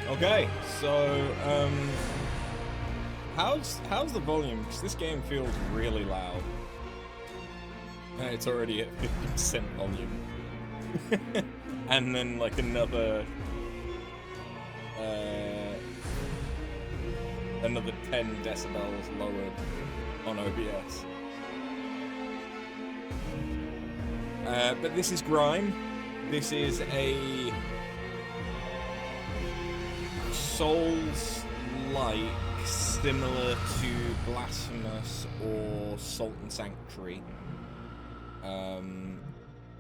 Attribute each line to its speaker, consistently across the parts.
Speaker 1: Okay, so how's the volume? Because this game feels really loud, and it's already at 50% volume, and then like another 10 decibels lowered on OBS. But this is Grime. This is a Souls-like, similar to Blasphemous or Salt and Sanctuary,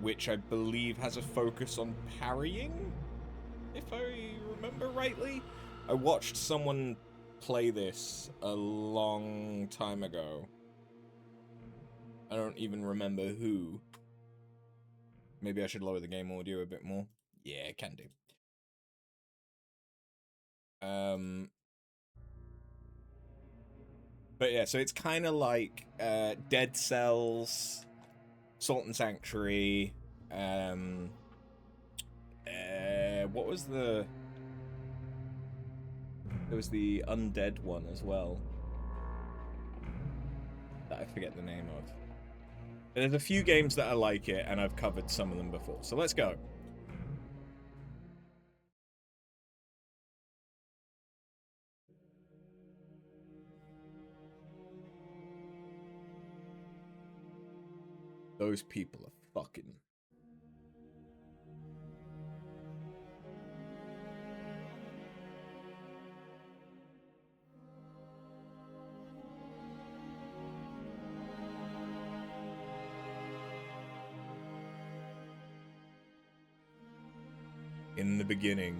Speaker 1: which I believe has a focus on parrying, if I remember rightly. I watched someone play this a long time ago. I don't even remember who. Maybe I should lower the game audio a bit more. Yeah, I can do. But yeah, so it's kind of like Dead Cells, Salt and Sanctuary. What was the? There was the Undead one as well that I forget the name of. There's a few games that are like it, and I've covered some of them before. So let's go. Those people are fucking. In the beginning,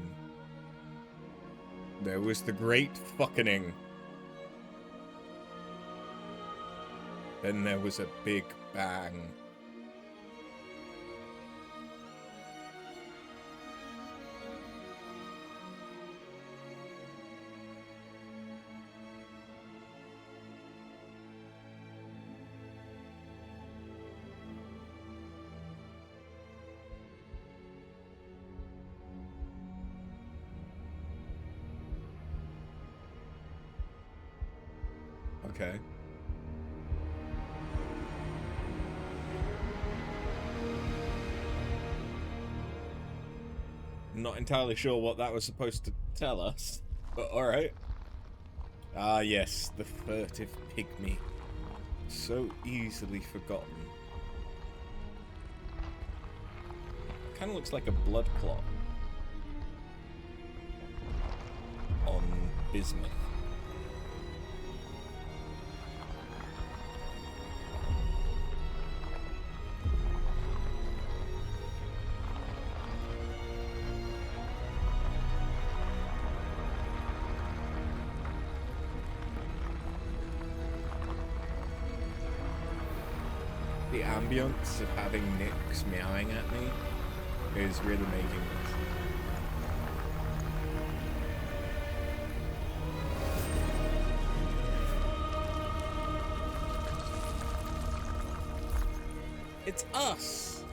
Speaker 1: there was the great fucking. Then there was a big bang. Okay. I'm not entirely sure what that was supposed to tell us, but alright. Ah yes, the furtive pygmy. So easily forgotten. Kind of looks like a blood clot on bismuth. The ambience of having Nyx meowing at me is really making this. It's us!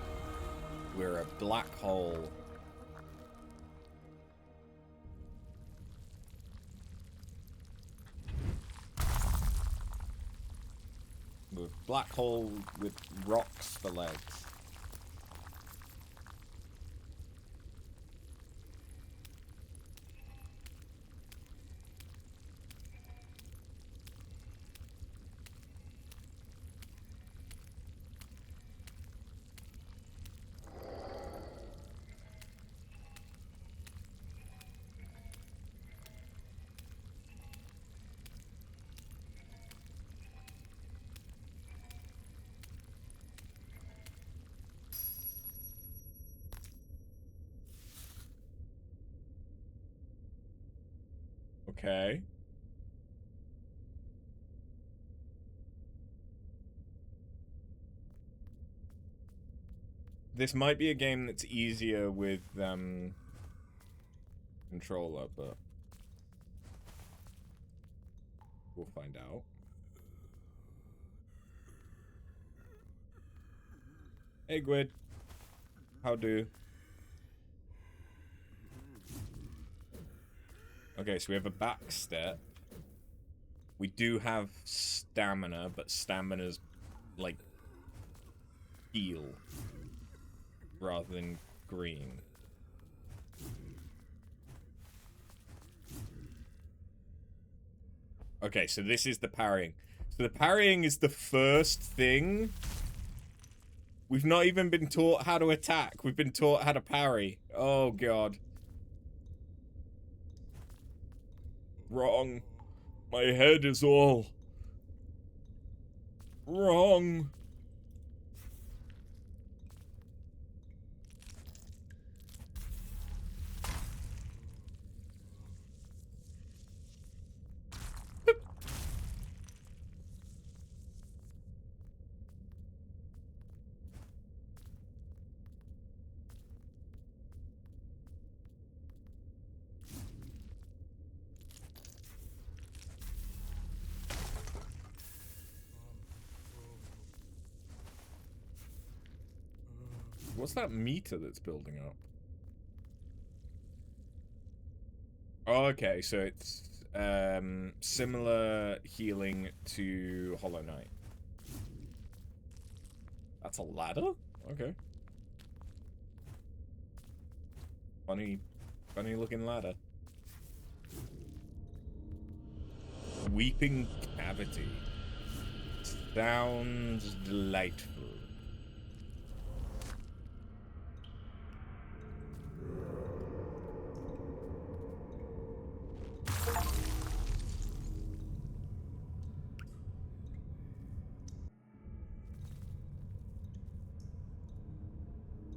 Speaker 1: We're a black hole. With black hole with rocks for legs. Okay. This might be a game that's easier with controller, but we'll find out. Hey Gwyd. How do? Okay, so we have a back step. We do have stamina, but stamina's like heal rather than green. Okay, so this is the parrying. So the parrying is the first thing. We've not even been taught how to attack. We've been taught how to parry. Oh, God. Wrong. My head is all wrong. What's that meter that's building up? Oh, okay, so it's similar healing to Hollow Knight. That's a ladder? Okay. Funny looking ladder. Weeping Cavity. Sounds delightful.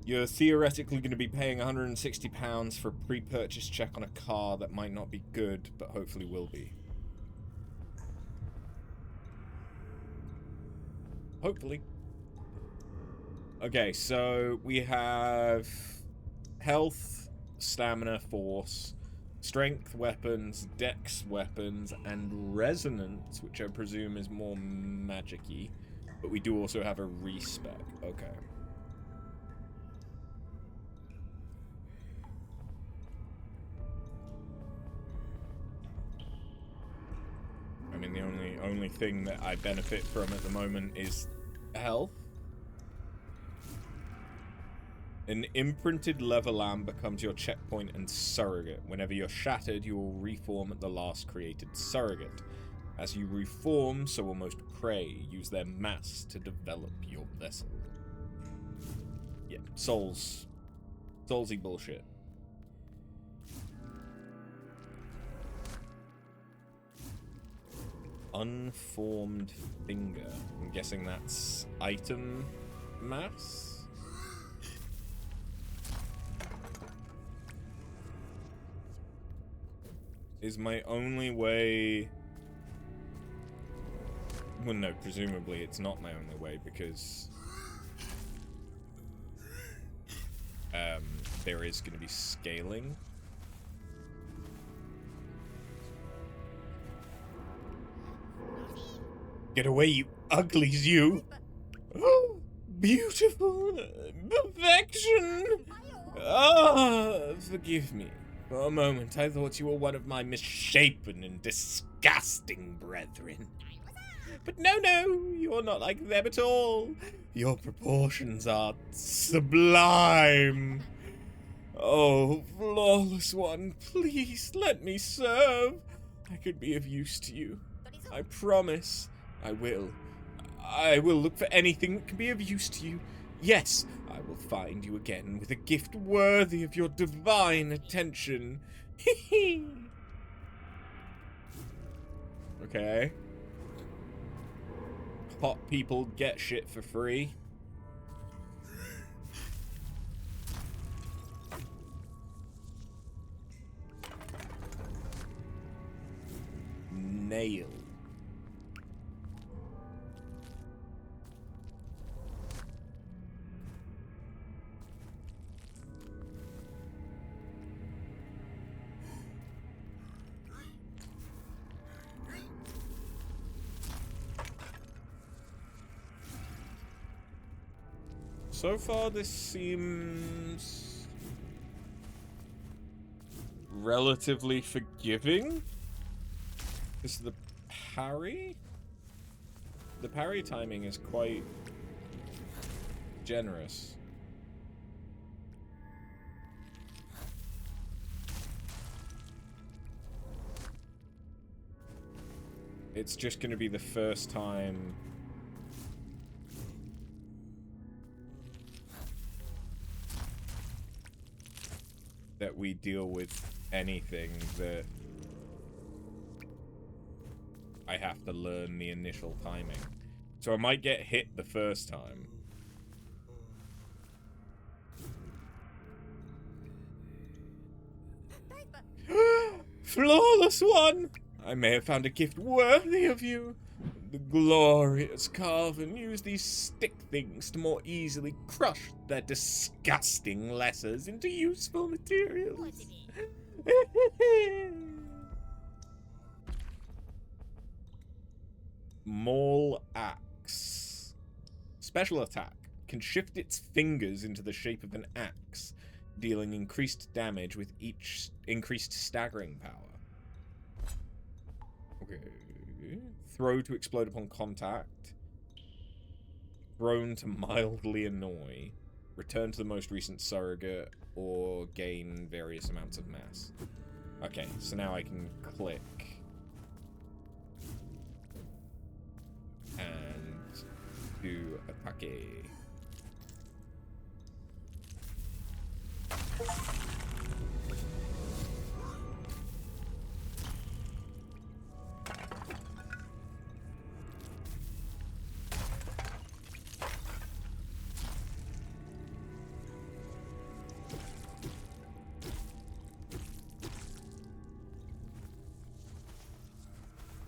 Speaker 1: You're theoretically going to be paying £160 for a pre-purchase check on a car that might not be good, but hopefully will be. Hopefully. Okay, so we have health, stamina, force, strength weapons, dex weapons, and resonance, which I presume is more magic-y. But we do also have a respec. Okay. I mean, the only thing that I benefit from at the moment is health. An imprinted lava lamb becomes your checkpoint and surrogate. Whenever you're shattered, you will reform at the last created surrogate. As you reform, so will most prey. Use their mass to develop your vessel. Yeah, soulsy bullshit. Unformed finger. I'm guessing that's item mass? Is my only way... Well, no, presumably it's not my only way, because... there is going to be scaling. Get away, you uglies, you! Oh, beautiful perfection! Ah, forgive me. For a moment, I thought you were one of my misshapen and disgusting brethren. But no, you're not like them at all. Your proportions are sublime. Oh, flawless one, please let me serve. I could be of use to you. I promise. I will look for anything that can be of use to you. Yes, I will find you again with a gift worthy of your divine attention. Okay. Hot people get shit for free. Nail. So far, this seems relatively forgiving. Because the parry timing is quite generous. It's just going to be the first time that we deal with anything that I have to learn the initial timing. So I might get hit the first time. Flawless one! I may have found a gift worthy of you. The glorious Carven use these stick things to more easily crush their disgusting lessers into useful materials. Maul Axe. Special attack. Can shift its fingers into the shape of an axe, dealing increased damage with each increased staggering power. Okay. Throw to explode upon contact. Thrown to mildly annoy. Return to the most recent surrogate, or gain various amounts of mass. Okay, so now I can click and do attaque.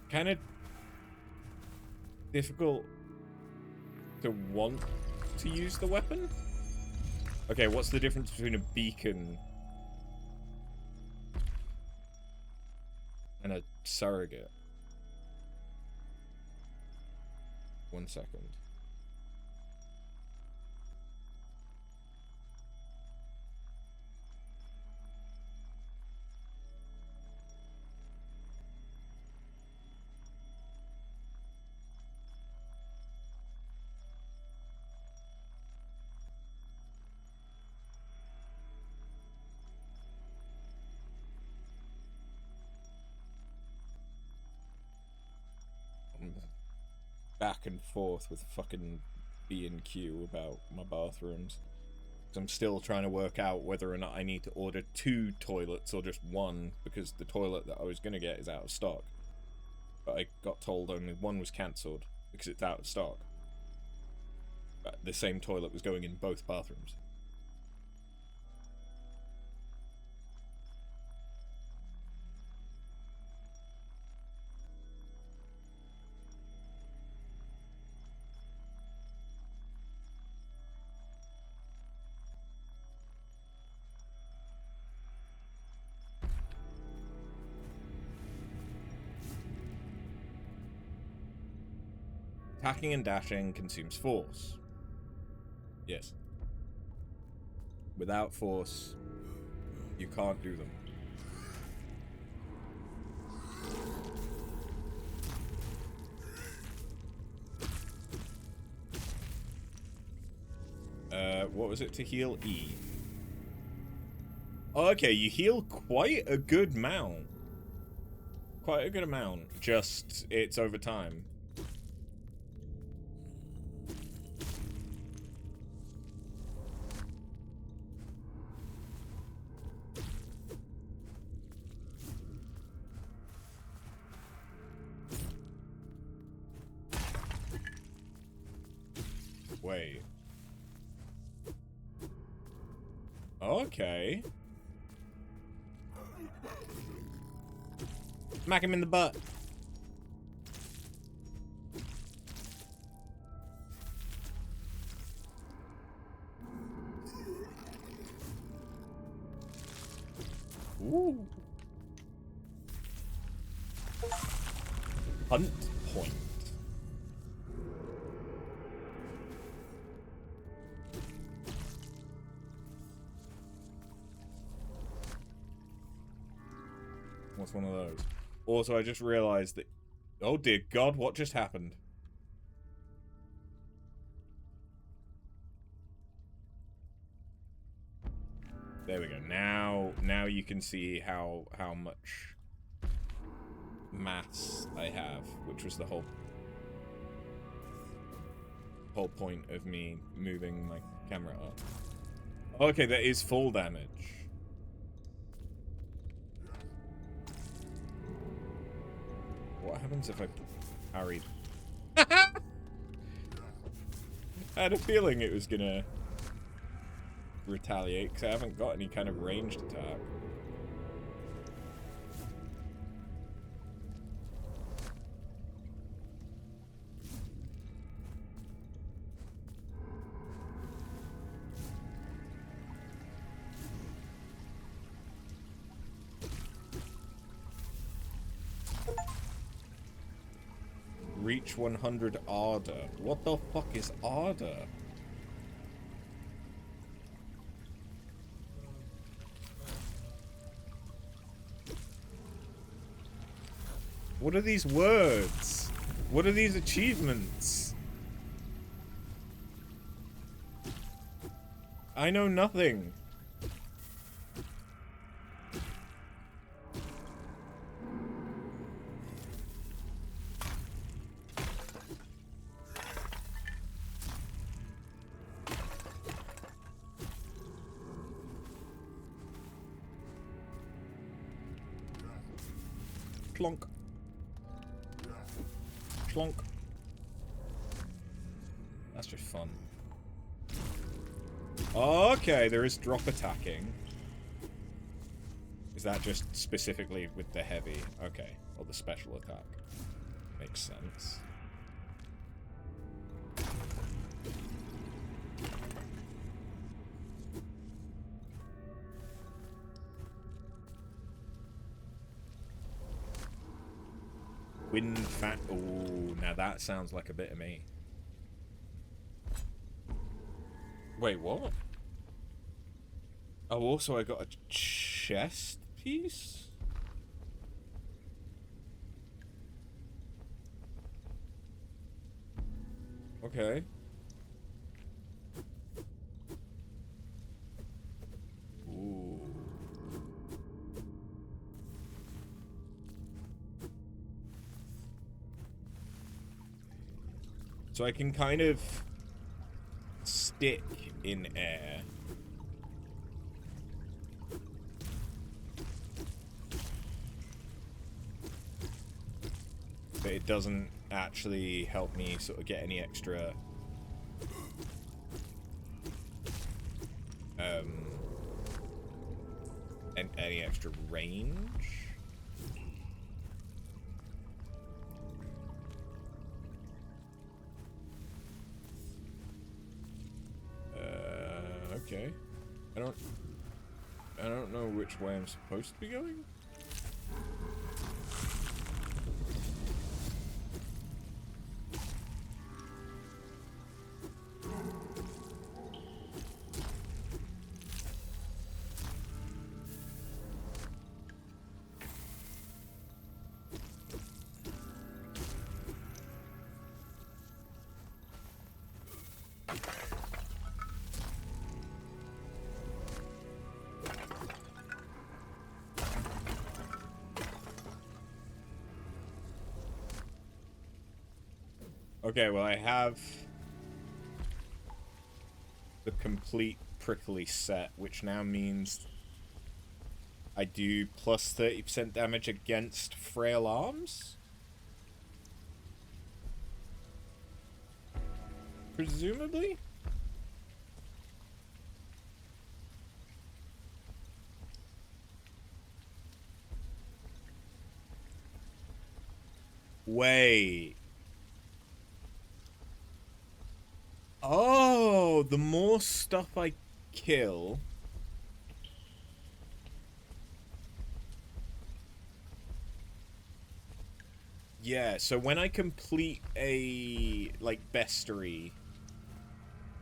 Speaker 1: Kind of difficult to want to use the weapon. Okay, what's the difference between a beacon and a surrogate? 1 second. Back and forth with fucking B&Q about my bathrooms. I'm still trying to work out whether or not I need to order 2 toilets or just 1, because the toilet that I was going to get is out of stock. But I got told only 1 was cancelled because it's out of stock. But the same toilet was going in both bathrooms. Hacking and dashing consumes force. Yes. Without force, you can't do them. What was it to heal? E. Oh, okay, you heal quite a good amount. Quite a good amount. Just, it's over time. Wait. Okay. Smack him in the butt. Ooh. Hunt point. What's one of those? Also, I just realized that... Oh dear God, what just happened? There we go. Now you can see how much mass I have, which was the whole point of me moving my camera up. Okay, that is full damage. What happens if I parried? I had a feeling it was gonna retaliate, because I haven't got any kind of ranged attack. Reach 100 Ardor. What the fuck is Ardor? What are these words? What are these achievements? I know nothing. Clonk. Clonk. That's just fun. Okay, there is drop attacking. Is that just specifically with the heavy? Okay, or the special attack. Makes sense. Wind fat. Ooh, now that sounds like a bit of me. Wait, what? Oh, also I got a chest piece? Okay. Ooh. So I can kind of stick in air. But it doesn't actually help me sort of get any extra any extra range. Okay. I don't know which way I'm supposed to be going. Okay, well, I have the complete prickly set, which now means I do plus 30% damage against frail arms? Presumably? Wait. Oh, the more stuff I kill... Yeah, so when I complete a, like, bestiary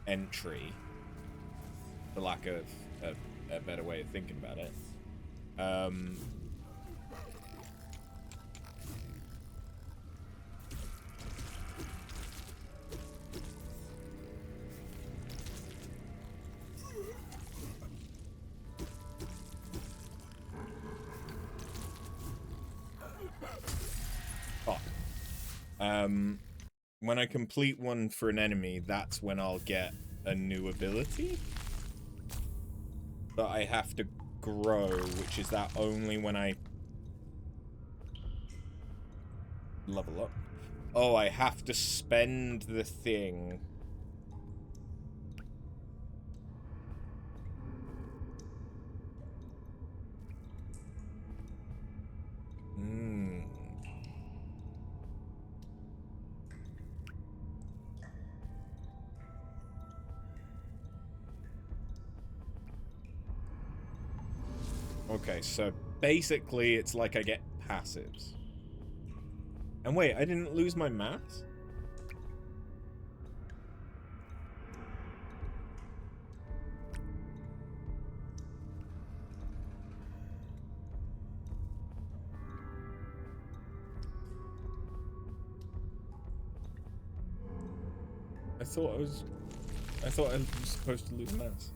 Speaker 1: entry, for lack of a better way of thinking about it, When I complete one for an enemy, that's when I'll get a new ability. But I have to grow, which is that only when I level up. Oh, I have to spend the thing. Okay, so basically it's like I get passives. And wait, I didn't lose my maths? I thought I was supposed to lose maths.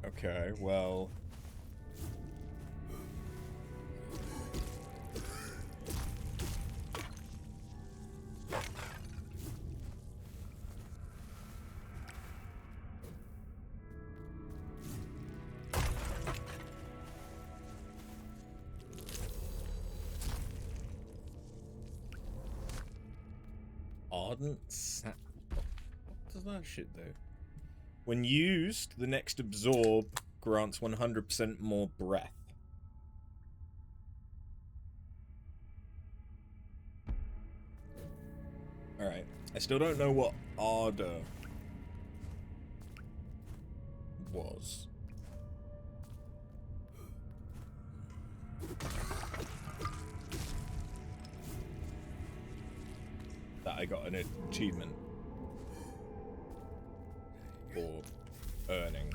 Speaker 1: Okay, well... Ardent Sap... What does that shit do? When used, the next absorb grants 100% more breath. Alright. I still don't know what Ardor was. That I got an achievement for earning.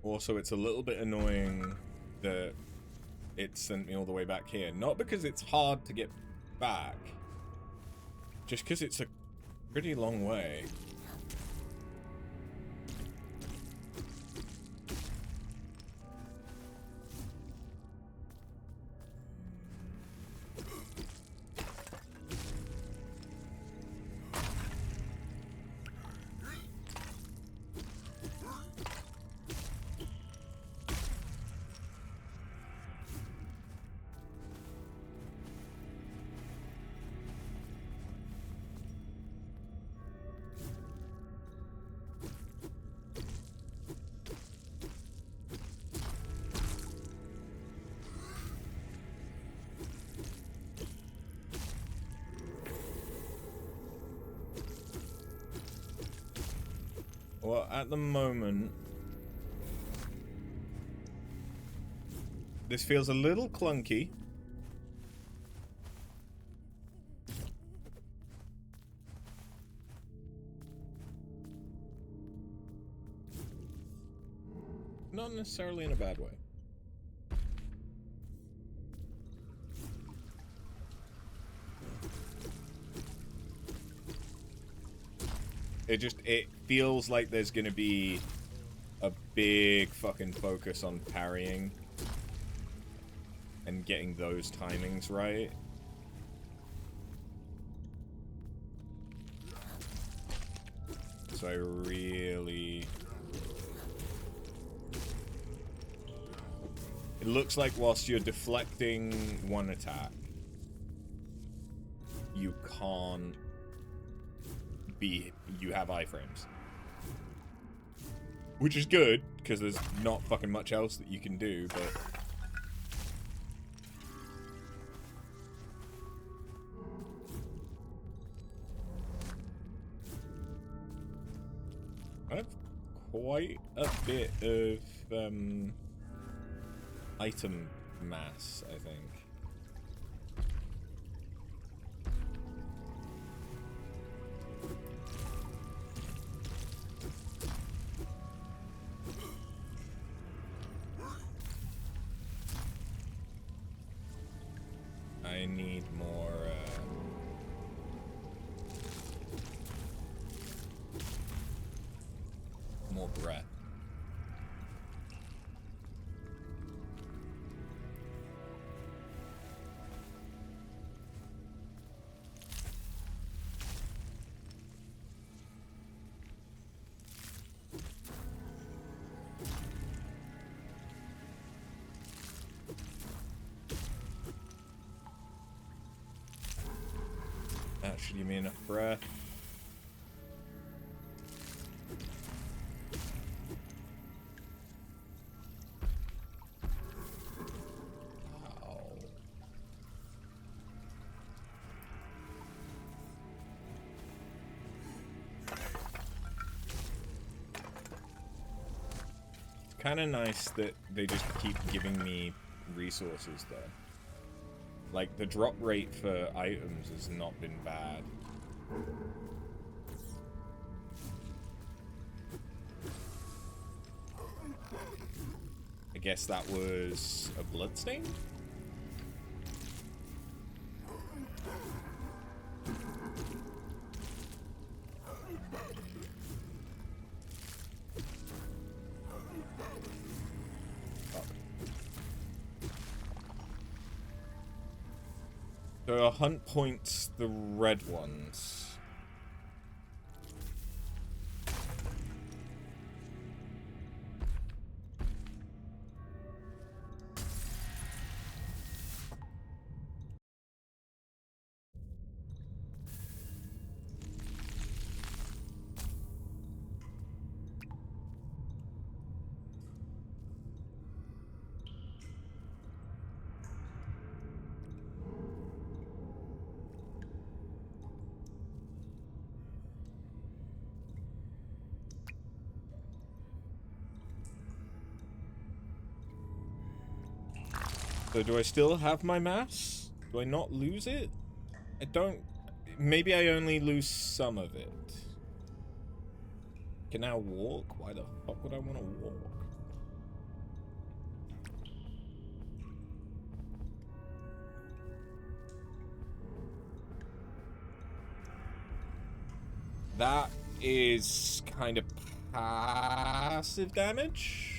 Speaker 1: Also, it's a little bit annoying that it sent me all the way back here. Not because it's hard to get back, just because it's a pretty long way. Well, at the moment, this feels a little clunky. Not necessarily in a bad way. It feels like there's gonna be a big fucking focus on parrying and getting those timings right. So I really... It looks like whilst you're deflecting one attack, you can't you have iframes. Which is good, because there's not fucking much else that you can do, but... I have quite a bit of, item mass, I think. I need more breath. That should give me enough breath. Kind of nice that they just keep giving me resources though. Like, the drop rate for items has not been bad. I guess that was a bloodstain? So hunt points the red ones. So do I still have my mass? Do I not lose it? I don't... Maybe I only lose some of it. Can now walk? Why the fuck would I want to walk? That is kind of passive damage.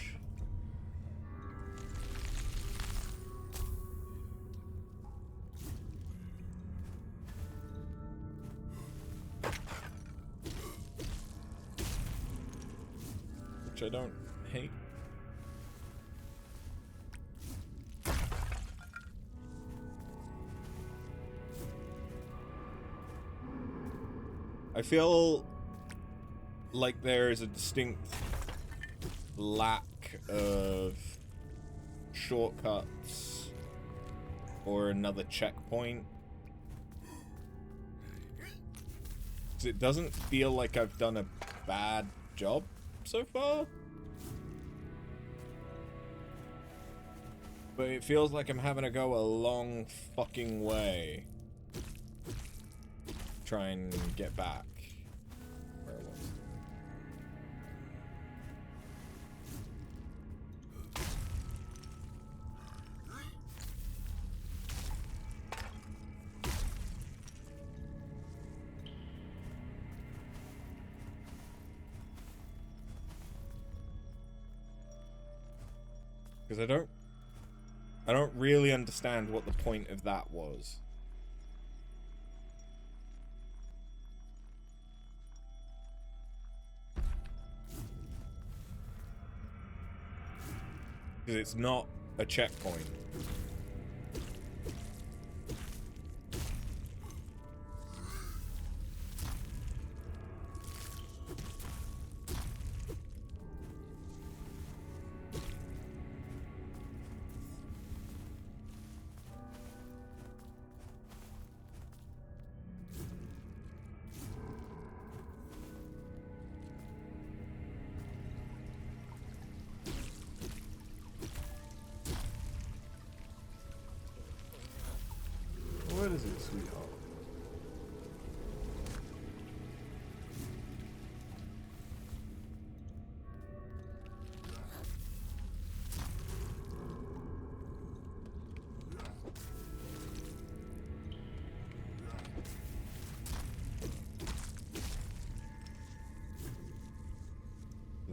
Speaker 1: Which I don't hate. I feel like there is a distinct lack of shortcuts or another checkpoint. 'Cause it doesn't feel like I've done a bad job so far. But it feels like I'm having to go a long fucking way. Try and get back where I was. Because I don't really understand what the point of that was. Because it's not a checkpoint. What is it, sweetheart?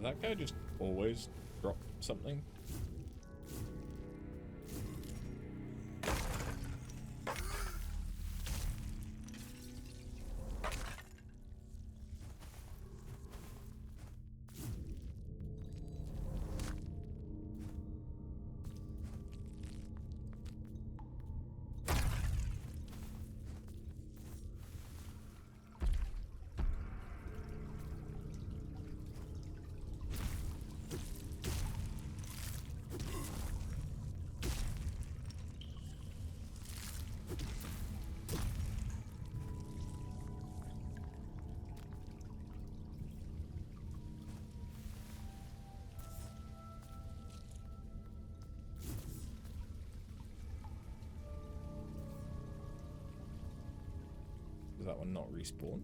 Speaker 1: that guy just always drop something? Does that one not respawn?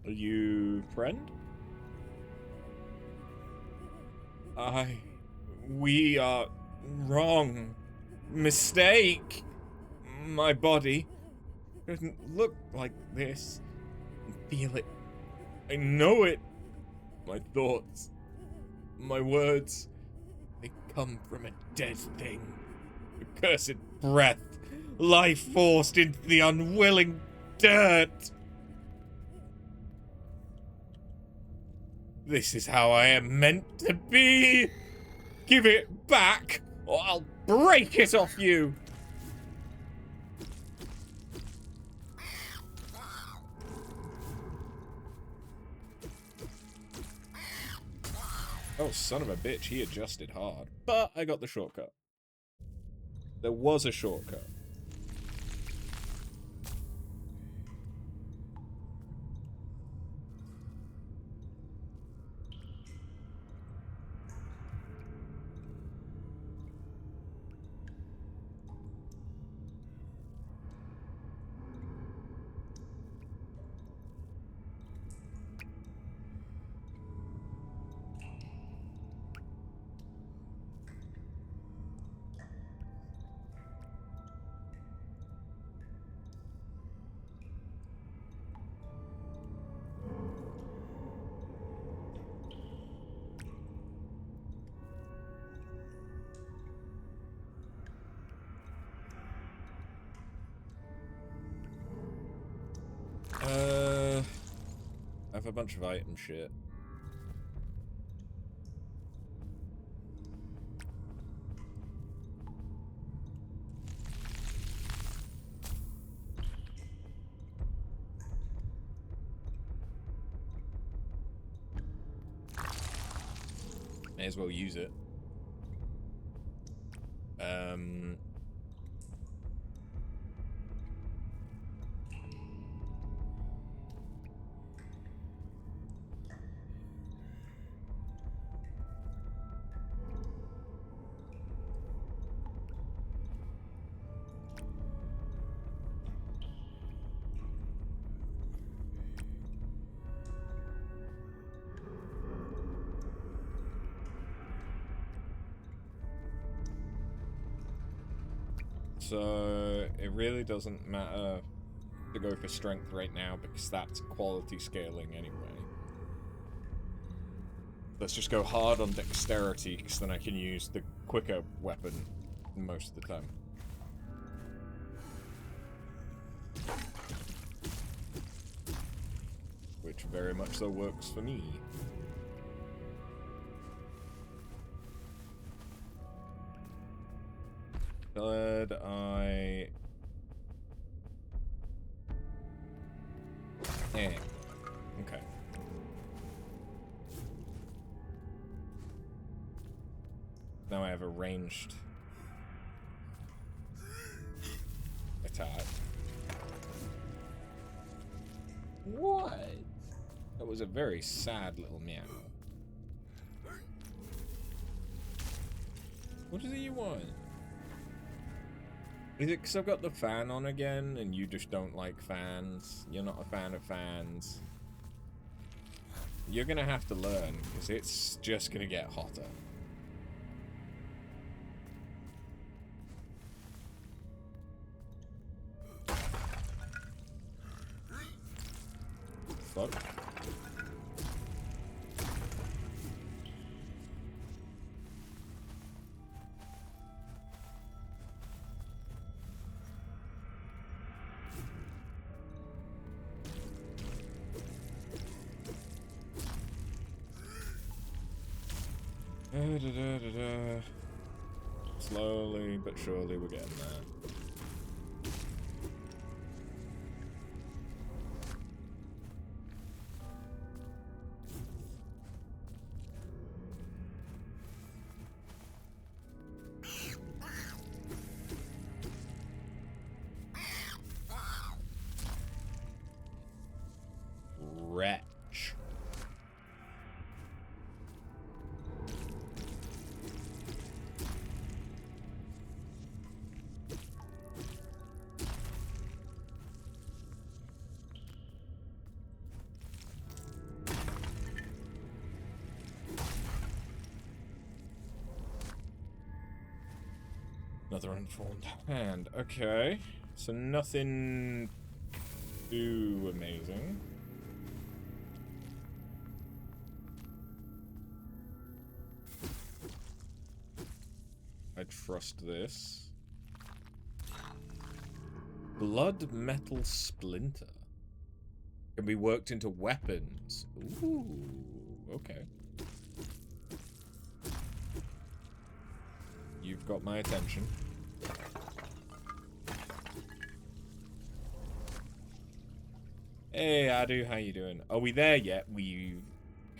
Speaker 1: Are you friend? We are wrong. Mistake. My body doesn't look like this. I feel it. I know it. My thoughts, my words, they come from a dead thing. A cursed breath, life forced into the unwilling dirt. This is how I am meant to be. Give it back, or I'll break it off you. Oh, son of a bitch, he adjusted hard. But I got the shortcut. There was a shortcut. I have a bunch of item shit. May as well use it. So, it really doesn't matter to go for strength right now because that's quality scaling anyway. Let's just go hard on dexterity because then I can use the quicker weapon most of the time. Which very much so works for me. Did I... Okay. Now I have a ranged attack. What? That was a very sad little meow. What is it you want? Is it because I've got the fan on again and you just don't like fans? You're not a fan of fans? You're gonna have to learn, because it's just gonna get hotter. Fuck. Slowly but surely we're getting there. Wretch. Another unformed hand. Okay. So nothing too amazing. I trust this. Blood metal splinter. Can be worked into weapons. Ooh, okay. You've got my attention. Hey, Adu, how you doing? Are we there yet? We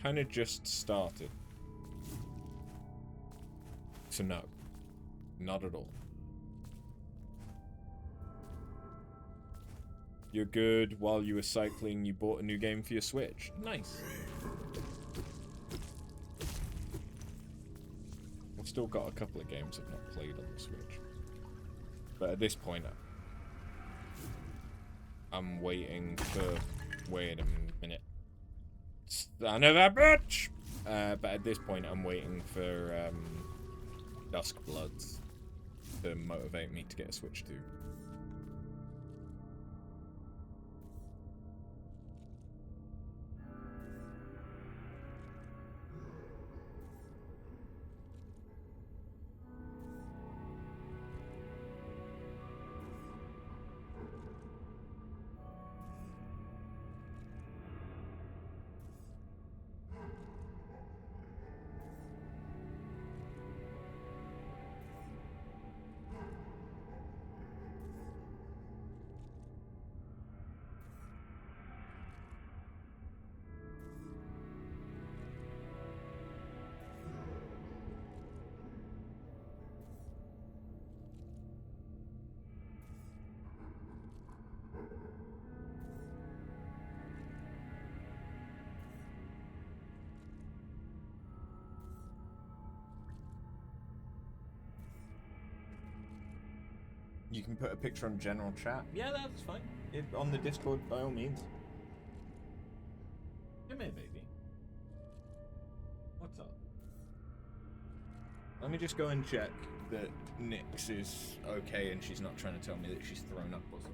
Speaker 1: kind of just started. So no. Not at all. You're good. While you were cycling, you bought a new game for your Switch. Nice. I've still got a couple of games I've not played on the Switch. But at this point, I'm waiting for... Wait a minute. Son of a bitch! But at this point, I'm waiting for Dusk Bloods to motivate me to get a Switch too. You can put a picture on general chat. Yeah, that's fine. On the Discord, by all means. Come here, baby. What's up? Let me just go and check that Nyx is okay and she's not trying to tell me that she's thrown up or something.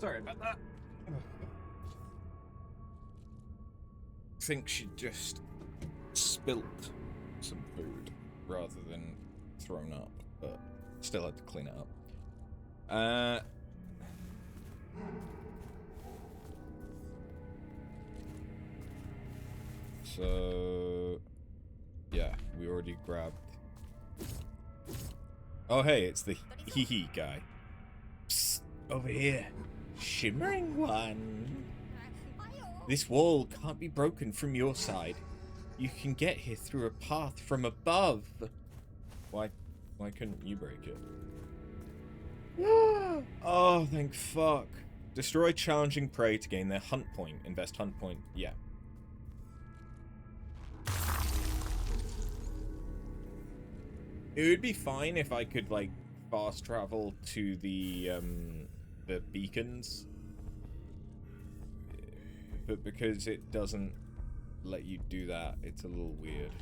Speaker 1: Sorry about that. I think she just spilt some food rather than thrown up, but still had to clean it up. So yeah, we already grabbed. Oh hey, it's the hee guy. Psst, over here. Shimmering one. This wall can't be broken from your side. You can get here through a path from above. Why couldn't you break it? Oh, thank fuck. Destroy challenging prey to gain their hunt point. Invest hunt point. Yeah. It would be fine if I could, like, fast travel to the beacons. But because it doesn't let you do that, it's a little weird.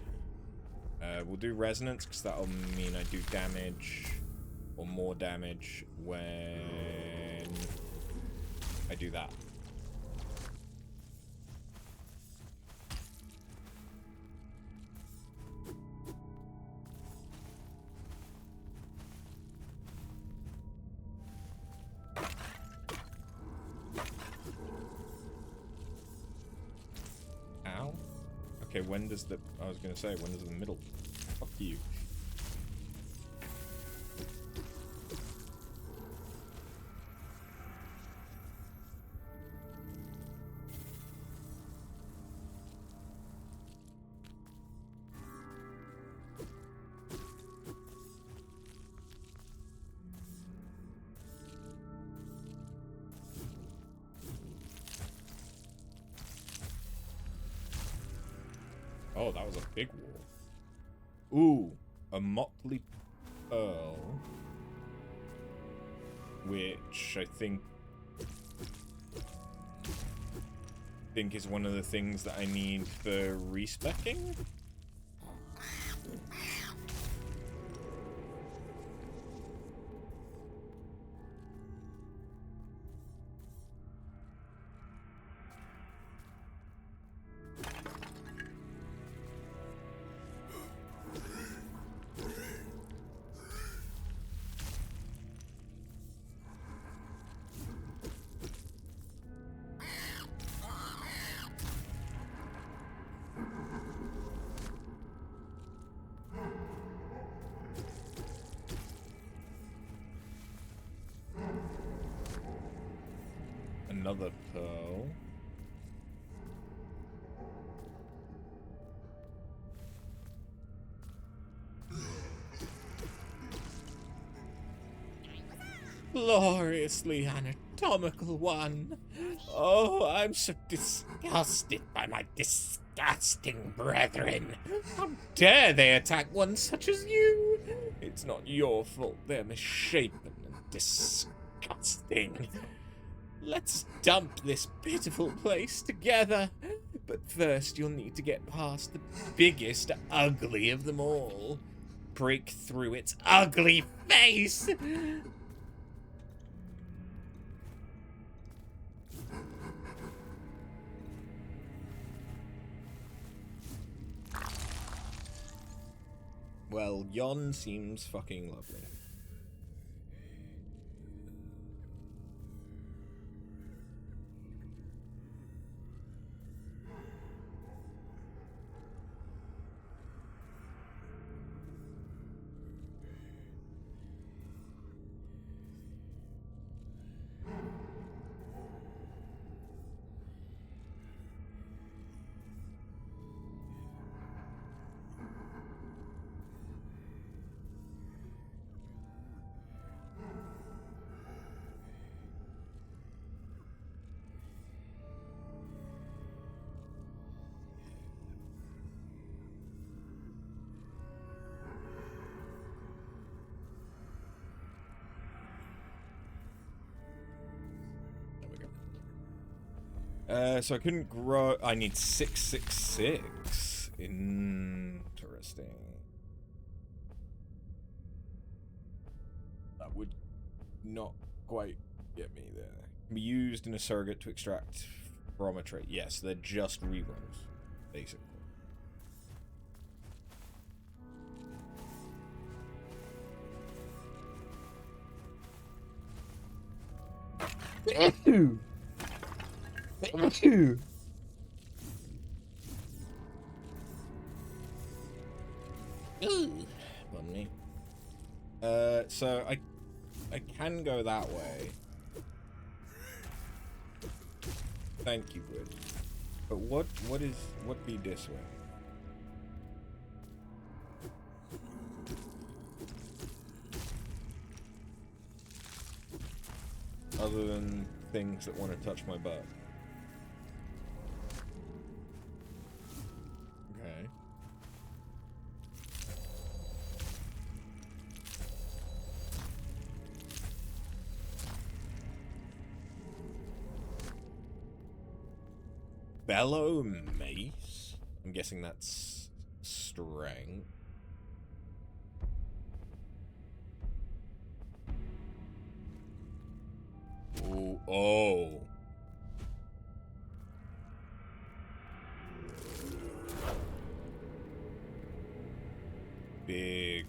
Speaker 1: We'll do resonance, because that'll mean I do damage, or more damage, when I do that. Ow. Okay, when does the... I was gonna say, when does the middle... Fuck you. Oh, that was a big wall. Ooh, a motley pearl. Which I think is one of the things that I need for respecking. Another pearl. Gloriously anatomical one. Oh, I'm so disgusted by my disgusting brethren. How dare they attack one such as you? It's not your fault they're misshapen and disgusting. Let's dump this pitiful place together. But first, you'll need to get past the biggest ugly of them all. Break through its ugly face. Well, yon seems fucking lovely. So I couldn't grow... I need 666. Interesting. That would not quite get me there. Can be used in a surrogate to extract from a trait. Yes, they're just rerolls, basically. Ew. Ew. Pardon me. So I can go that way. Thank you, good. But what be this way? Other than things that want to touch my butt. Okay. Bellow mace? I'm guessing that's strength. Ooh, oh. Big,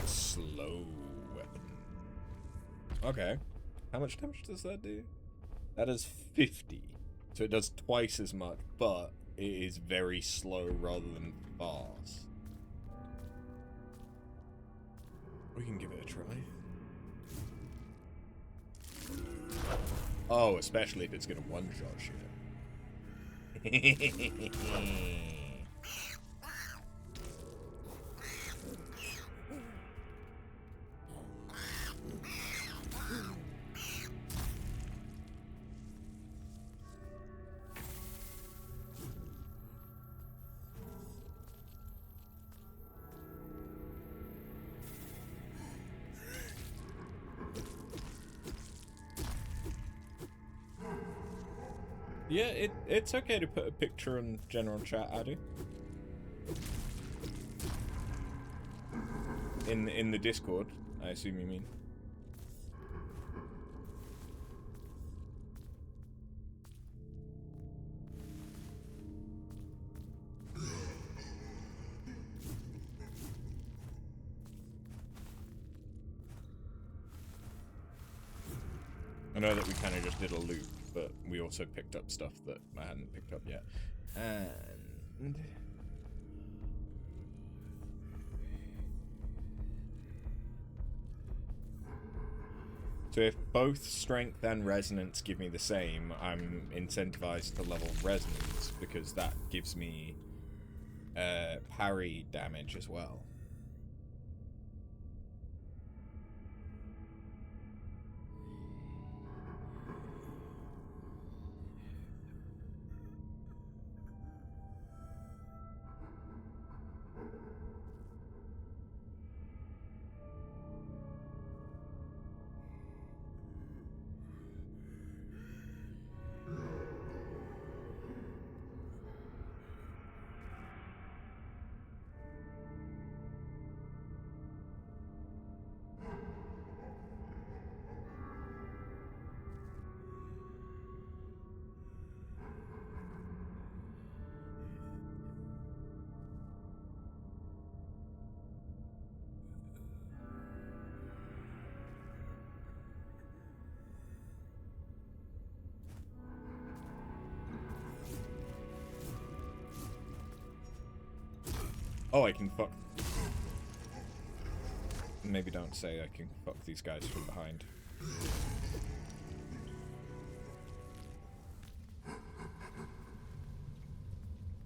Speaker 1: slow weapon. Okay. How much damage does that do? That is 50. So it does twice as much, but it is very slow rather than fast. We can give it a try. Oh, especially if it's gonna one-shot shit. Yeah, it's okay to put a picture in general chat, Adu. In the Discord, I assume you mean. I know that we kind of just did a loop, but we also picked up stuff that I hadn't picked up yet. And... so if both strength and resonance give me the same, I'm incentivized to level resonance, because that gives me parry damage as well. Oh, I can fuck... maybe don't say I can fuck these guys from behind.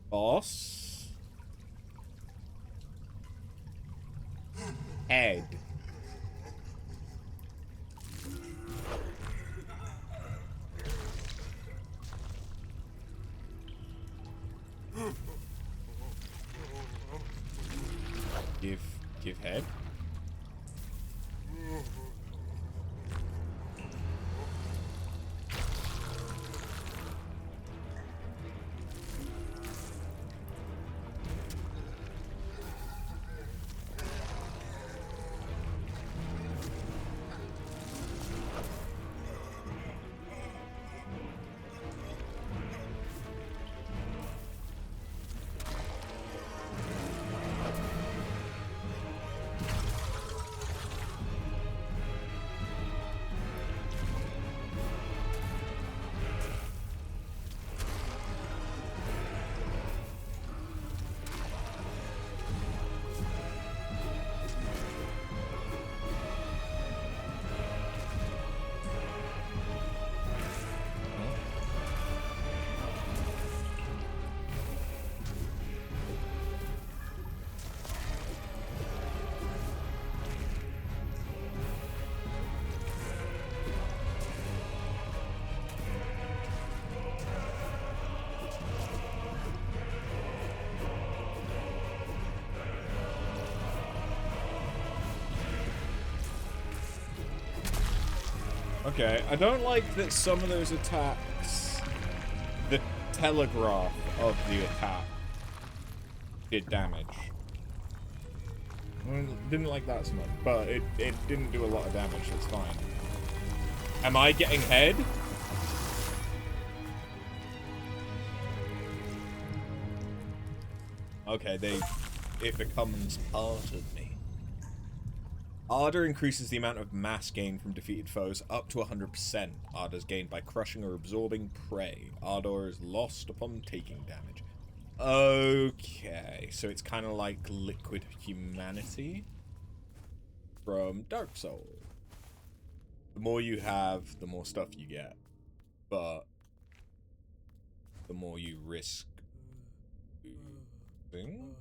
Speaker 1: Boss? Head. Give head. Okay, I don't like that some of those attacks, the telegraph of the attack did damage. I didn't like that so much, but it didn't do a lot of damage, that's fine. Am I getting head? Okay, it becomes part of me. Ardor increases the amount of mass gained from defeated foes up to 100%. Ardor is gained by crushing or absorbing prey. Ardor is lost upon taking damage. Okay, so it's kind of like liquid humanity from Dark Souls. The more you have, the more stuff you get, but the more you risk losing.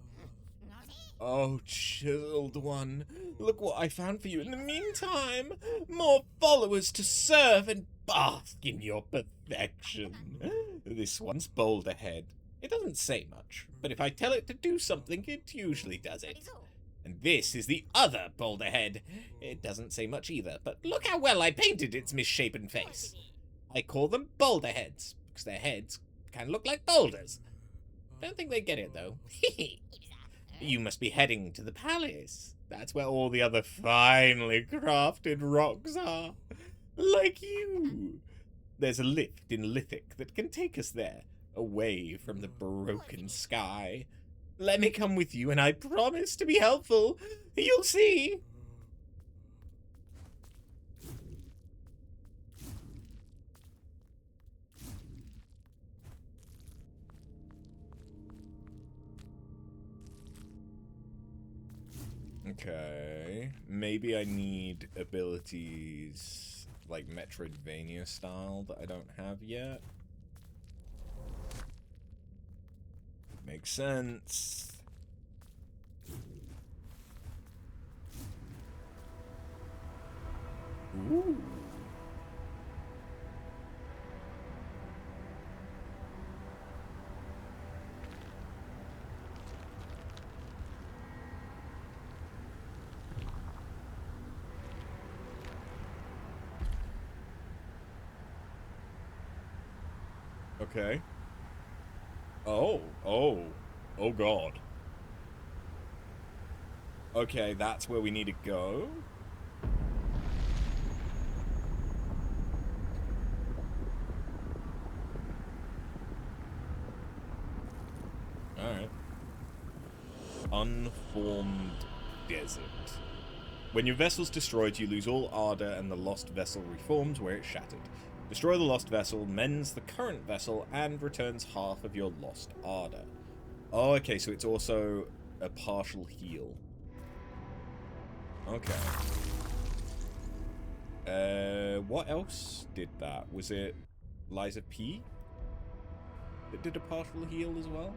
Speaker 1: Oh, chiseled one, look what I found for you in the meantime! More followers to serve and bask in your perfection. This one's bold ahead. It doesn't say much, but if I tell it to do something, it usually does it. And this is the other boulder head. It doesn't say much either, but look how well I painted its misshapen face. I call them boulder heads, because their heads kind of look like boulders. Don't think they get it, though. You must be heading to the palace. That's where all the other finely crafted rocks are. Like you. There's a lift in Lithic that can take us there, away from the broken sky. Let me come with you, and I promise to be helpful. You'll see. Okay, maybe I need abilities like Metroidvania style that I don't have yet. Makes sense. Ooh. Okay. Oh god. Okay, that's where we need to go. Alright. Unformed desert. When your vessel's destroyed, you lose all ardor and the lost vessel reforms where it shattered. Destroy the lost vessel, mends the current vessel, and returns half of your lost ardor. Oh, okay, so it's also a partial heal. Okay. What else did that? Was it Liza P that did a partial heal as well?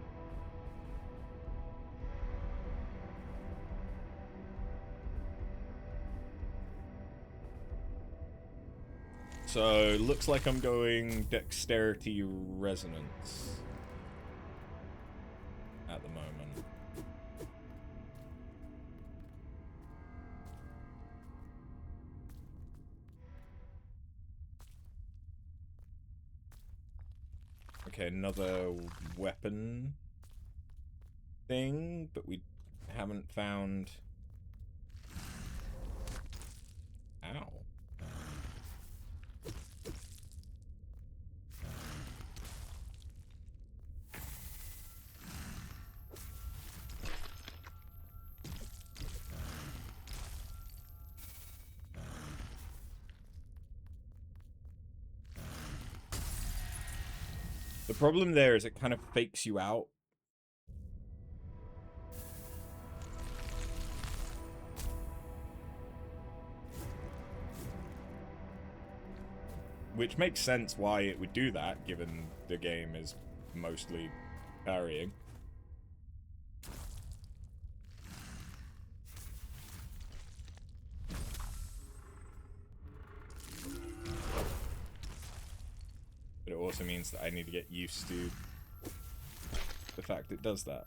Speaker 1: So, looks like I'm going Dexterity Resonance at the moment. Okay, another weapon thing, but we haven't found... Ow. The problem there is it kind of fakes you out. Which makes sense why it would do that, given the game is mostly parrying. But it also means that I need to get used to the fact it does that.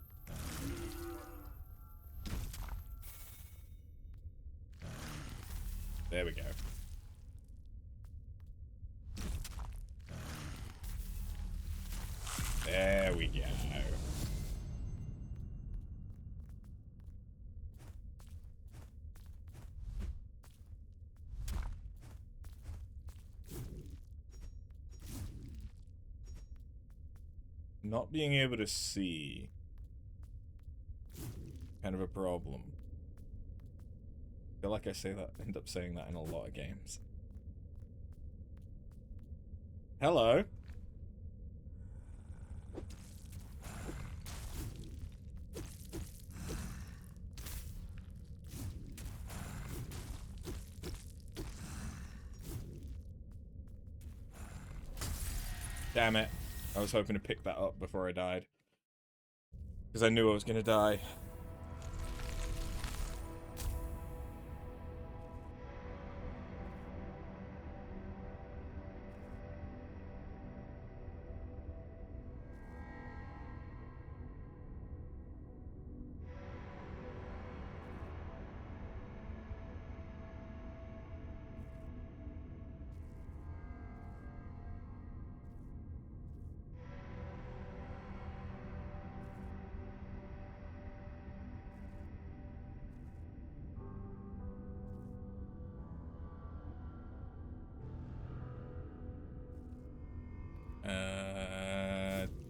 Speaker 1: There we go. There we go. Not being able to see. Kind of a problem. I feel like I end up saying that in a lot of games. Hello. Damn it. I was hoping to pick that up before I died. Because I knew I was going to die.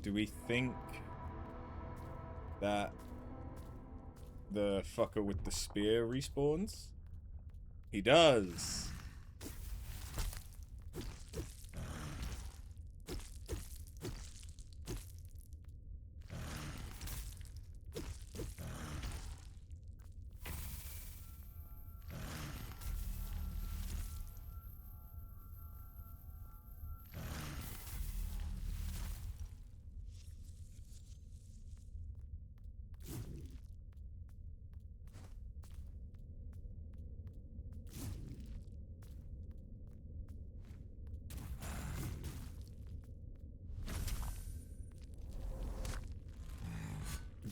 Speaker 1: Do we think that the fucker with the spear respawns? He does.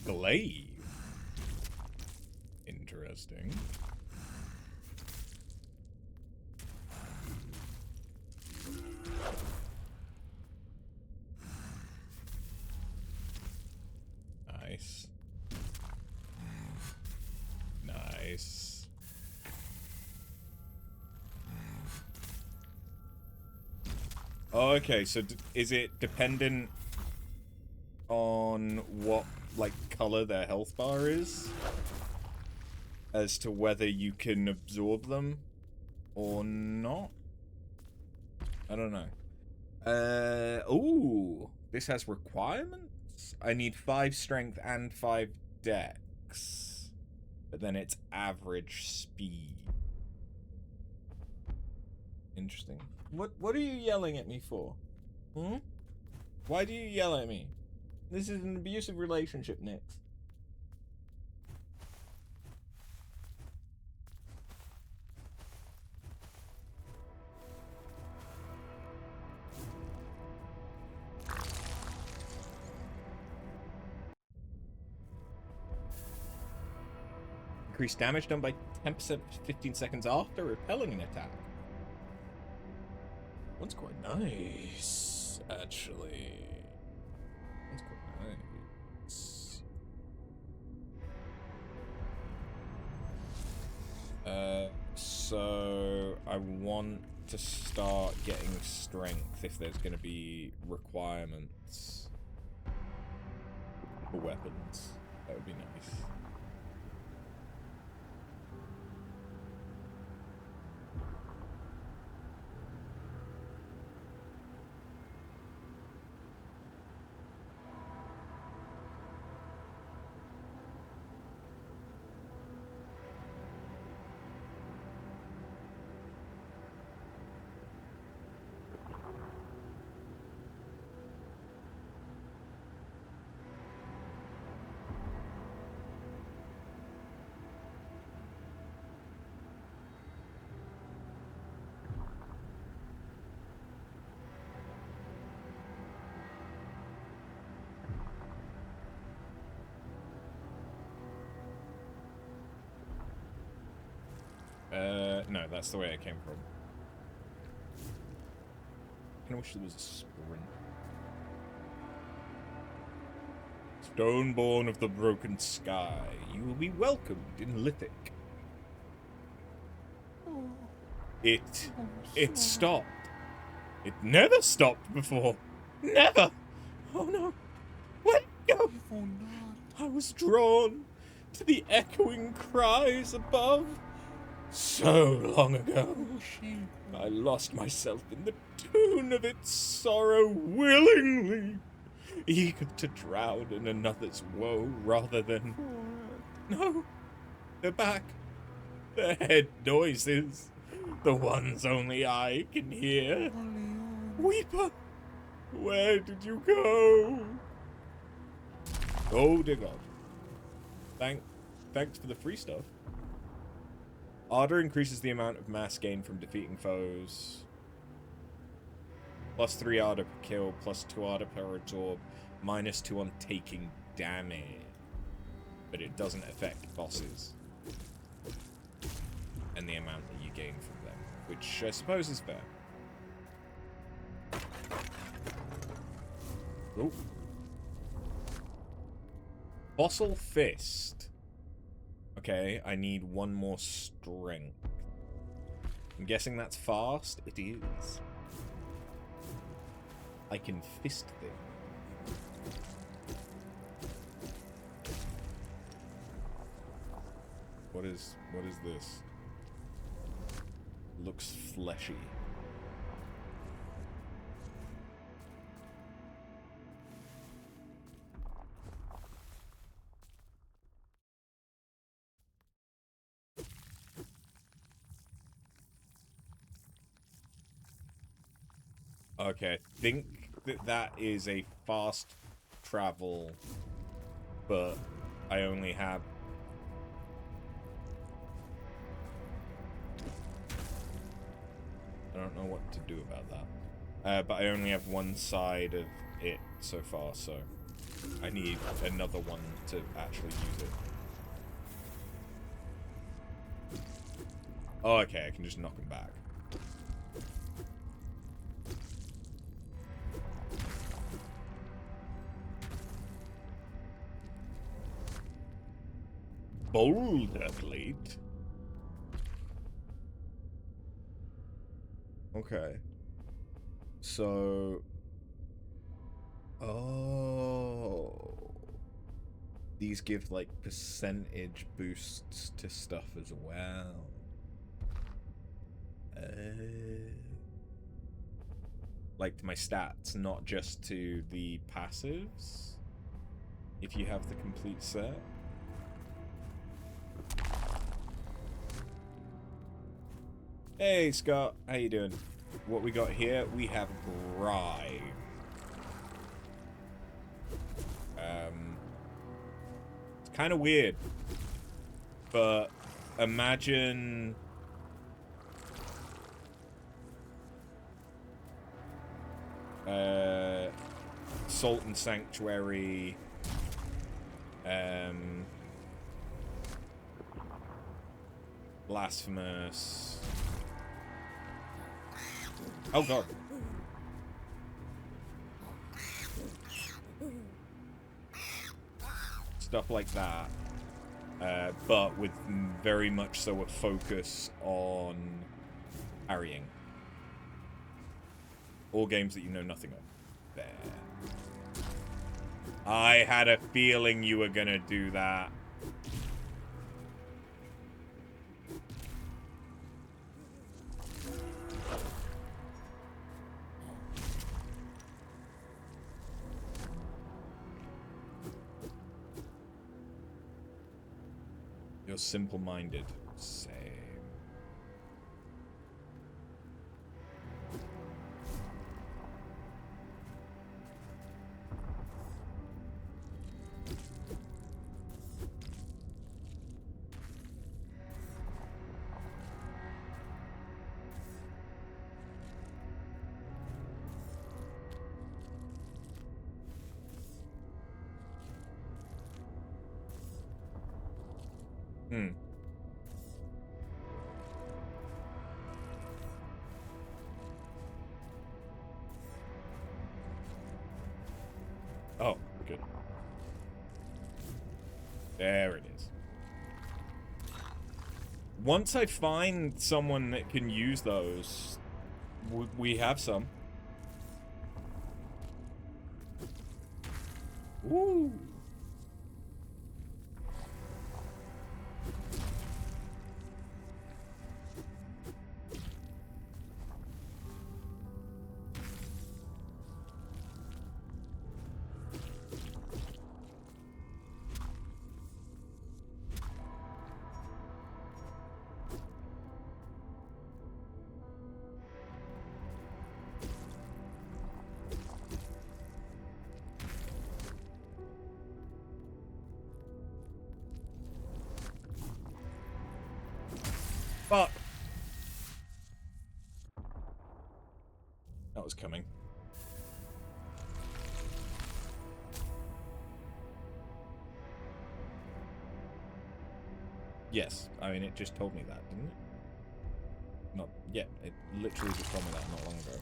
Speaker 1: Glaive. Interesting. Nice. Nice. Oh, okay, so is it dependent on what, like, color their health bar is? As to whether you can absorb them or not? I don't know. Ooh, this has requirements? I need 5 strength and 5 dex. But then it's average speed. Interesting. What are you yelling at me for? Hmm? Why do you yell at me? This is an abusive relationship, Nix. Increase damage done by 10% 15 seconds after repelling an attack. One's quite nice, actually. One's quite nice. So I want to start getting strength if there's going to be requirements for weapons. That would be nice. No, that's the way I came from. I wish there was a sprint. Stoneborn of the broken sky, you will be welcomed in Lithic. It stopped. It never stopped before. Never! Oh no. Where'd it go? I was drawn to the echoing cries above so long ago. I lost myself in the tune of its sorrow willingly, eager to drown in another's woe rather than... No, they're back. Their head noises, the ones only I can hear. Weeper, where did you go? Oh dear God. Thanks for the free stuff. Ardor increases the amount of mass gain from defeating foes. +3 Ardor per kill, +2 Ardor per absorb, -2 on taking damage. But it doesn't affect bosses. And the amount that you gain from them, which I suppose is fair. Oh. Fossil Fist. Okay, I need 1 more strength. I'm guessing that's fast? It is. I can fist things. What is this? Looks fleshy. Okay, I think that is a fast travel, but I only have... I don't know what to do about that. But I only have one side of it so far, so I need another one to actually use it. Oh, okay, I can just knock him back. Boulder plate. Okay. So... Oh... These give, like, percentage boosts to stuff as well. Like, to my stats, not just to the passives. If you have the complete set. Hey, Scott. How you doing? What we got here? We have Grime. It's kind of weird. But imagine... Salt and Sanctuary... Blasphemous... Oh god. Stuff like that. But with very much so a focus on parrying. All games that you know nothing of. There. I had a feeling you were gonna do that. You're simple-minded. Same. Oh, good. There it is. Once I find someone that can use those, we have some. Woo! Fuck. That was coming. Yes, I mean, it just told me that, didn't it? Not yet. It literally just told me that not long ago.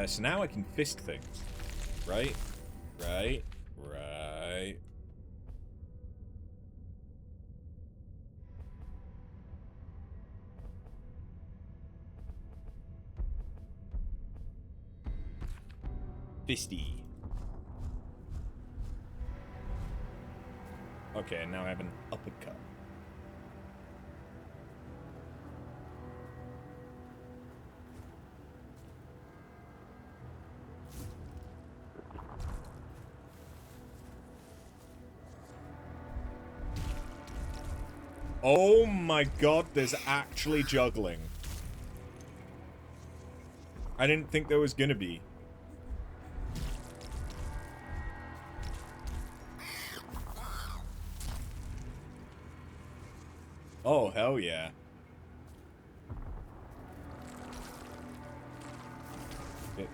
Speaker 1: So now I can fist things. Right? Right? Right. Fisty. Okay, now I have an uppercut. Oh my god, there's actually juggling. I didn't think there was gonna be. Oh, hell yeah. It...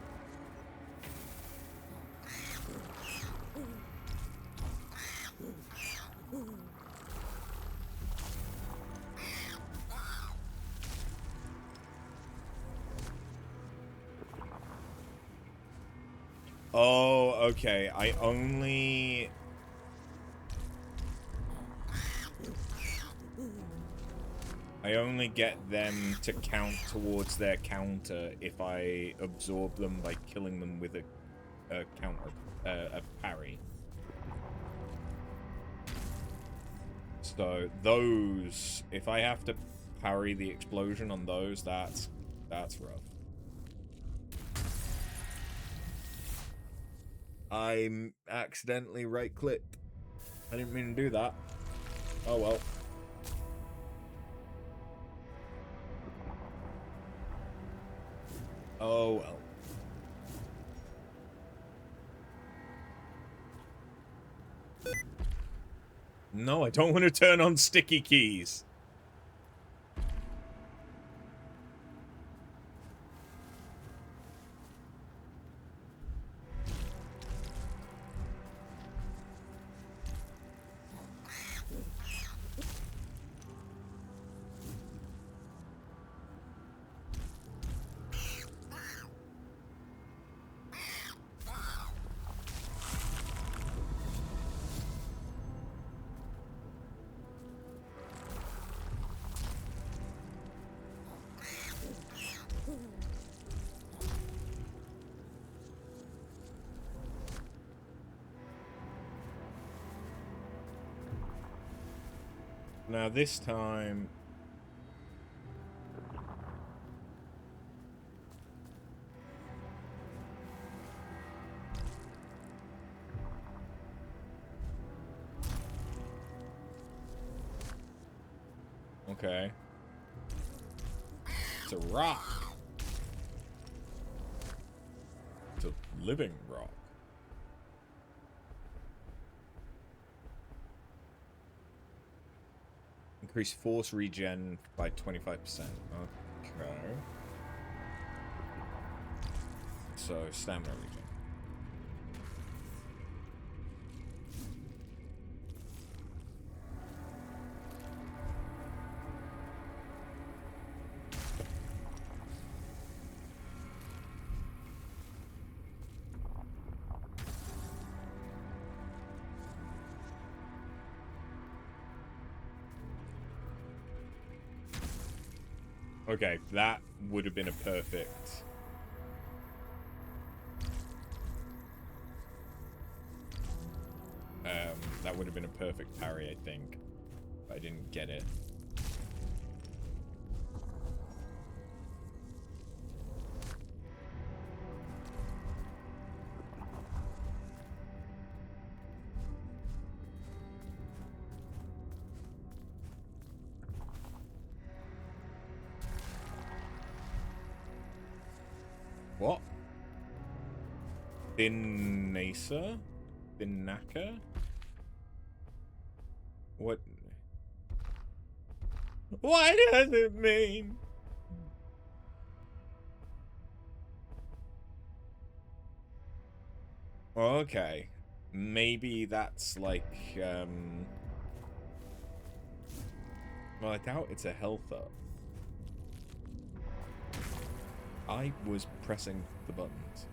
Speaker 1: Oh, okay. I only get them to count towards their counter if I absorb them by killing them with a counter, a parry. So those, if I have to parry the explosion on those, that's rough. I'm accidentally right-clicked. I didn't mean to do that. Oh well. Oh well. No, I don't want to turn on sticky keys. Now this time... Okay. It's a rock. to living rock. Increase force regen by 25%. Okay. So, stamina regen. Okay, that would have been a perfect... that would have been a perfect parry, I think. But I didn't get it. What? Thinasa? Thinaka? What? What does it mean? Okay. Maybe that's like, well, I doubt it's a health up. I was pressing the buttons.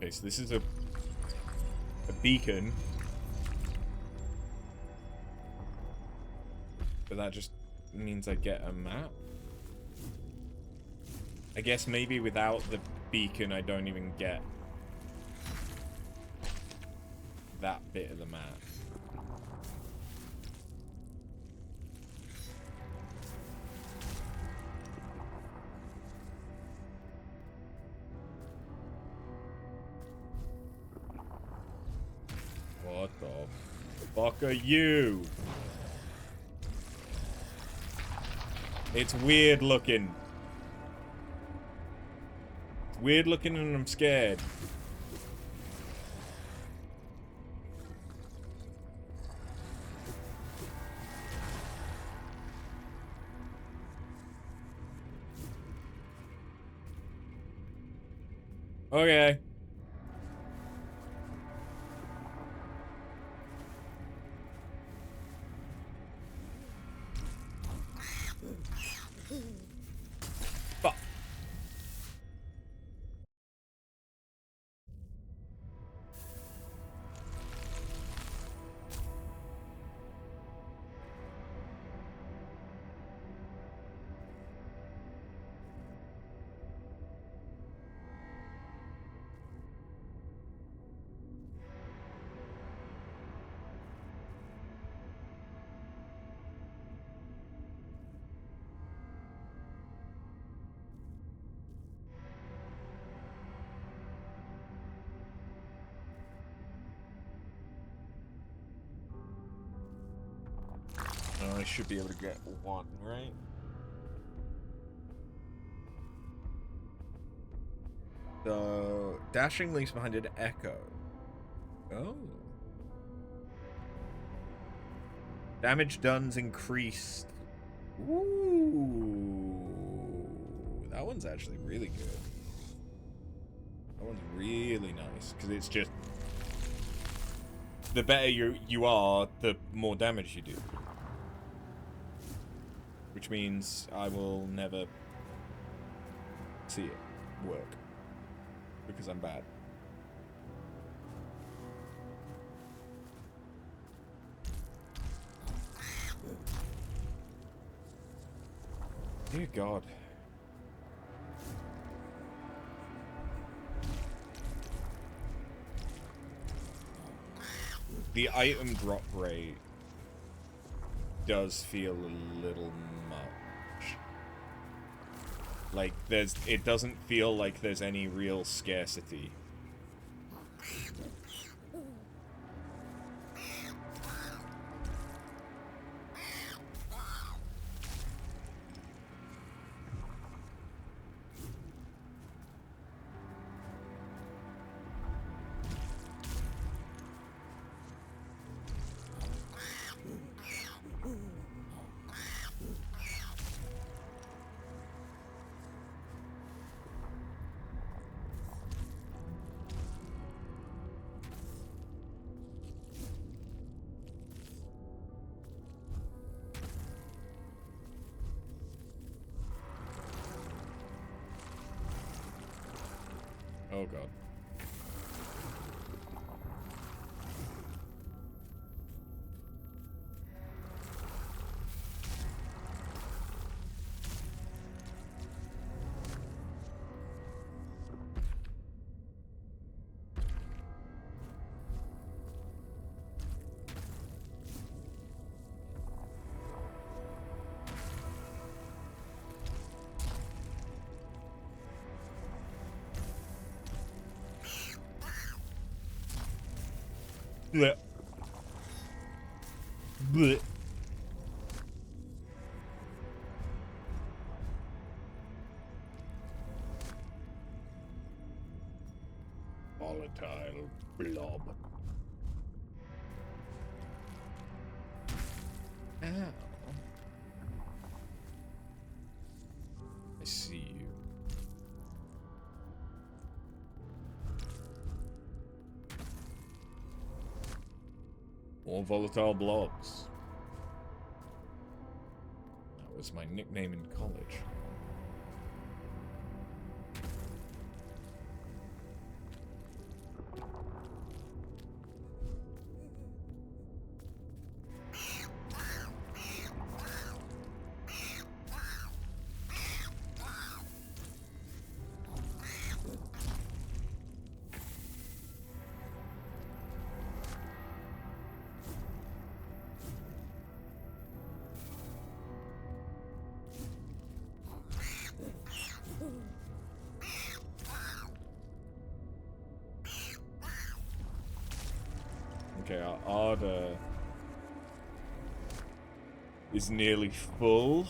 Speaker 1: Okay, so this is a beacon. But that just means I get a map. I guess maybe without the beacon I don't even get that bit of the map. What the fuck are you? It's weird looking. It's weird looking and I'm scared. Okay. Fuck. I should be able to get one, right? So, dashing leaves behind an echo. Oh. Damage done's increased. Ooh. That one's actually really good. That one's really nice, because it's just... the better you are, the more damage you do. Which means I will never see it work. Because I'm bad. Dear God. The item drop rate does feel a little much. Like, it doesn't feel like there's any real scarcity. Oh god. Blech. Blech. Volatile blob. Ow. I see you. More volatile blobs. That was my nickname in college. Okay, our order is nearly full.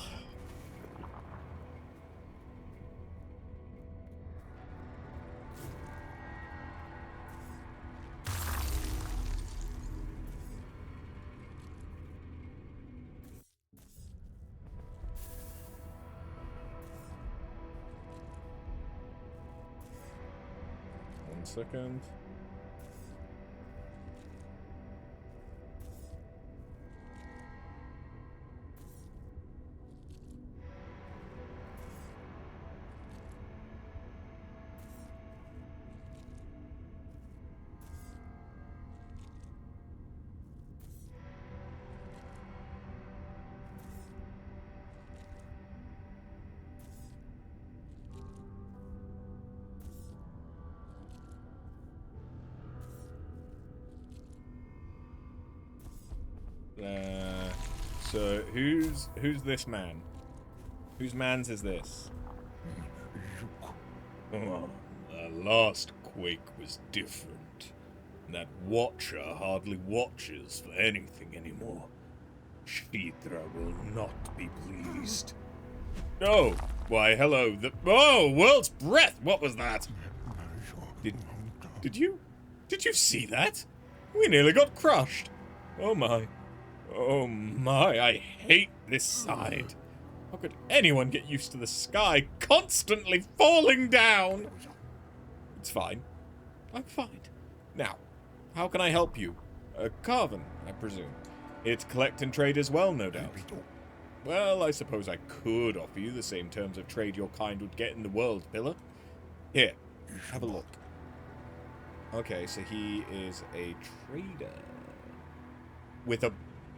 Speaker 1: One second. So who's this man? Whose man's is this? Oh, the last quake was different. That watcher hardly watches for anything anymore. Shithra will not be pleased. Oh, why, hello. Oh, world's breath! What was that? Did you see that? We nearly got crushed. Oh my. Oh my, I hate this side. How could anyone get used to the sky constantly falling down? It's fine. I'm fine. Now, how can I help you? Carven, I presume. It's collect and trade as well, no doubt. Well, I suppose I could offer you the same terms of trade your kind would get in the world, Pillar. Here, have a look. Okay, so he is a trader. With a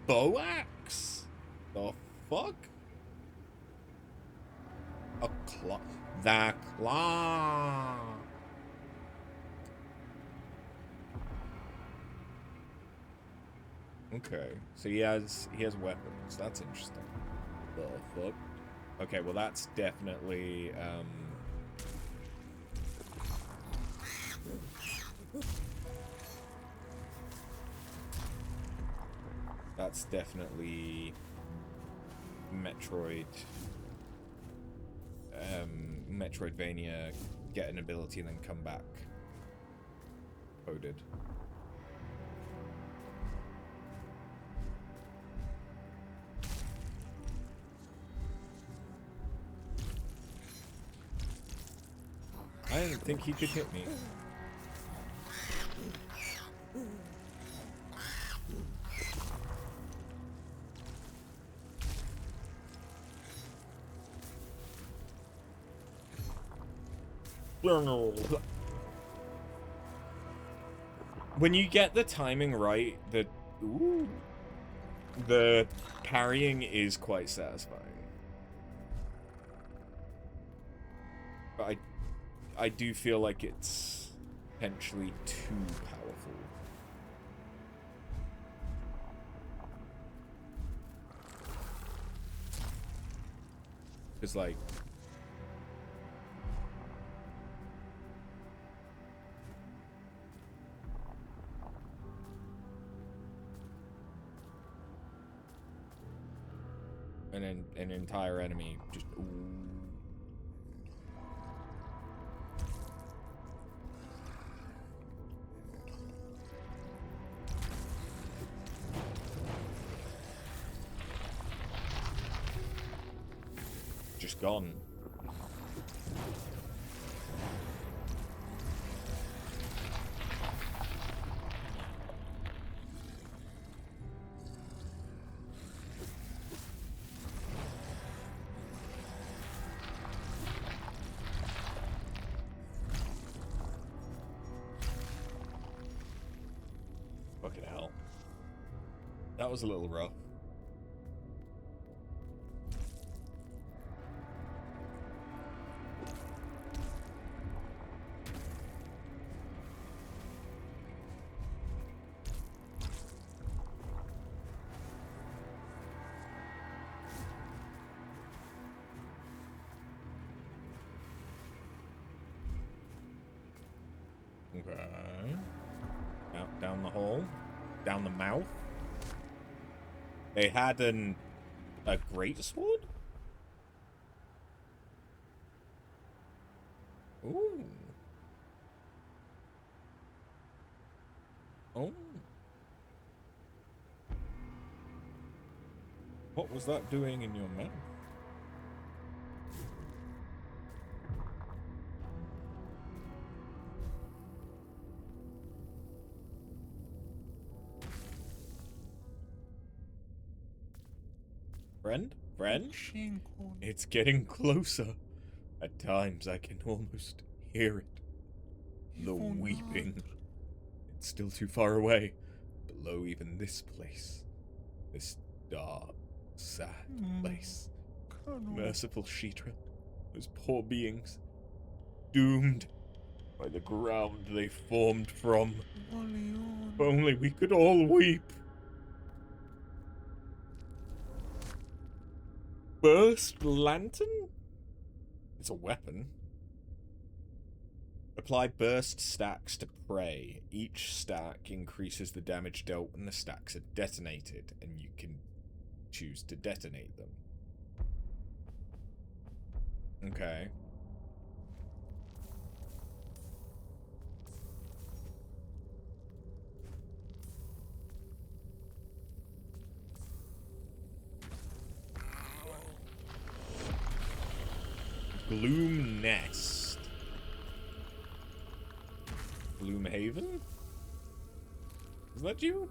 Speaker 1: bow axe? The fuck? A claw. The claw. Okay, so he has weapons. That's interesting. The fuck? Okay, well that's definitely that's definitely Metroidvania, get an ability and then come back coded. I didn't think he could hit me. When you get the timing right, the parrying is quite satisfying. But I do feel like it's potentially too powerful. Because, like... an entire enemy just... Ooh. Just gone. Fucking hell. That was a little rough. Okay. Out down the hole. Down the mouth. They had a great sword? Ooh. Oh. What was that doing in your mouth? Friend? Friend? It's getting closer. At times I can almost hear it. The weeping. It's still too far away. Below even this place. This dark, sad place. Merciful Sheetra. Those poor beings. Doomed by the ground they formed from. If only we could all weep. Burst Lantern? It's a weapon. Apply burst stacks to prey. Each stack increases the damage dealt when the stacks are detonated, and you can choose to detonate them. Okay. Gloom Nest. Gloomhaven? Is that you?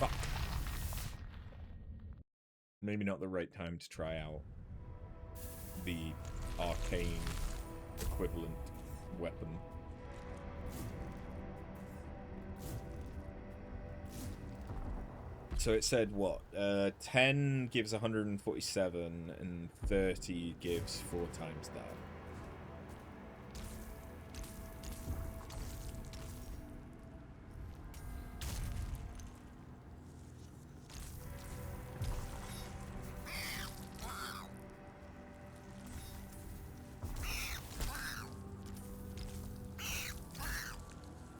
Speaker 1: Fuck. Maybe not the right time to try out the arcane equivalent weapon. So it said what? 10 gives 147 and 30 gives 4 times that.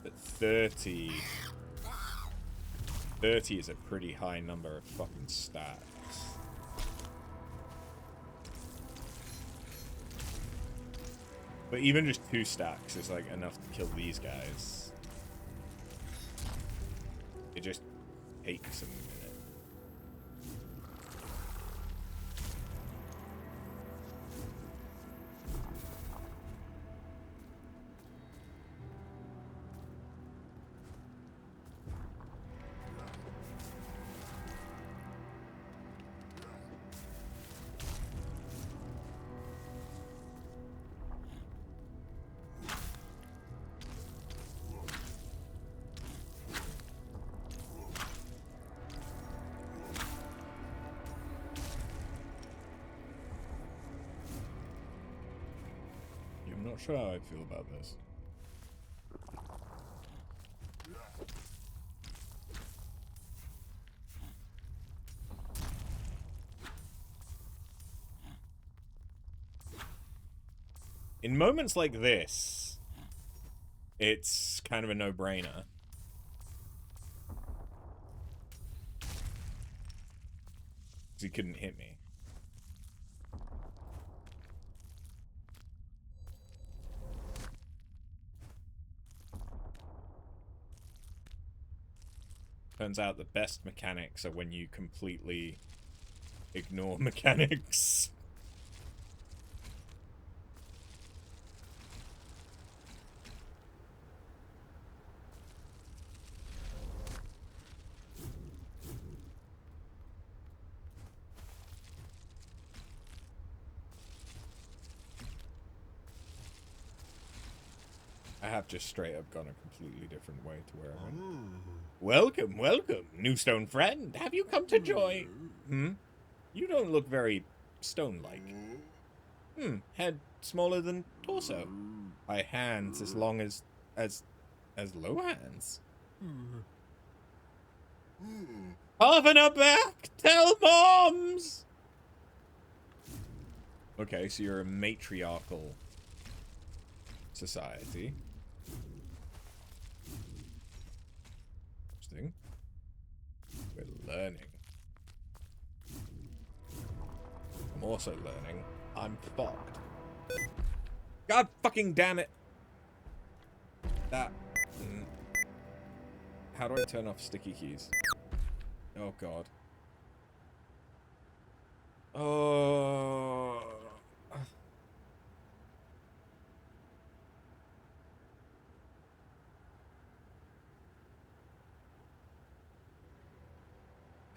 Speaker 1: But 30 is a pretty high number of fucking stats. But even just 2 stacks is like enough to kill these guys. It just takes a minute. I'm not sure how I feel about this. In moments like this, it's kind of a no-brainer. Because he couldn't hit me. Turns out the best mechanics are when you completely ignore mechanics. I have just straight up gone a completely different way to where I went. Welcome, welcome, new stone friend. Have you come to join? You don't look very stone-like. Head smaller than torso. By hands as long as low hands. Half up back. Tell moms. Okay, so you're a matriarchal society. Interesting. We're learning. I'm also learning. I'm fucked. God fucking damn it. That. How do I turn off sticky keys? Oh god. Oh.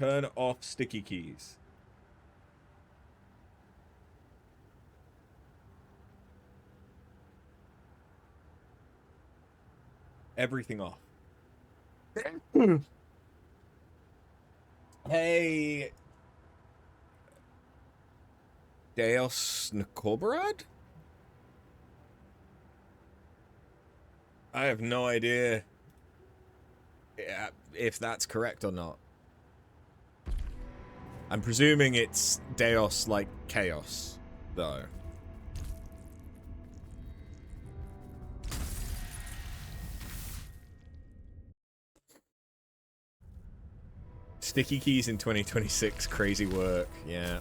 Speaker 1: Turn off sticky keys. Everything off. Hey. Deus Nikoborad? I have no idea if that's correct or not. I'm presuming it's Deus like chaos, though. Sticky keys in 2026, crazy work, yeah.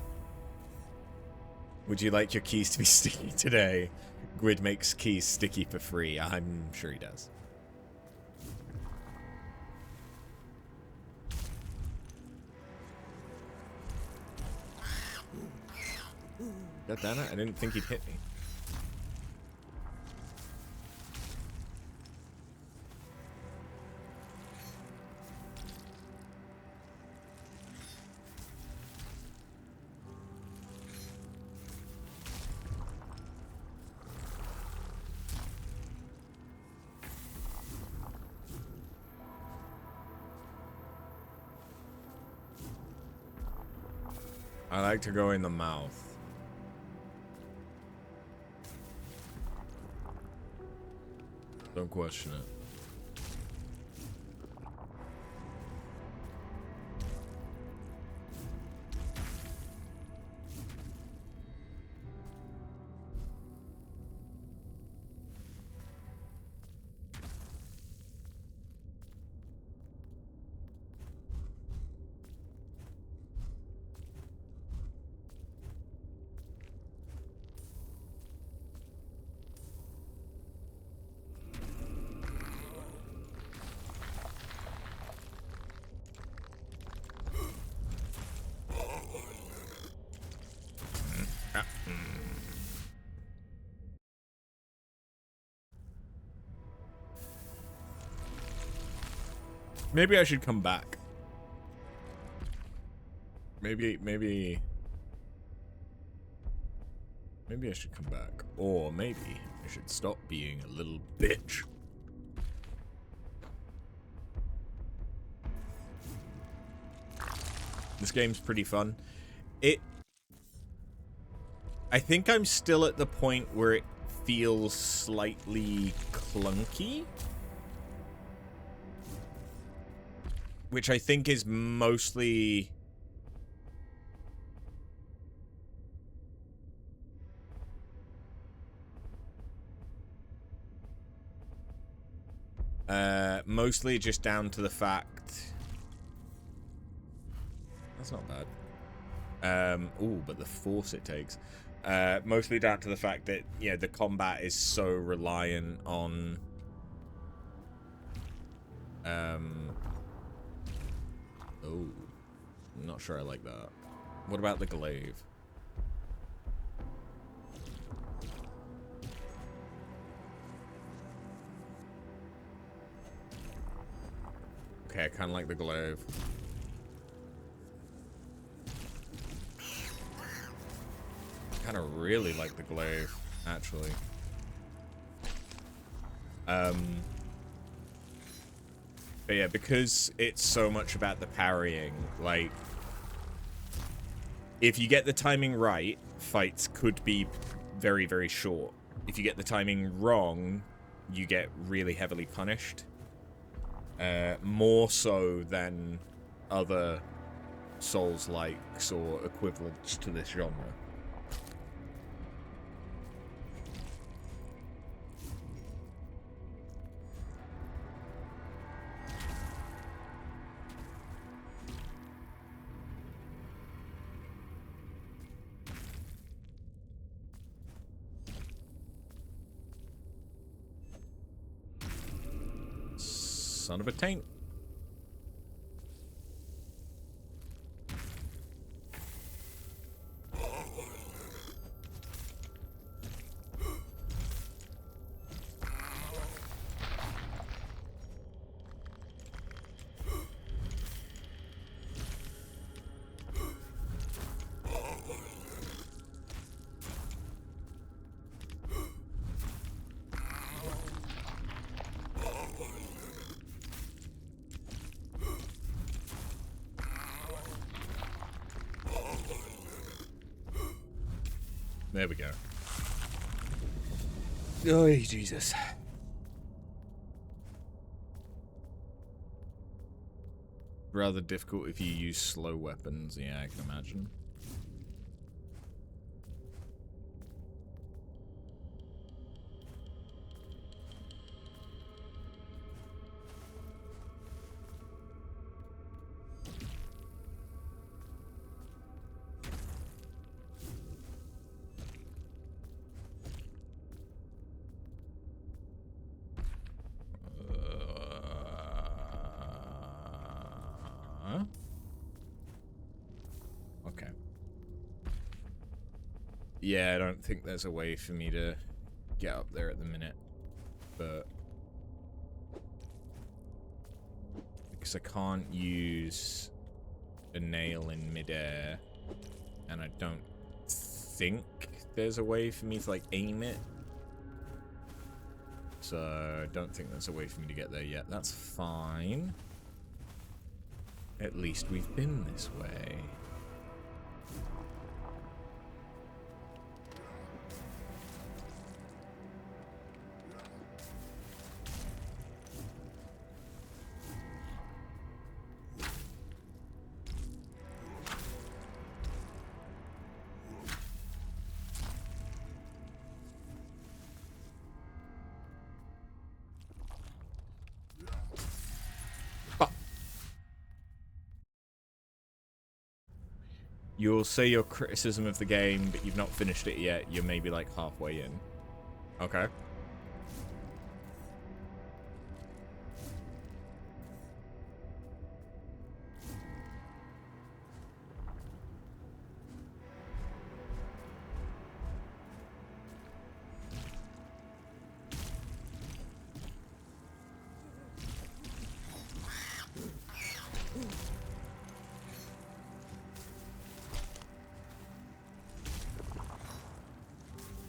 Speaker 1: Would you like your keys to be sticky today? Gwyd makes keys sticky for free. I'm sure he does. God damn it, I didn't think he'd hit me. I like to go in the mouth. Don't question it. Maybe I should come back. Maybe I should come back. Or maybe I should stop being a little bitch. This game's pretty fun. I think I'm still at the point where it feels slightly clunky. Which I think is mostly... mostly just down to the fact... That's not bad. Ooh, but the force it takes. Mostly down to the fact that, yeah, the combat is so reliant on... Oh, I'm not sure I like that. What about the glaive? Okay, I kind of like the glaive. Kind of really like the glaive, actually. But yeah, because it's so much about the parrying, like, if you get the timing right, fights could be very, very short. If you get the timing wrong, you get really heavily punished. More so than other Souls-likes or equivalents to this genre. Son of a taint. There we go. Oh, Jesus. Rather difficult if you use slow weapons. Yeah, I can imagine. Okay. Yeah, I don't think there's a way for me to get up there at the minute, but because I can't use a nail in midair, and I don't think there's a way for me to, like, aim it. So I don't think there's a way for me to get there yet. That's fine. At least we've been this way. You'll say your criticism of the game, but you've not finished it yet. You're maybe like halfway in. Okay.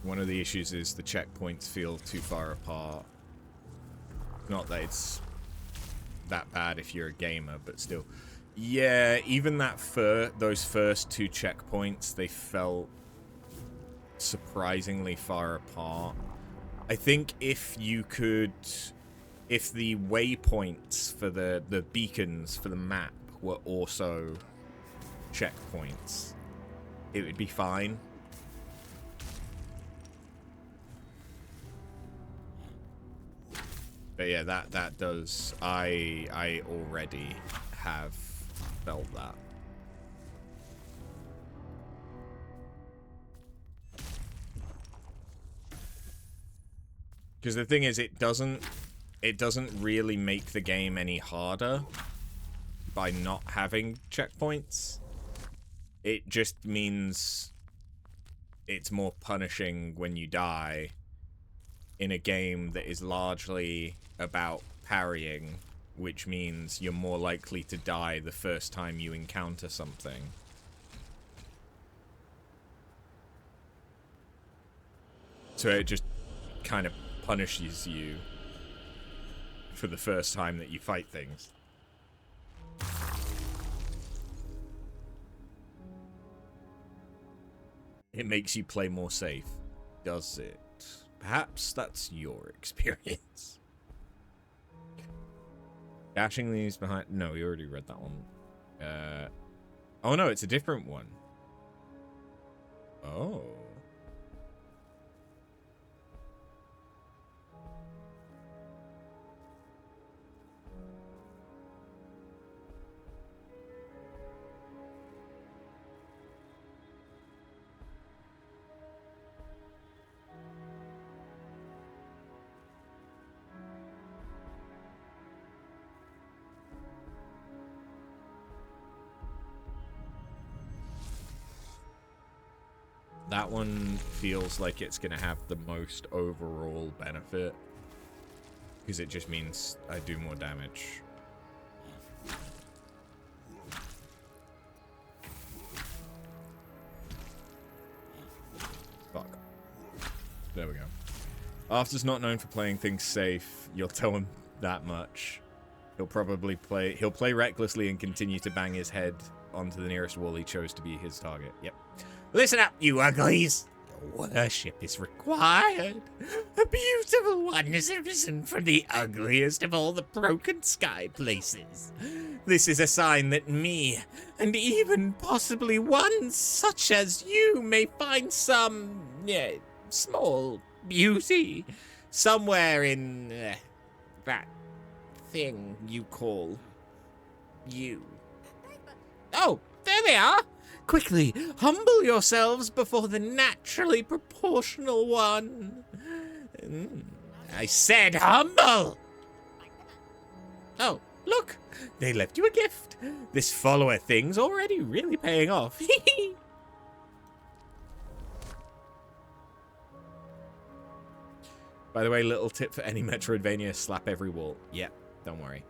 Speaker 1: One of the issues is the checkpoints feel too far apart. Not that it's that bad if you're a gamer, but still. Yeah, even that those first 2 checkpoints, they felt surprisingly far apart. I think if the waypoints for the beacons for the map were also checkpoints, it would be fine. But yeah, that does. I already have felt that. Because the thing is, it doesn't really make the game any harder by not having checkpoints. It just means it's more punishing when you die in a game that is largely about parrying, which means you're more likely to die the first time you encounter something. So it just kind of punishes you for the first time that you fight things. It makes you play more safe, does it? Perhaps that's your experience. Dashing these behind... No, we already read that one. Oh no, it's a different one. Oh. That one feels like it's going to have the most overall benefit. Because it just means I do more damage. Fuck. There we go. After's not known for playing things safe. You'll tell him that much. He'll play recklessly and continue to bang his head onto the nearest wall he chose to be his target. Yep. Listen up, you uglies. Your worship is required. A beautiful one has arisen from the ugliest of all the broken sky places. This is a sign that me, and even possibly one such as you, may find some, small beauty somewhere in that thing you call you. Oh, there they are! Quickly, humble yourselves before the naturally proportional one. I said humble! Oh, look! They left you a gift. This follower thing's already really paying off. By the way, little tip for any Metroidvania, slap every wall. Yep, don't worry.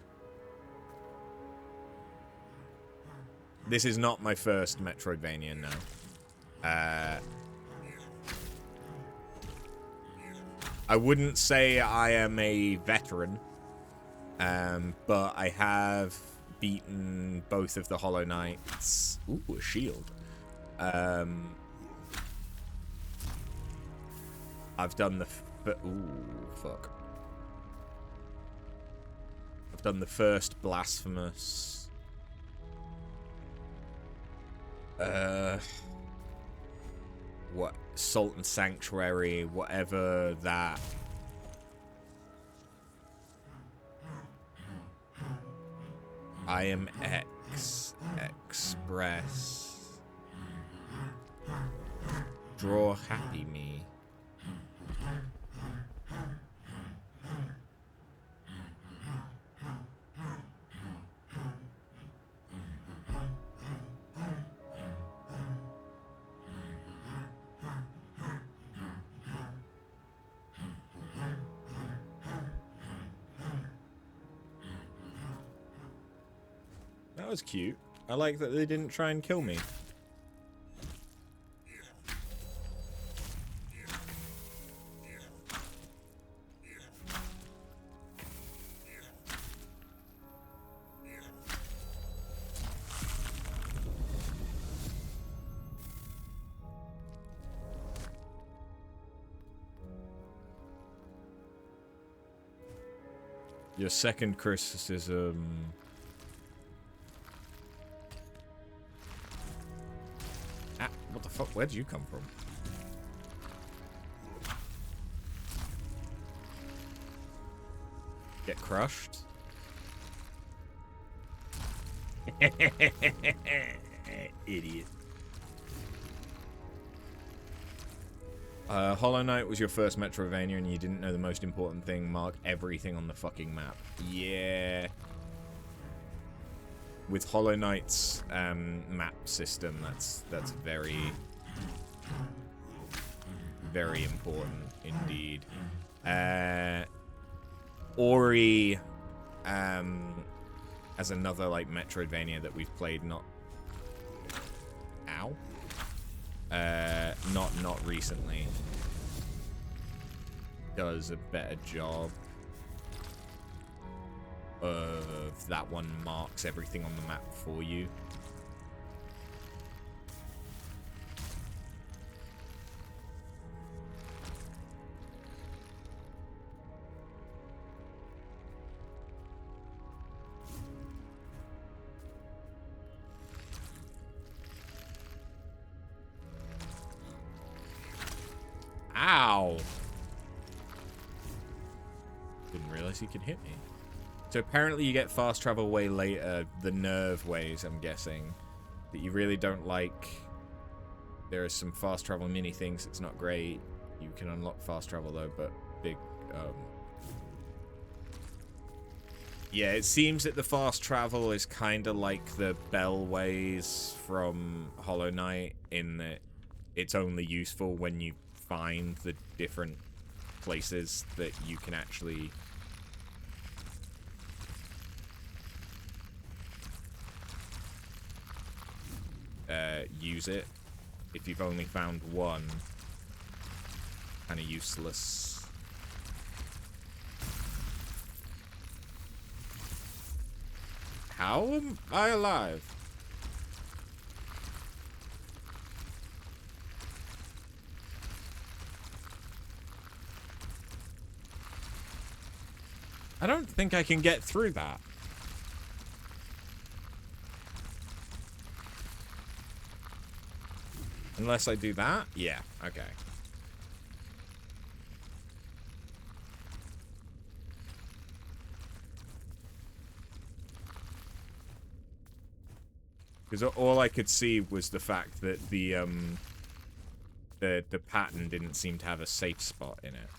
Speaker 1: This is not my first Metroidvania, no. I wouldn't say I am a veteran, but I have beaten both of the Hollow Knights. Ooh, a shield. I've done the... Ooh, fuck. I've done the first Blasphemous... what, Salt and Sanctuary, whatever that. I am X, Express. Draw happy me. That was cute. I like that they didn't try and kill me. Your second criticism... Ah, what the fuck? Where did you come from? Get crushed? Idiot. Hollow Knight was your first Metroidvania and you didn't know the most important thing, mark everything on the fucking map. Yeah. With Hollow Knight's map system, that's very, very important indeed. Ori, as another like Metroidvania that we've played, not recently, does a better job of that. One marks everything on the map for you. Ow! Didn't realize he could hit me. So apparently you get fast travel way later, the nerve ways, I'm guessing, that you really don't like. There are some fast travel mini things, it's not great. You can unlock fast travel though, but big, yeah, it seems that the fast travel is kind of like the bell ways from Hollow Knight, in that it's only useful when you find the different places that you can actually use it. If you've only found one, kind of useless. How am I alive? I don't think I can get through that. Unless I do that? Yeah, okay. Because all I could see was the fact that the pattern didn't seem to have a safe spot in it.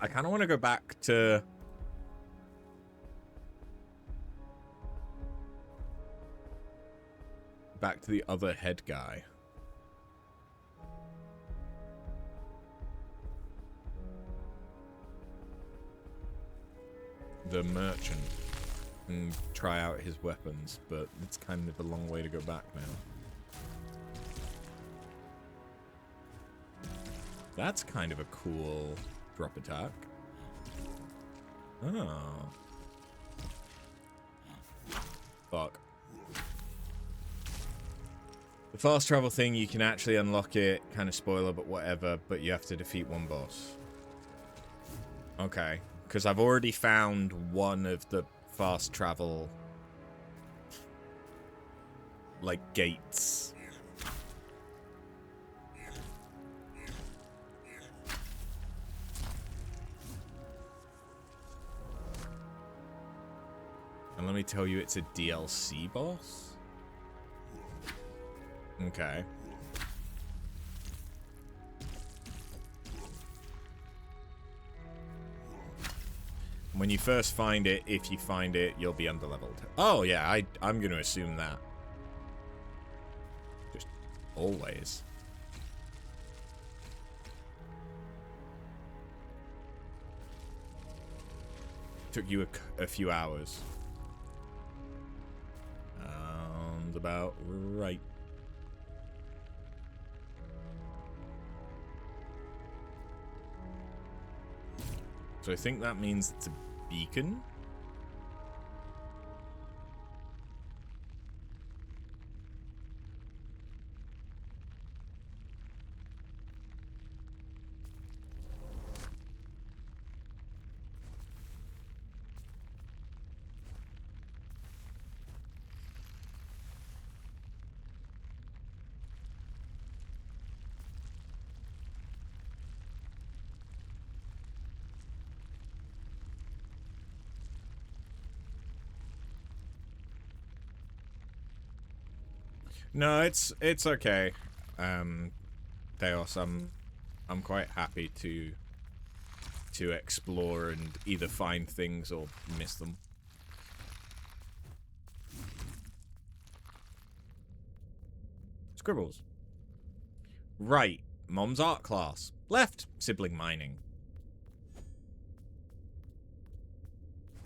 Speaker 1: I kind of want to go back to... the other head guy. The merchant. And try out his weapons, but it's kind of a long way to go back now. That's kind of a cool drop attack. Oh. Fuck. The The fast travel thing, you can actually unlock it. Kind of spoiler, but whatever. But you have to defeat one boss. Okay. Because I've already found one of the fast travel, like, gates. And let me tell you, it's a DLC boss? Okay. When you first find it, if you find it, you'll be underleveled. Oh, yeah, I'm going to assume that. Just always. Took you a few hours. Sounds about right. So I think that means it's a beacon. No, it's okay. Theos, I'm quite happy to explore and either find things or miss them. Scribbles. Right, Mom's art class. Left, sibling mining.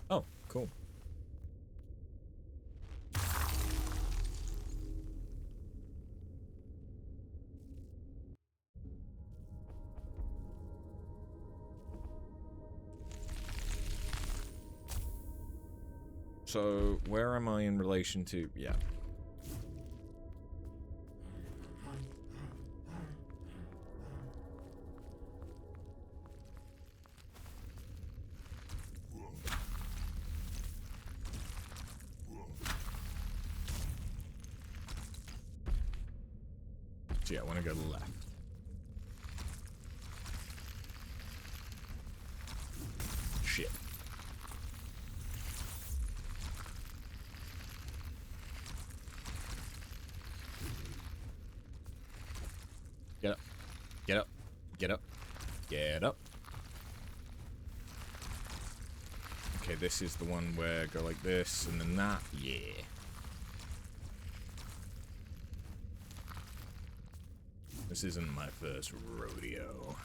Speaker 1: Oh, cool. So, where am I in relation to... Yeah. So, yeah, I want to go left. Shit. Get up. Get up. Get up. Get up. Okay, this is the one where go like this and then that. Yeah. This isn't my first rodeo.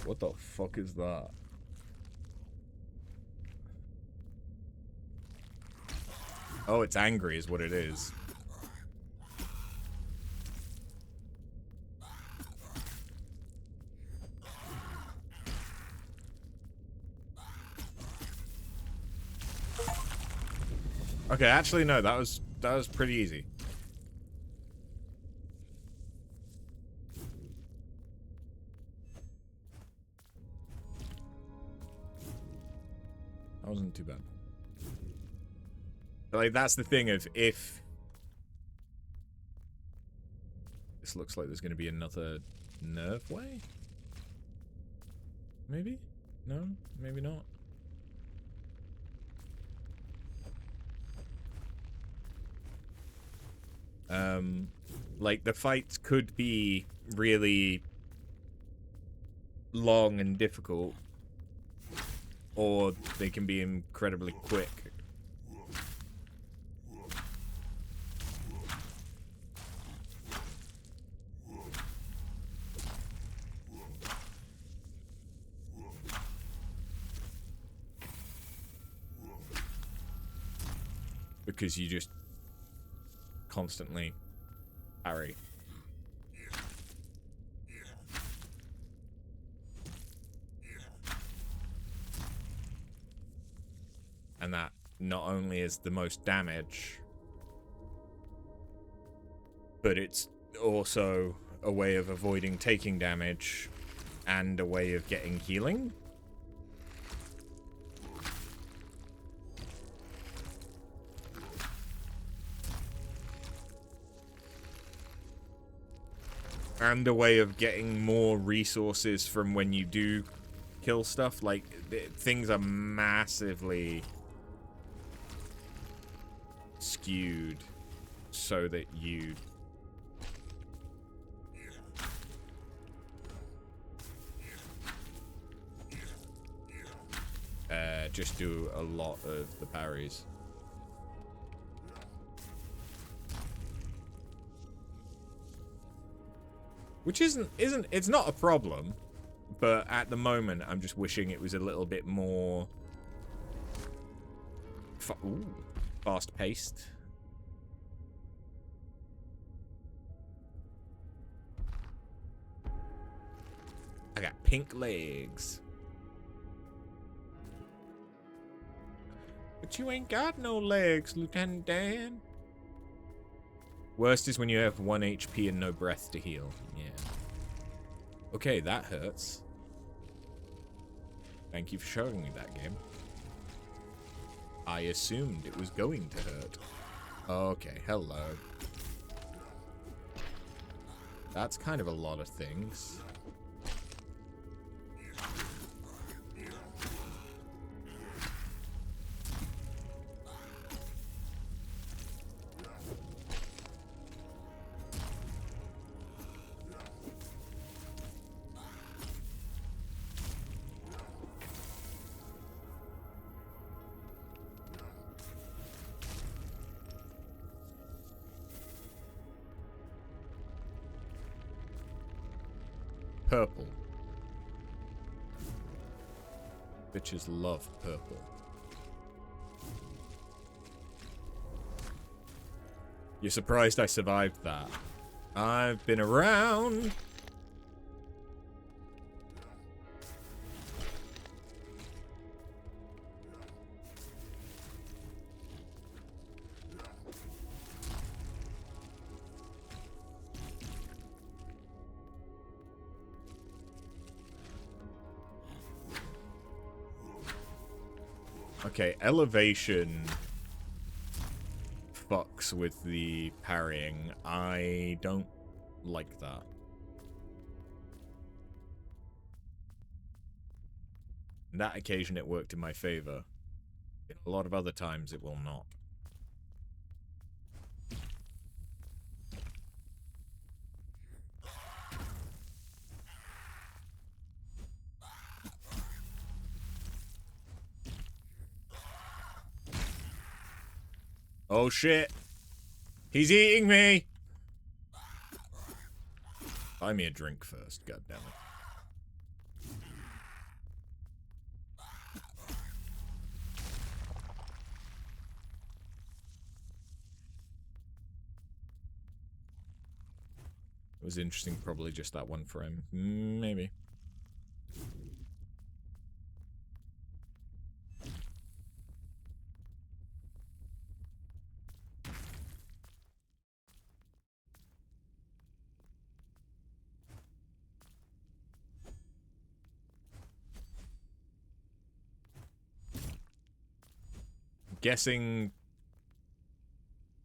Speaker 1: What the fuck is that? Oh, it's angry is what it is. Okay, actually no, that was pretty easy. That wasn't too bad. But, like, that's the thing of if... This looks like there's going to be another nerve way? Maybe? No? Maybe not? Like, the fights could be really long and difficult, or they can be incredibly quick. because you just constantly parry. And that not only is the most damage, but it's also a way of avoiding taking damage and a way of getting healing. And a way of getting more resources from when you do kill stuff. Like, things are massively skewed so that you just do a lot of the parries. Which it's not a problem, but at the moment I'm just wishing it was a little bit more fast-paced. I got pink legs. But you ain't got no legs, Lieutenant Dan. Worst is when you have 1 HP and no breath to heal. Yeah. Okay, that hurts. Thank you for showing me that game. I assumed it was going to hurt. Okay, hello. That's kind of a lot of things. Purple. Bitches love purple. You're surprised I survived that. I've been around. Okay, elevation fucks with the parrying. I don't like that. On that occasion, it worked in my favor. A lot of other times, it will not. Oh shit! He's eating me! Buy me a drink first, goddammit. It was interesting, probably just that one frame. Maybe. Guessing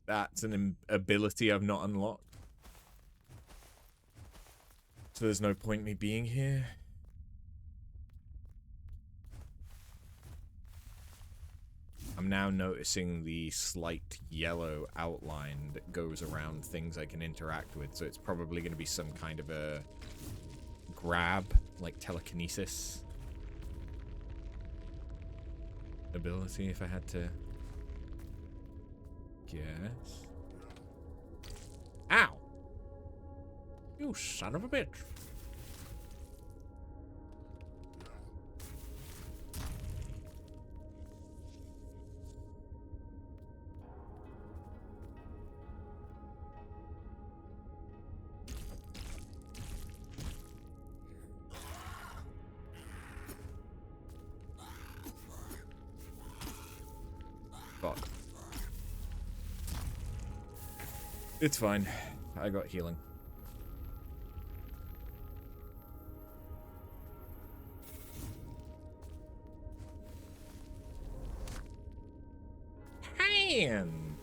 Speaker 1: that's an ability I've not unlocked. So there's no point me being here. I'm now noticing the slight yellow outline that goes around things I can interact with, so it's probably going to be some kind of a grab, like telekinesis ability, if I had to guess. Ow! You son of a bitch! It's fine. I got healing. Hand.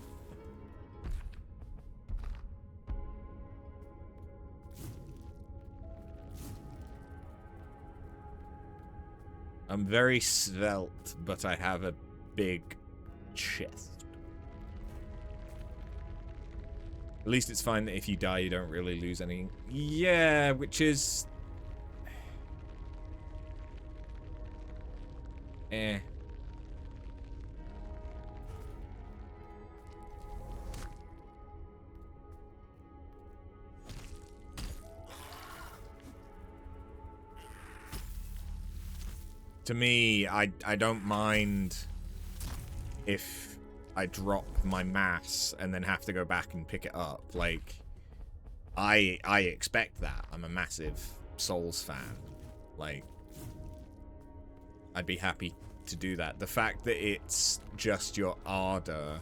Speaker 1: I'm very svelte, but I have a big chest. At least it's fine that if you die, you don't really lose anything. Yeah, which is... eh. To me, I don't mind if I drop my mass and then have to go back and pick it up. Like, I expect that. I'm a massive Souls fan. Like, I'd be happy to do that. The fact that it's just your ardor...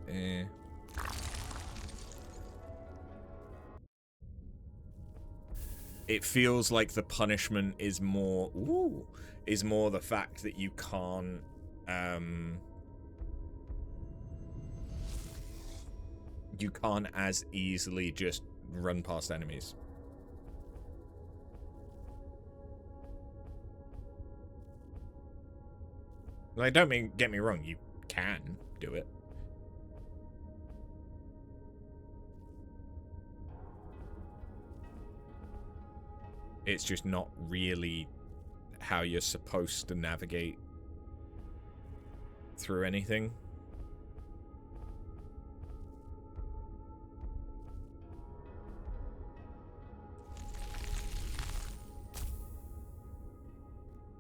Speaker 1: eh. It feels like the punishment is more... ooh, is more the fact that you can't... you can't as easily just run past enemies. Like, don't get me wrong, you can do it. It's just not really how you're supposed to navigate through anything.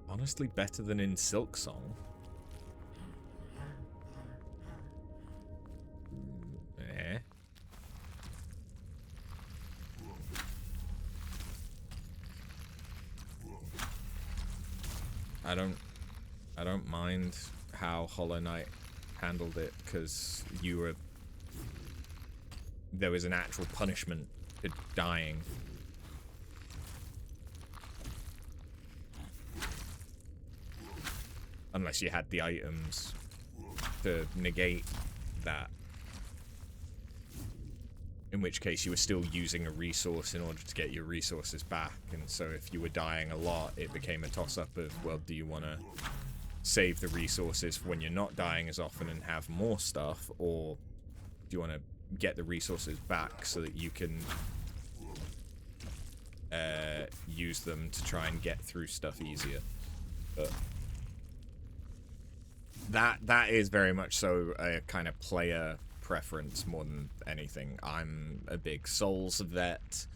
Speaker 1: Honestly, better than in Silk Song. Eh. I don't mind how Hollow Knight handled it, because there was an actual punishment to dying. Unless you had the items to negate that. In which case you were still using a resource in order to get your resources back. And so if you were dying a lot, it became a toss-up of, well, do you want to save the resources for when you're not dying as often and have more stuff? Or do you want to get the resources back so that you can use them to try and get through stuff easier? But that is very much so a kind of player preference more than anything. I'm a big Souls vet,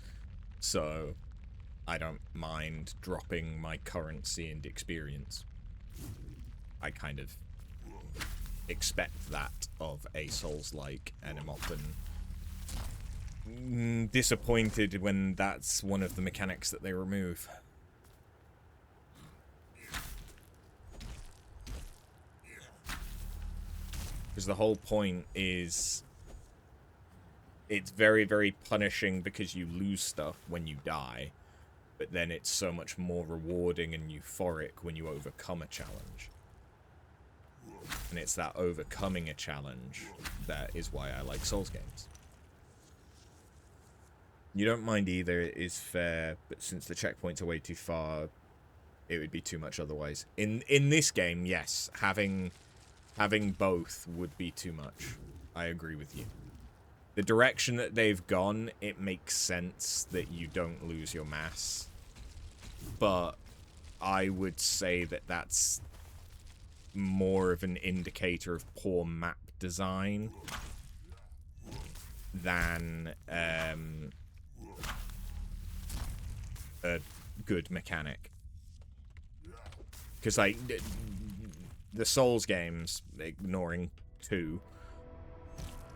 Speaker 1: so I don't mind dropping my currency and experience. I kind of expect that of a Souls-like, and I'm often disappointed when that's one of the mechanics that they remove. Because the whole point is it's very, very punishing because you lose stuff when you die, but then it's so much more rewarding and euphoric when you overcome a challenge. And it's that overcoming a challenge that is why I like Souls games. You don't mind either, it is fair, but since the checkpoints are way too far, it would be too much otherwise. In this game, yes, having both would be too much. I agree with you. The direction that they've gone, it makes sense that you don't lose your mass. But I would say that that's more of an indicator of poor map design than a good mechanic. Because, like, the Souls games, ignoring 2,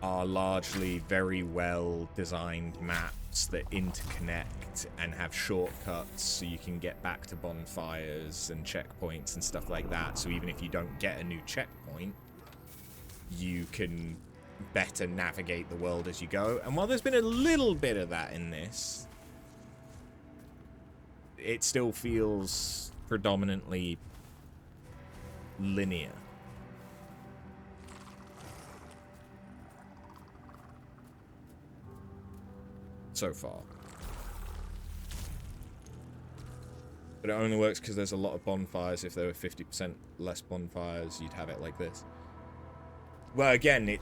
Speaker 1: are largely very well designed maps that interconnect and have shortcuts so you can get back to bonfires and checkpoints and stuff like that. So even if you don't get a new checkpoint, you can better navigate the world as you go. And while there's been a little bit of that in this, it still feels predominantly linear. So far. But it only works because there's a lot of bonfires. If there were 50% less bonfires, you'd have it like this. Well, again, it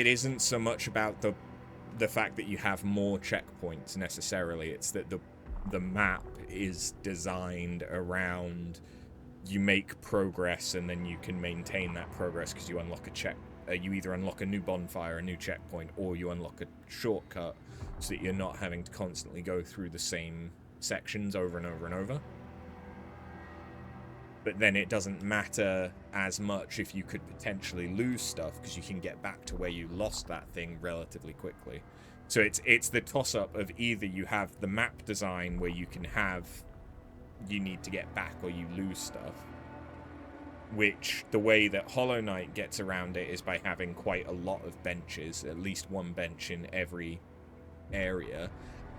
Speaker 1: isn't so much about the fact that you have more checkpoints necessarily. It's that the map is designed around you make progress and then you can maintain that progress because you unlock you either unlock a new bonfire, a new checkpoint, or you unlock a shortcut so that you're not having to constantly go through the same sections over and over and over. But then it doesn't matter as much if you could potentially lose stuff because you can get back to where you lost that thing relatively quickly. So it's the toss-up of either you have the map design where you need to get back or you lose stuff, which the way that Hollow Knight gets around it is by having quite a lot of benches, at least one bench in every area,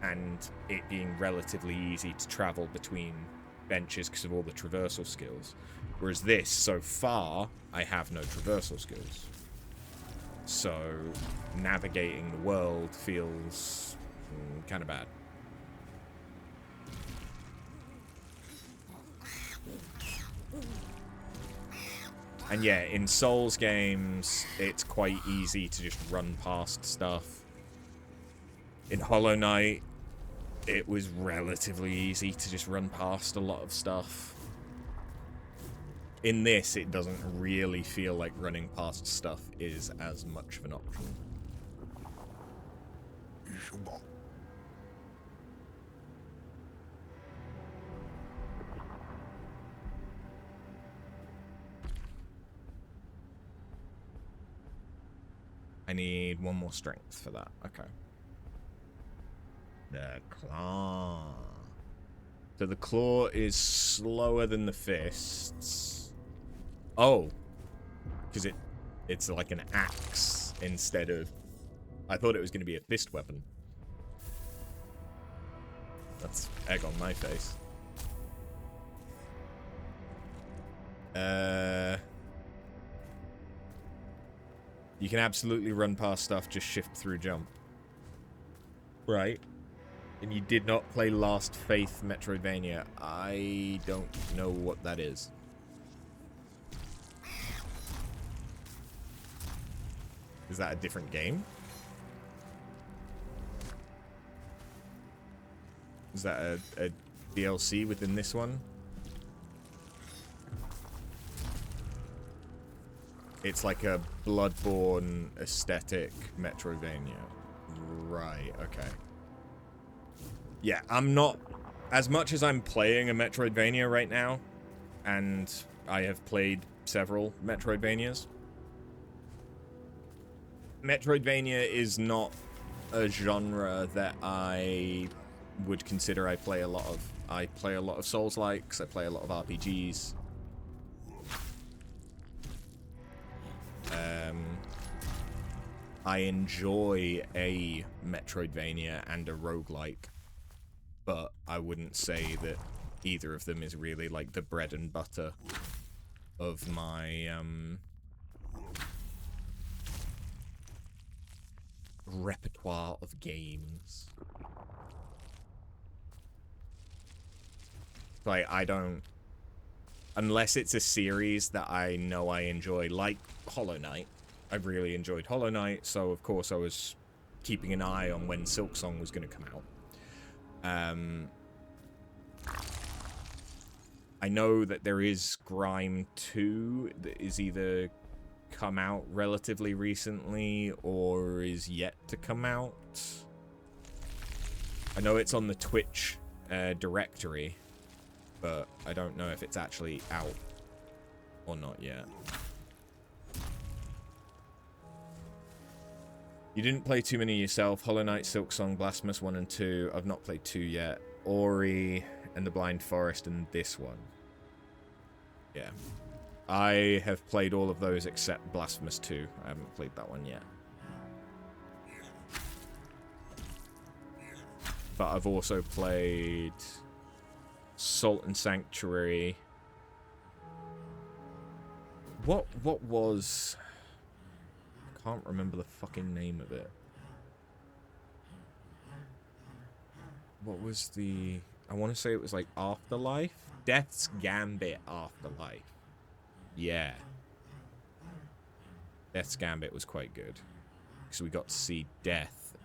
Speaker 1: and it being relatively easy to travel between benches because of all the traversal skills. Whereas this, so far, I have no traversal skills. So navigating the world feels kind of bad. And yeah, in Souls games, it's quite easy to just run past stuff. In Hollow Knight, it was relatively easy to just run past a lot of stuff. In this, it doesn't really feel like running past stuff is as much of an option. I need one more strength for that. Okay. The claw. So the claw is slower than the fists. Oh. Because it's like an axe instead of... I thought it was going to be a fist weapon. That's egg on my face. You can absolutely run past stuff, just shift through jump. Right. And you did not play Last Faith Metroidvania. I don't know what that is. Is that a different game? Is that a DLC within this one? It's like a Bloodborne aesthetic Metroidvania. Right, okay. Yeah, I'm not... As much as I'm playing a Metroidvania right now, and I have played several Metroidvanias, Metroidvania is not a genre that I would consider I play a lot of. I play a lot of Souls-likes, I play a lot of RPGs. I enjoy a Metroidvania and a roguelike, but I wouldn't say that either of them is really like the bread and butter of my repertoire of games. Like, I don't... Unless it's a series that I know I enjoy, like Hollow Knight. I really enjoyed Hollow Knight, so of course I was keeping an eye on when Silksong was going to come out. I know that there is Grime 2 that is either come out relatively recently or is yet to come out. I know it's on the Twitch directory, but I don't know if it's actually out or not yet. You didn't play too many yourself. Hollow Knight, Silksong, Blasphemous 1 and 2. I've not played 2 yet. Ori and the Blind Forest and this one. Yeah. I have played all of those except Blasphemous 2. I haven't played that one yet. But I've also played Salt and Sanctuary. What was... I can't remember the fucking name of it. What was the... I want to say it was like Afterlife? Death's Gambit Afterlife. Yeah. Death's Gambit was quite good. Because we got to see Death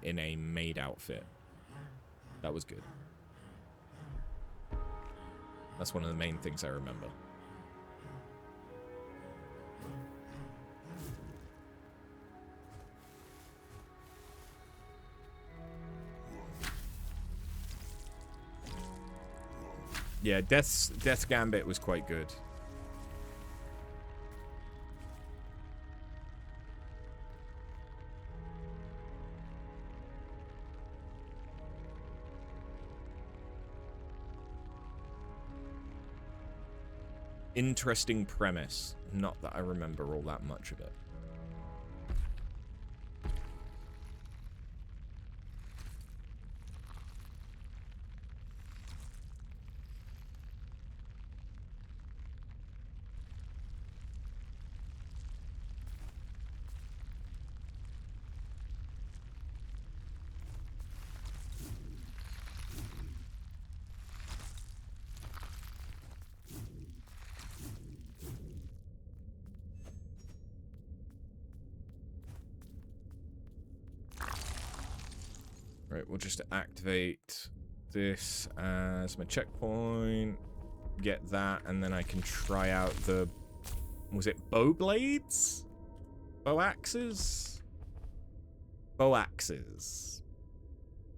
Speaker 1: in a maid outfit. That was good. That's one of the main things I remember. Yeah, Death's Gambit was quite good. Interesting premise. Not that I remember all that much of it. Right, we'll just activate this as my checkpoint. Get that, and then I can try out the... Was it bow blades? Bow axes? Bow axes.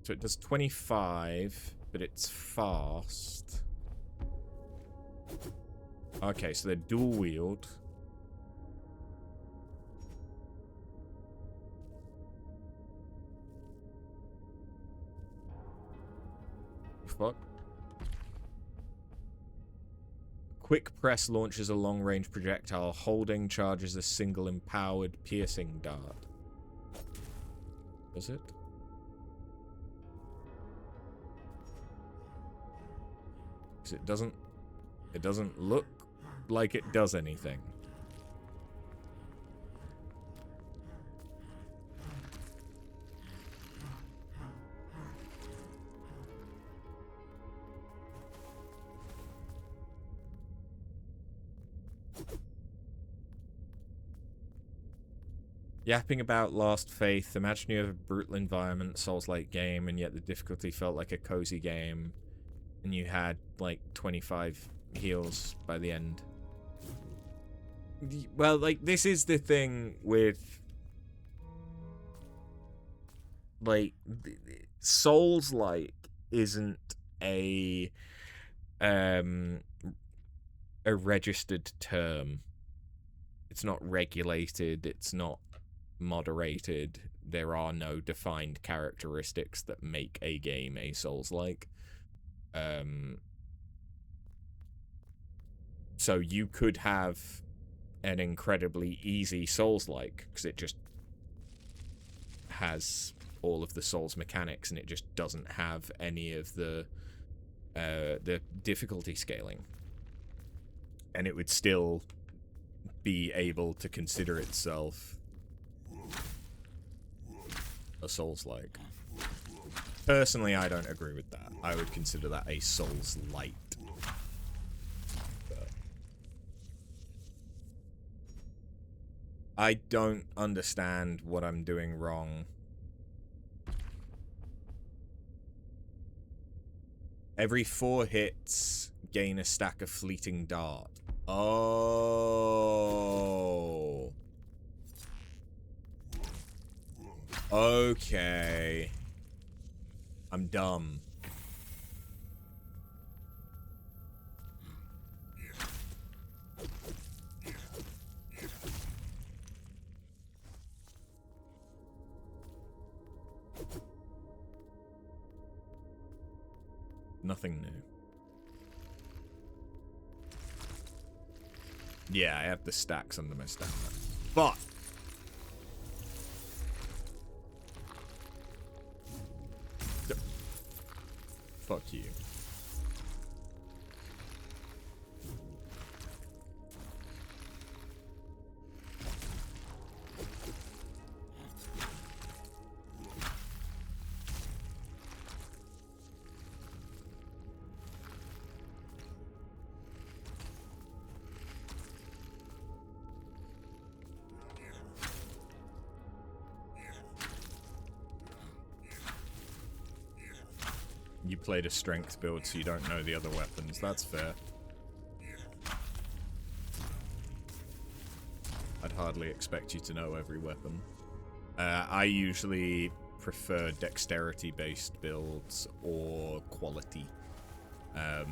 Speaker 1: So it does 25, but it's fast. Okay, so they're dual wield. Fuck. Quick press launches a long-range projectile. Holding charges a single empowered piercing dart. Does it? Because it doesn't look like it does anything. Yapping about Lost Faith. Imagine you have a brutal environment, Souls-like game, and yet the difficulty felt like a cozy game, and you had like 25 heals by the end. Well, like, this is the thing with, like, Souls-like isn't a registered term. It's not regulated. It's not moderated. There are no defined characteristics that make a game a Souls-like. So you could have an incredibly easy Souls-like because it just has all of the Souls mechanics and it just doesn't have any of the difficulty scaling, and it would still be able to consider itself a Souls-like. Personally, I don't agree with that. I would consider that a Souls-light. I don't understand what I'm doing wrong. Every 4 hits, gain a stack of fleeting dart. Oh. Okay. I'm dumb. Nothing new. Yeah, I have the stacks under my stamina. But fuck you. You played a strength build, so you don't know the other weapons. That's fair. I'd hardly expect you to know every weapon. I usually prefer dexterity-based builds or quality. But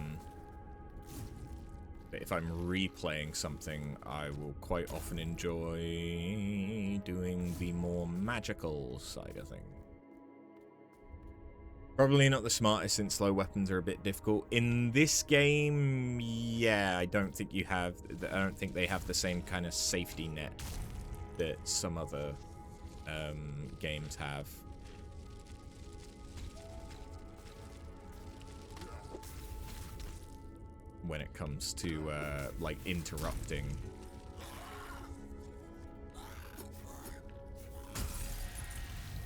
Speaker 1: if I'm replaying something, I will quite often enjoy doing the more magical side of things. Probably not the smartest since slow weapons are a bit difficult. In this game, yeah, I don't think they have the same kind of safety net that some other games have. When it comes to like interrupting.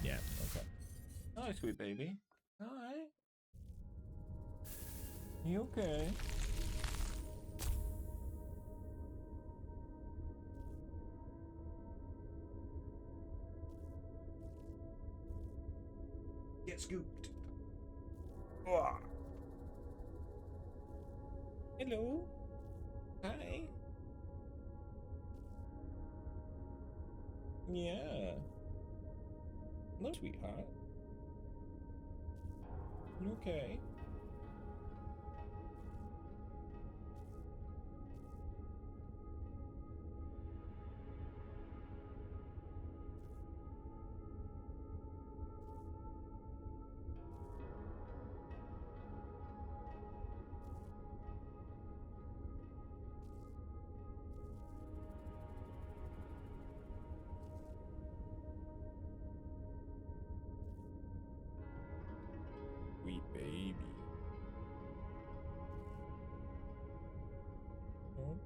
Speaker 1: Yeah, okay. Hi, sweet baby. Hi. You okay? Get scooped. Oh. Hello. Hi. Yeah. No, sweetheart. You okay? Sweet baby. Oh.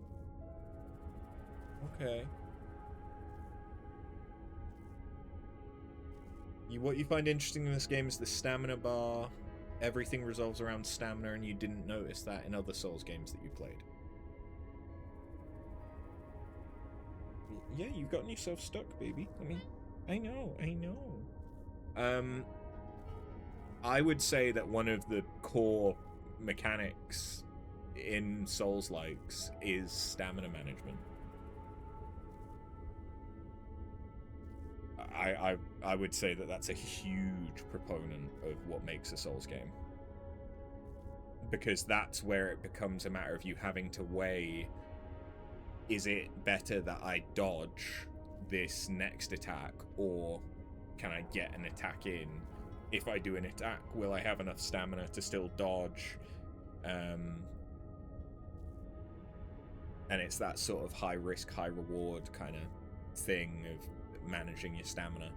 Speaker 1: Okay. What you find interesting in this game is the stamina bar. Everything revolves around stamina, and you didn't notice that in other Souls games that you played. Yeah, you've gotten yourself stuck, baby. I mean, I know. I would say that one of the core mechanics in Souls-likes is stamina management. I would say that that's a huge proponent of what makes a Souls game. Because that's where it becomes a matter of you having to weigh, is it better that I dodge this next attack, or can I get an attack in? If I do an attack, will I have enough stamina to still dodge? And it's that sort of high risk, high reward kind of thing of managing your stamina.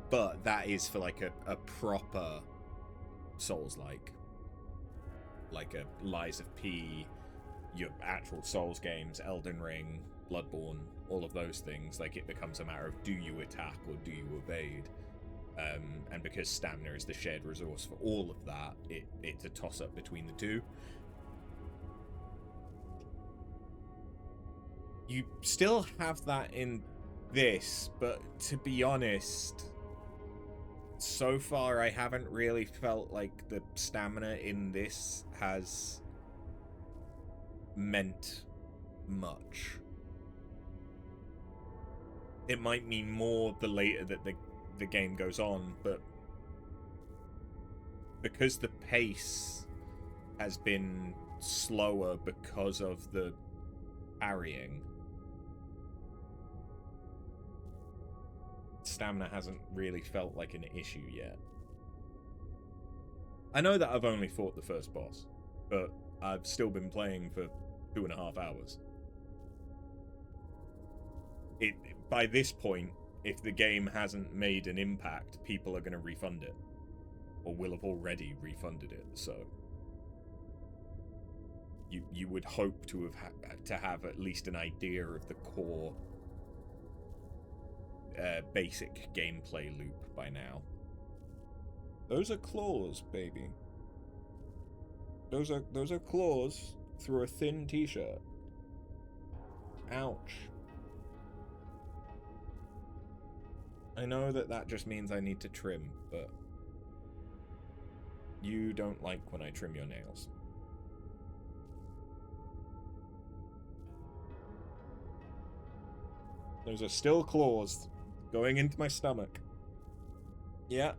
Speaker 1: But that is for like a proper Souls-like a Lies of P, your actual Souls games, Elden Ring, Bloodborne, all of those things. Like, it becomes a matter of, do you attack or do you evade? And because stamina is the shared resource for all of that, it's a toss-up between the two. You still have that in this, but to be honest, so far I haven't really felt like the stamina in this has meant much. It might mean more the later that the game goes on, but because the pace has been slower because of the parrying, stamina hasn't really felt like an issue yet. I know that I've only fought the first boss, but I've still been playing for 2.5 hours. By this point, if the game hasn't made an impact, people are going to refund it. Or will have already refunded it, so... You would hope to have at least an idea of the core basic gameplay loop by now. Those are claws, baby. Those are claws through a thin t-shirt. Ouch. I know that just means I need to trim, but you don't like when I trim your nails. Those are still claws going into my stomach. Yeah.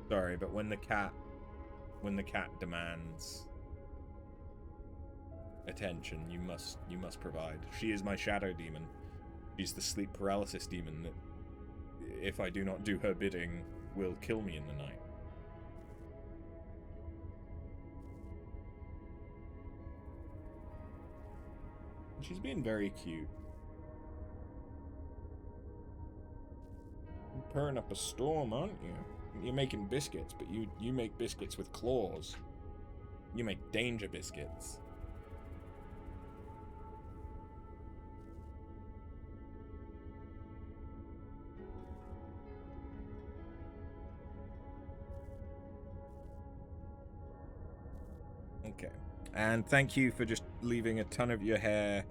Speaker 1: Sorry, but when the cat demands attention, you must provide. She is my shadow demon. She's the sleep paralysis demon that, if I do not do her bidding, will kill me in the night. She's being very cute. You're purring up a storm, aren't you? You're making biscuits, but you make biscuits with claws. You make danger biscuits. Okay. And thank you for just leaving a ton of your hair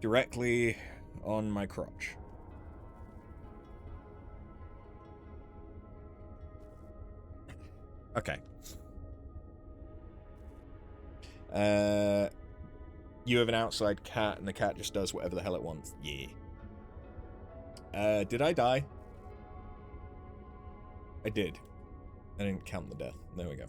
Speaker 1: directly on my crotch. Okay. You have an outside cat, and the cat just does whatever the hell it wants. Yeah. Did I die? I did. I didn't count the death. There we go.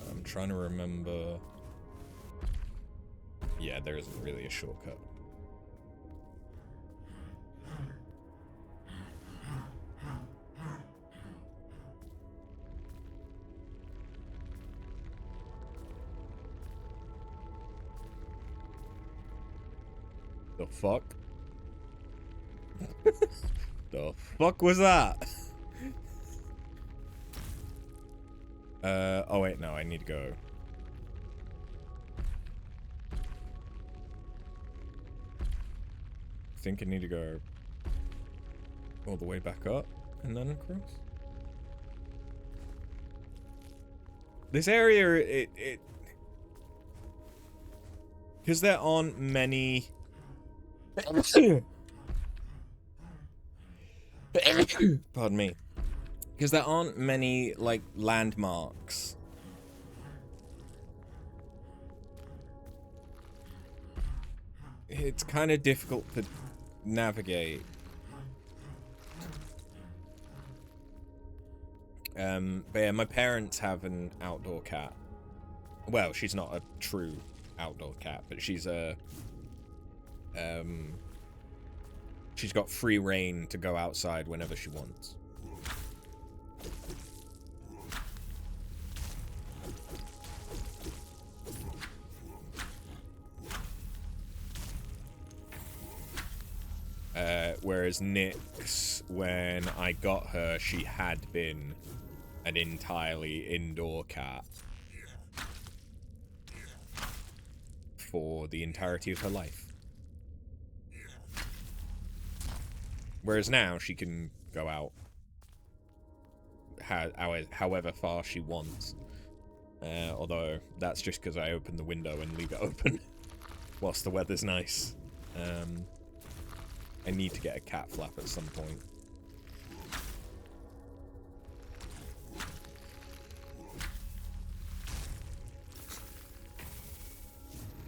Speaker 1: I'm trying to remember. Yeah, there isn't really a shortcut. The fuck? The fuck was that? Oh wait, no, I need to go. I think I need to go all the way back up and then across. This area, it because there aren't many. Pardon me. Because there aren't many, like, landmarks. It's kind of difficult to navigate. But yeah, my parents have an outdoor cat. Well, she's not a true outdoor cat, but she's a... she's got free reign to go outside whenever she wants. Whereas Nyx, when I got her, she had been an entirely indoor cat for the entirety of her life. Whereas now she can go out however far she wants. Although that's just because I open the window and leave it open whilst the weather's nice. I need to get a cat flap at some point.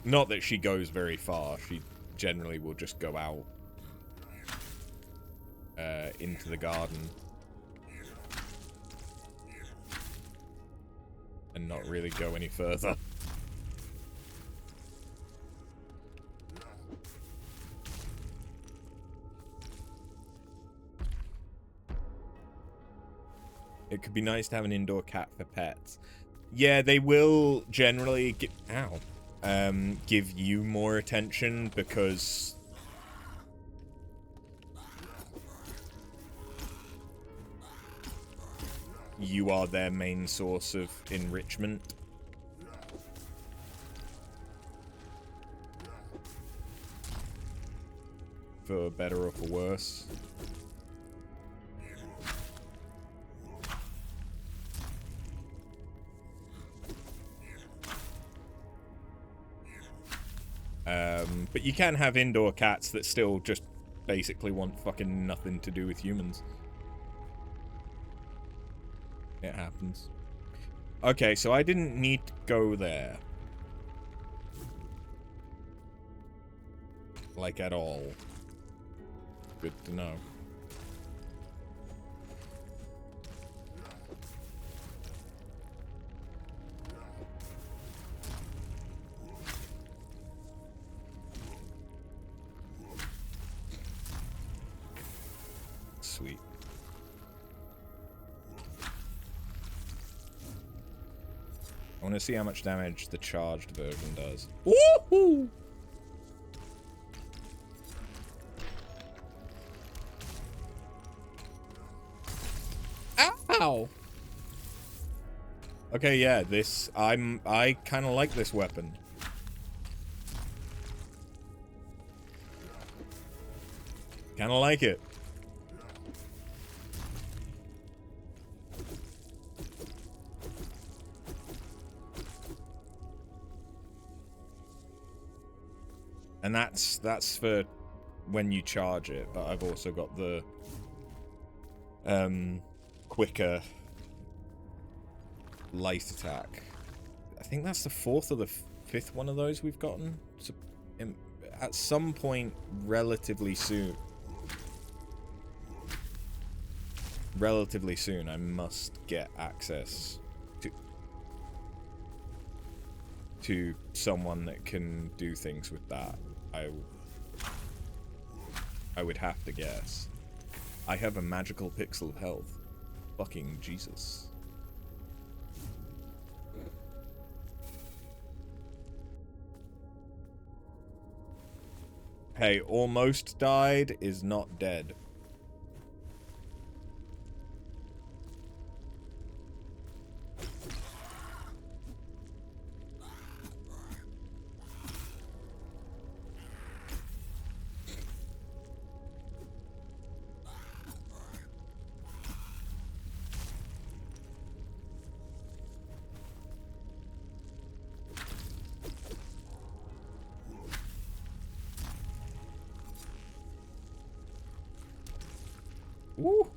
Speaker 1: Not that she goes very far. She generally will just go out into the garden and not really go any further. It could be nice to have an indoor cat for pets. Yeah, they will generally give you more attention because you are their main source of enrichment. For better or for worse. But you can have indoor cats that still just basically want fucking nothing to do with humans. It happens. Okay, so I didn't need to go there. Like, at all. Good to know. Sweet. I want to see how much damage the charged version does. Woohoo! Ow! Okay, yeah, I kind of like this weapon. Kind of like it. And that's for when you charge it, but I've also got the quicker light attack. I think that's the 4th or the 5th one of those we've gotten. So, at some point relatively soon, I must get access to someone that can do things with that. I would have to guess. I have a magical pixel of health. Fucking Jesus. Hey, almost died is not dead. Woo!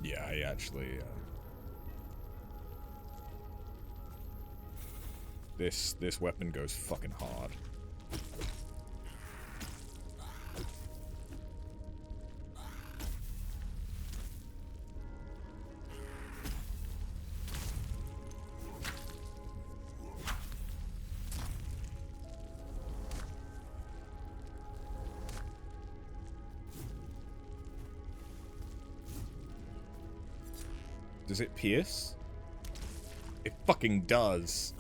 Speaker 1: Yeah, I actually... This weapon goes fucking hard. Does it pierce? It fucking does.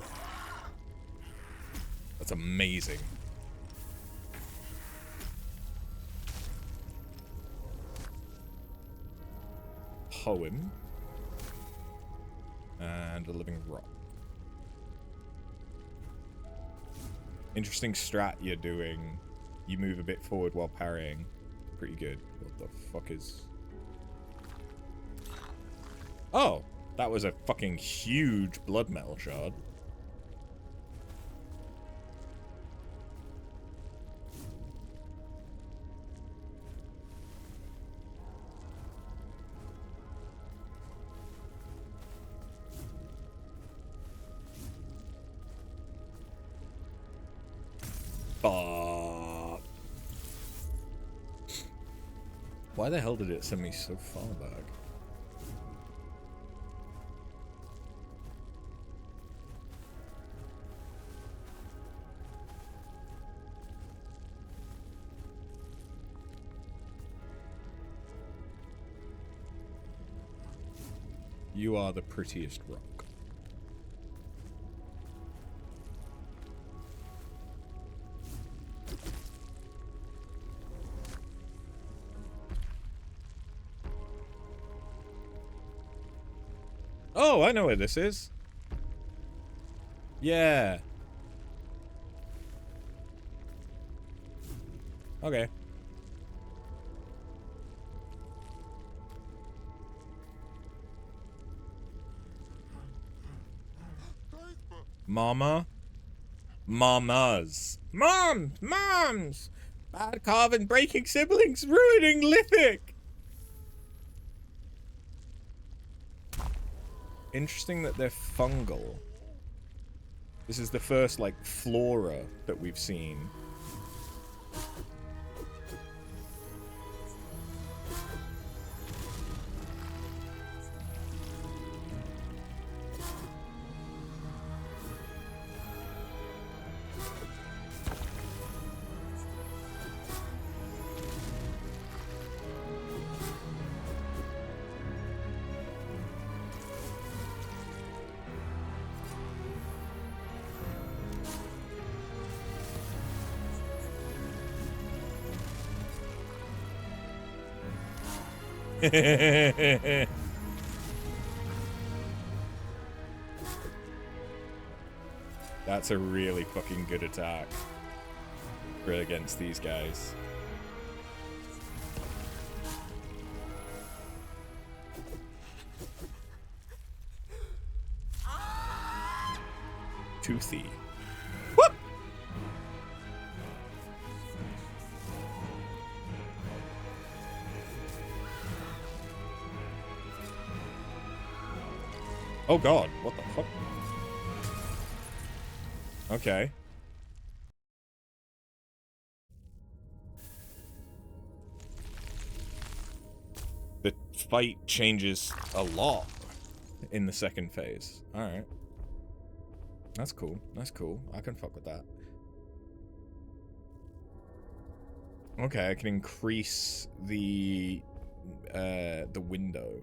Speaker 1: That's amazing. Poem. And a living rock. Interesting strat you're doing. You move a bit forward while parrying. Pretty good. What the fuck is... Oh! That was a fucking huge blood metal shard. Fuck. Why the hell did it send me so far back? You are the prettiest rock. Oh, I know where this is. Yeah. Okay. Mama? Mamas. Moms! Bad carving, breaking siblings, ruining Lithic! Interesting that they're fungal. This is the first, like, flora that we've seen. That's a really fucking good attack for against these guys. Toothy. Whoop! Oh god, what the fuck? Okay. The fight changes a lot in the second phase. Alright. That's cool. That's cool. I can fuck with that. Okay, I can increase the window.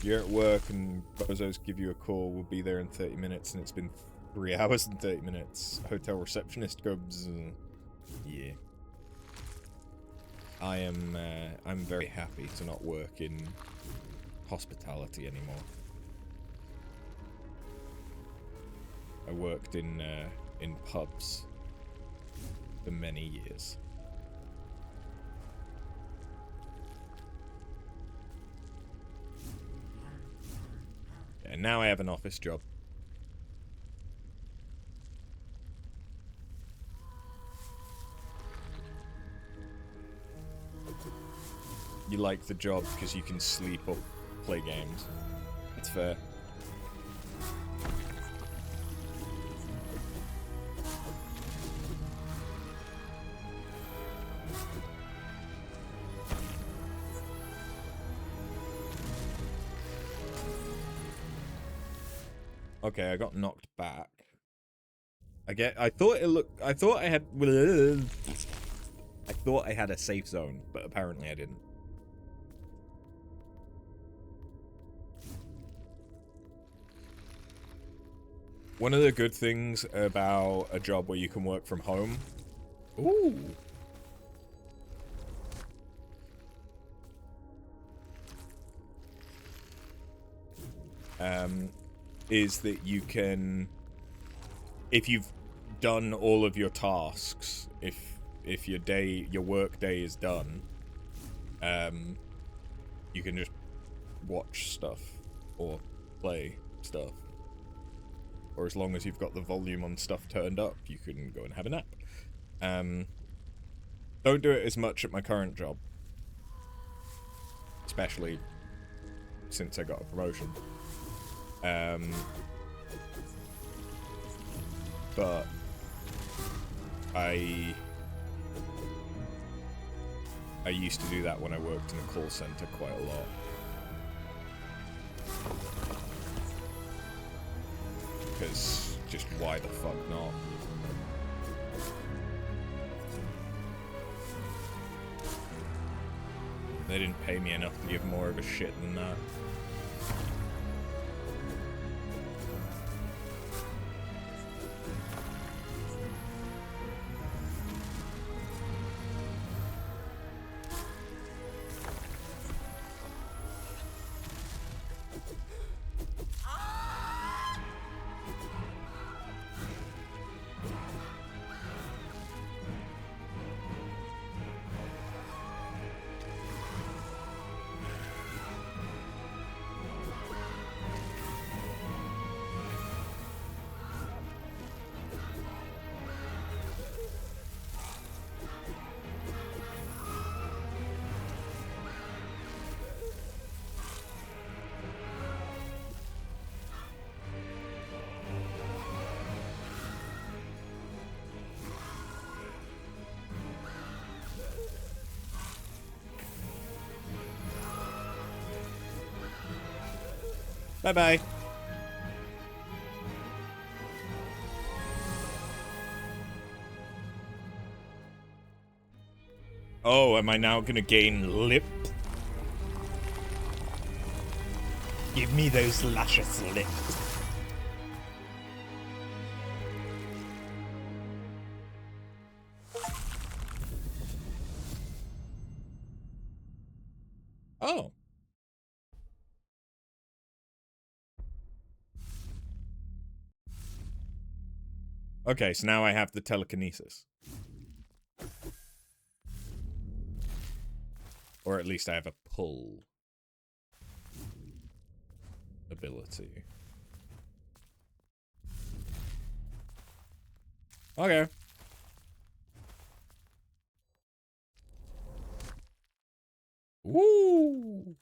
Speaker 1: You're at work and bozos give you a call, we'll be there in 30 minutes, and it's been 3 hours and 30 minutes. Hotel receptionist goes, yeah. I'm very happy to not work in hospitality anymore. I worked in pubs for many years. And now I have an office job. You like the job because you can sleep or play games. It's fair. Okay, I got knocked back. I thought I had a safe zone, but apparently I didn't. One of the good things about a job where you can work from home, is that you can, if you've done all of your tasks, if your work day is done, you can just watch stuff or play stuff or as long as you've got the volume on stuff turned up, you can go and have a nap. Don't do it as much at my current job, especially since I got a promotion. But I used to do that when I worked in a call center quite a lot. Because just why the fuck not? They didn't pay me enough to give more of a shit than that. Bye-bye. Oh, am I now gonna gain lip? Give me those luscious lips. Oh. Okay, so now I have the telekinesis. Or at least I have a pull ability. Okay. Woo!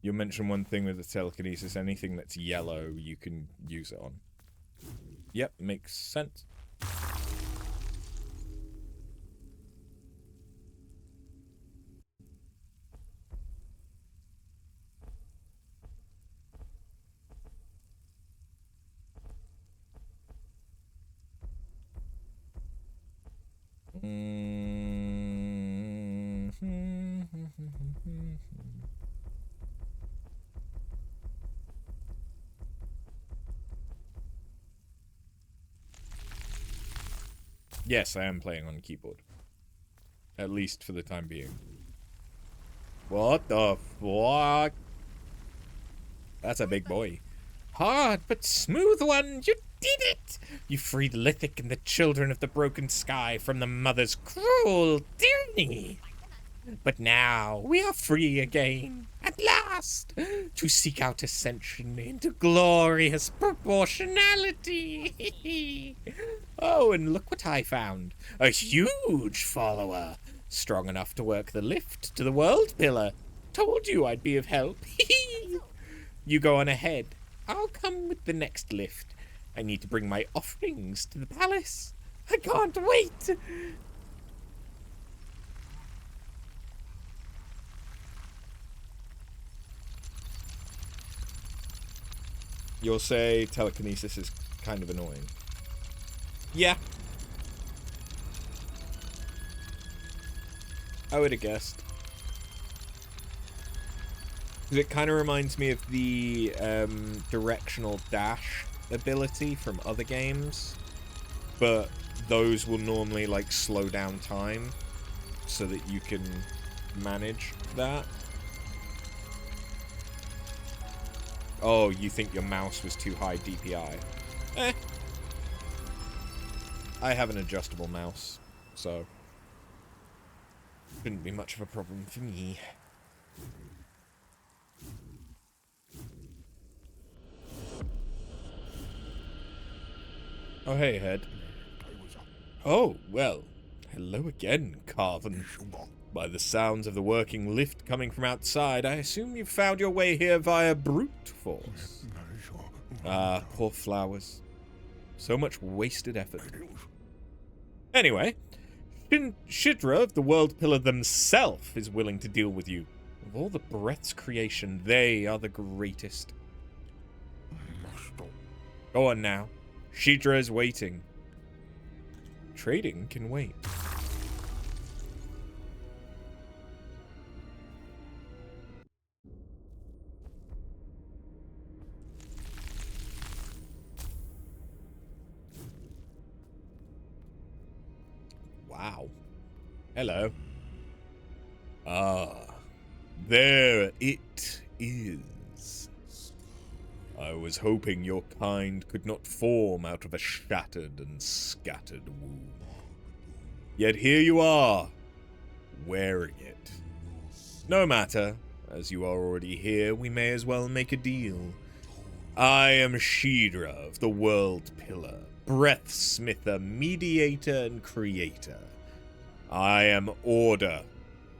Speaker 1: You mentioned one thing with the telekinesis. Anything that's yellow, you can use it on. Yep, makes sense. Yes, I am playing on keyboard. At least for the time being. What the fuck? That's a big boy. Hard but smooth one, you did it! You freed Lithic and the children of the broken sky from the mother's cruel tyranny. But now we are free again, at last, to seek out ascension into glorious proportionality. Oh, and look what I found. A huge follower, strong enough to work the lift to the world pillar. Told you I'd be of help. You go on ahead. I'll come with the next lift. I need to bring my offerings to the palace. I can't wait. You'll say telekinesis is kind of annoying. Yeah. I would have guessed. It kind of reminds me of the directional dash ability from other games, but those will normally like slow down time so that you can manage that. Oh, you think your mouse was too high DPI? Eh. I have an adjustable mouse, so shouldn't be much of a problem for me. Oh, hey, Head. Oh, well, hello again, Carven. By the sounds of the working lift coming from outside, I assume you've found your way here via brute force. Ah, poor flowers. So much wasted effort. Anyway, Shidra of the World Pillar themselves is willing to deal with you. Of all the breath's creation, they are the greatest. Go on now. Shidra is waiting. Trading can wait. Wow. Hello. Ah. There it is. I was hoping your kind could not form out of a shattered and scattered womb. Yet here you are, wearing it. No matter, as you are already here, we may as well make a deal. I am Shidra of the World Pillar, Breathsmither, Mediator, and Creator. I am Order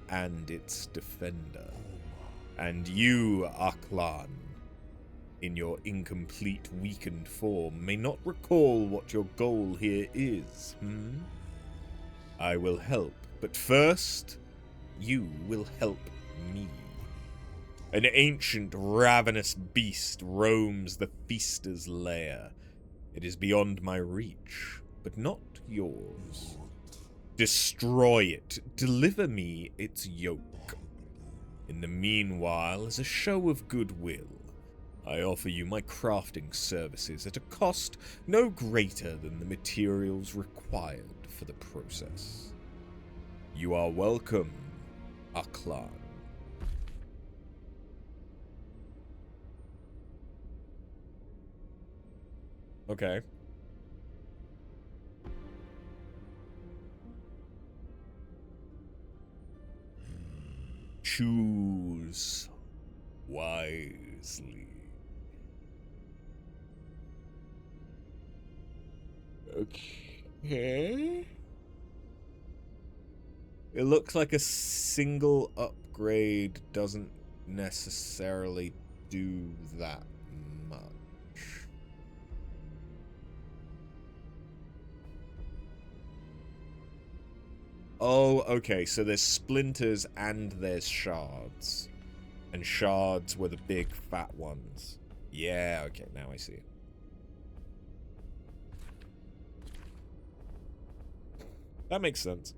Speaker 1: and its defender. And you, Aklan, in your incomplete, weakened form, may not recall what your goal here is, I will help, but first, you will help me. An ancient, ravenous beast roams the feaster's lair. It is beyond my reach, but not yours. Destroy it. Deliver me its yoke. In the meanwhile, as a show of goodwill, I offer you my crafting services at a cost no greater than the materials required for the process. You are welcome, Aklan. Okay. Choose wisely. Okay. It looks like a single upgrade doesn't necessarily do that much. Oh, okay, so there's splinters and there's shards. And shards were the big fat ones. Yeah, okay, now I see it. That makes sense.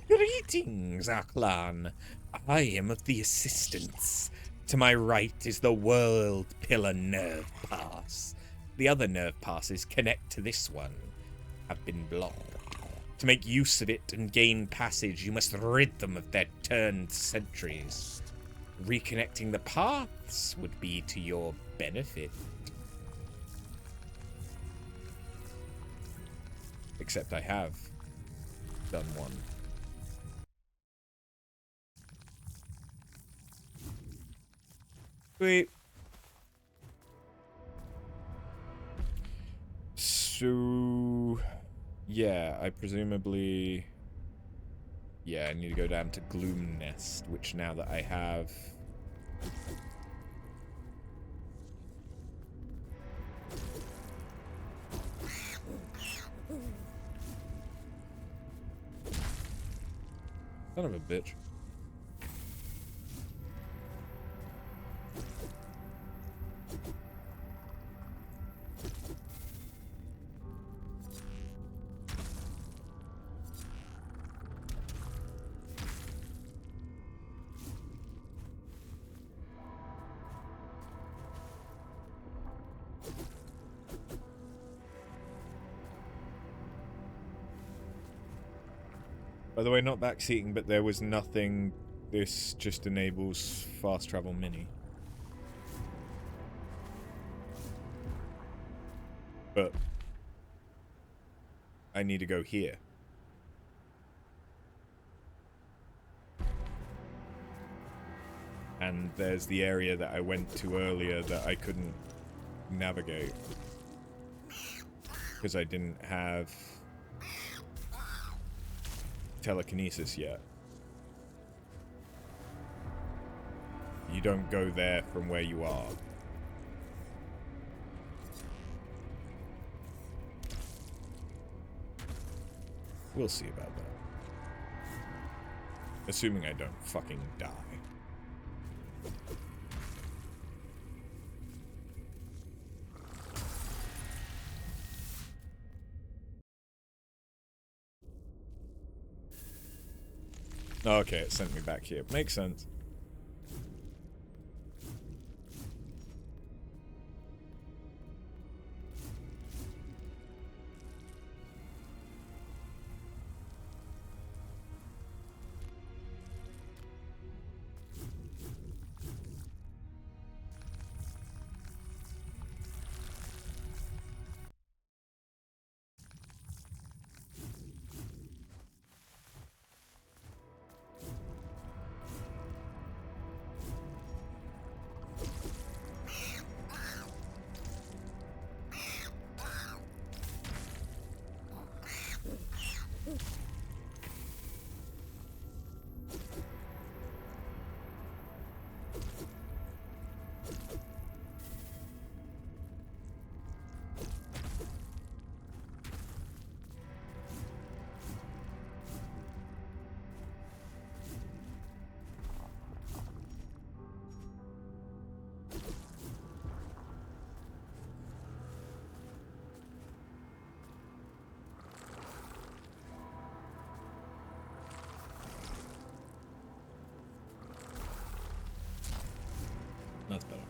Speaker 1: Greetings, Aklan. I am of the Assistants. To my right is the World Pillar Nerve Pass. The other nerve passes connect to this one, have been blocked. To make use of it and gain passage, you must rid them of their turned sentries. Reconnecting the paths would be to your benefit. Except I have done one. Sweet. So, yeah, I presumably... Yeah, I need to go down to Gloom Nest, which now that I have... Son of a bitch. By the way, not backseating, but there was nothing. This just enables fast travel mini. But I need to go here. And there's the area that I went to earlier that I couldn't navigate. Because I didn't have telekinesis yet. You don't go there from where you are. We'll see about that. Assuming I don't fucking die. Okay, it sent me back here. Makes sense. That's better.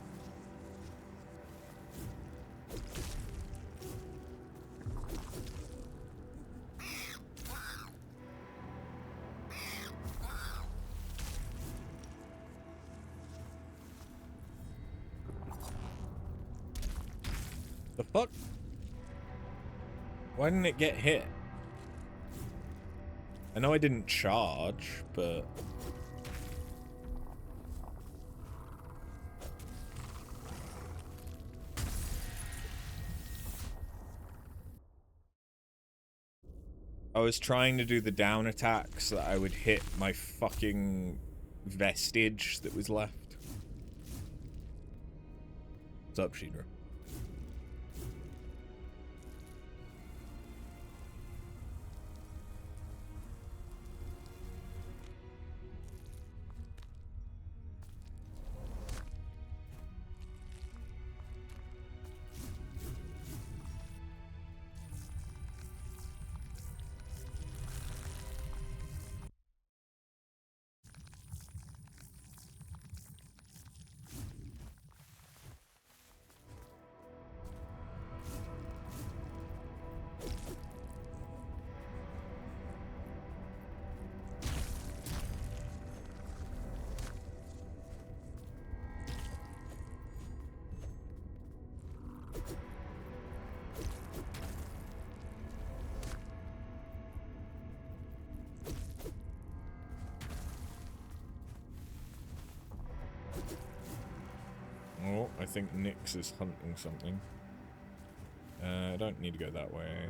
Speaker 1: The fuck? Why didn't it get hit? I know I didn't charge, but... I was trying to do the down attack so that I would hit my fucking vestige that was left. What's up, Sheedra? Oh, I think Nyx is hunting something. I don't need to go that way.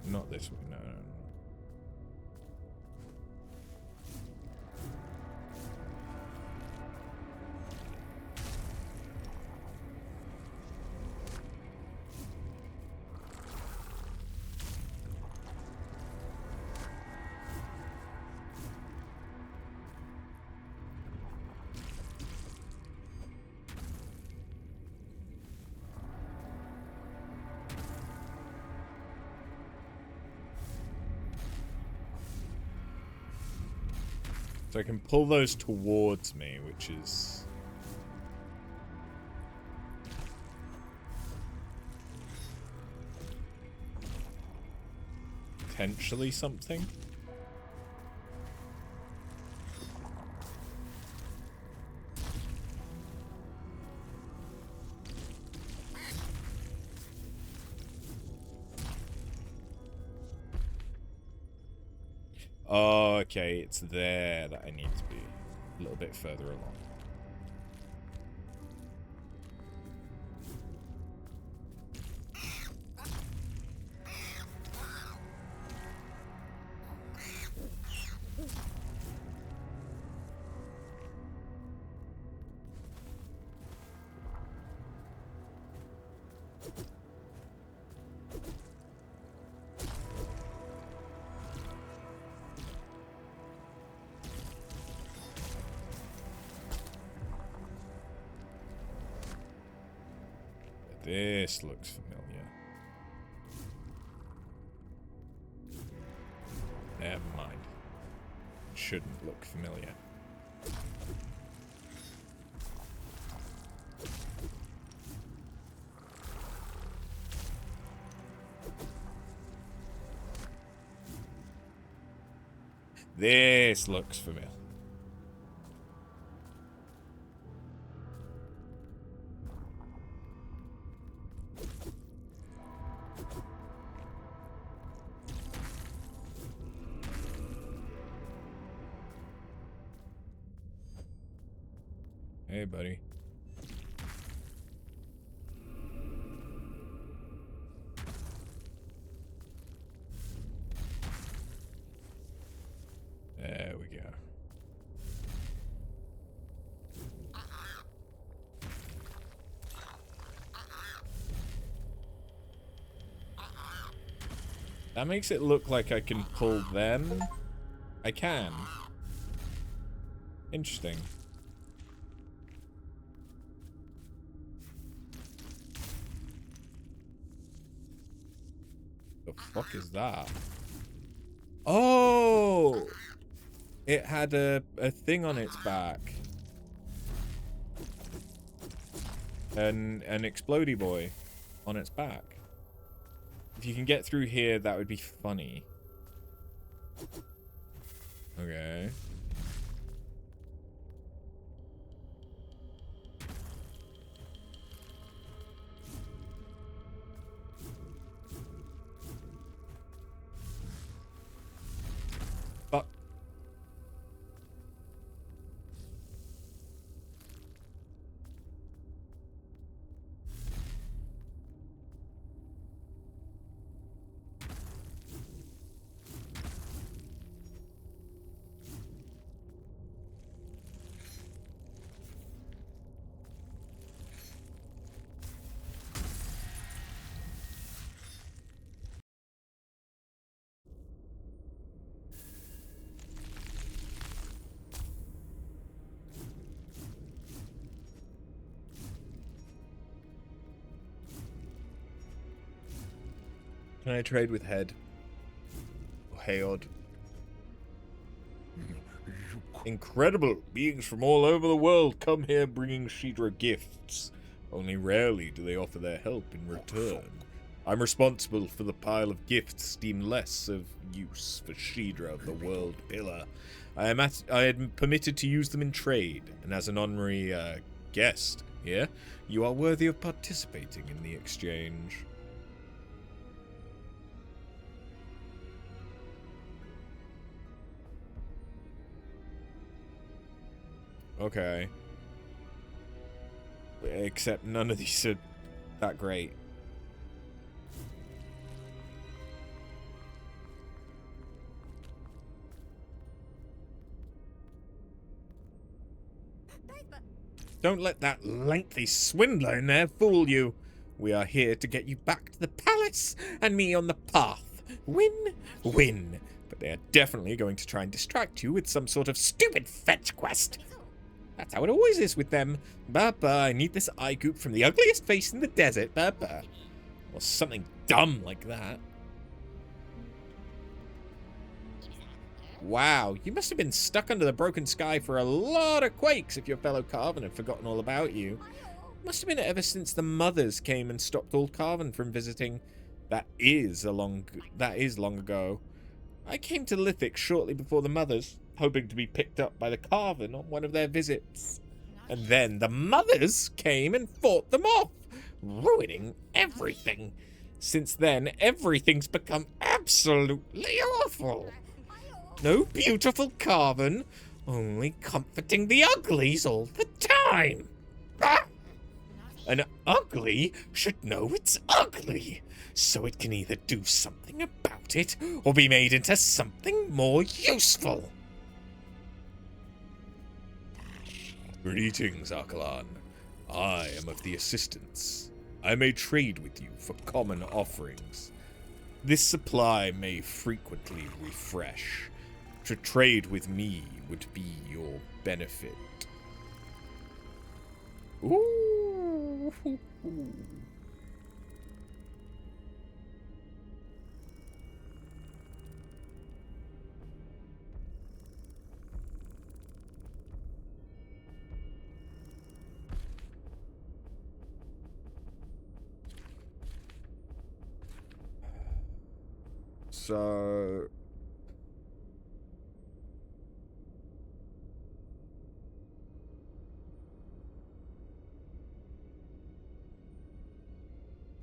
Speaker 1: not this way. No, no, no. So I can pull those towards me, which is... potentially something. Oh, okay, it's there that I need to be a little bit further along. This looks familiar. Never mind. It shouldn't look familiar. This looks familiar. Hey, buddy. There we go. That makes it look like I can pull them. I can. Interesting. The fuck is that? Oh! It had a thing on its back. An explodey boy on its back. If you can get through here, that would be funny. Okay. Fuck. Can I trade with Head? Or Hayod? Incredible! Beings from all over the world come here bringing Shidra gifts. Only rarely do they offer their help in return. I'm responsible for the pile of gifts deemed less of use for Shidra, the world pillar. I am permitted to use them in trade, and as an honorary guest here, you are worthy of participating in the exchange. Okay. Except none of these are that great. Don't let that lengthy swindler in there fool you. We are here to get you back to the palace and me on the path. Win, win. But they are definitely going to try and distract you with some sort of stupid fetch quest. That's how it always is with them. Baba, I need this eye goop from the ugliest face in the desert. Baba. Or something dumb like that. Wow, you must have been stuck under the broken sky for a lot of quakes if your fellow Carven had forgotten all about you. Must have been ever since the mothers came and stopped old Carven from visiting. That is long ago. I came to Lithic shortly before the mothers, hoping to be picked up by the Carven on one of their visits. And then the mothers came and fought them off, ruining everything. Since then, everything's become absolutely awful. No beautiful Carven, only comforting the uglies all the time. Ah! An ugly should know it's ugly, so it can either do something about it or be made into something more useful. Greetings, Arkalan. I am of the Assistants. I may trade with you for common offerings. This supply may frequently refresh. To trade with me would be your benefit. Ooh.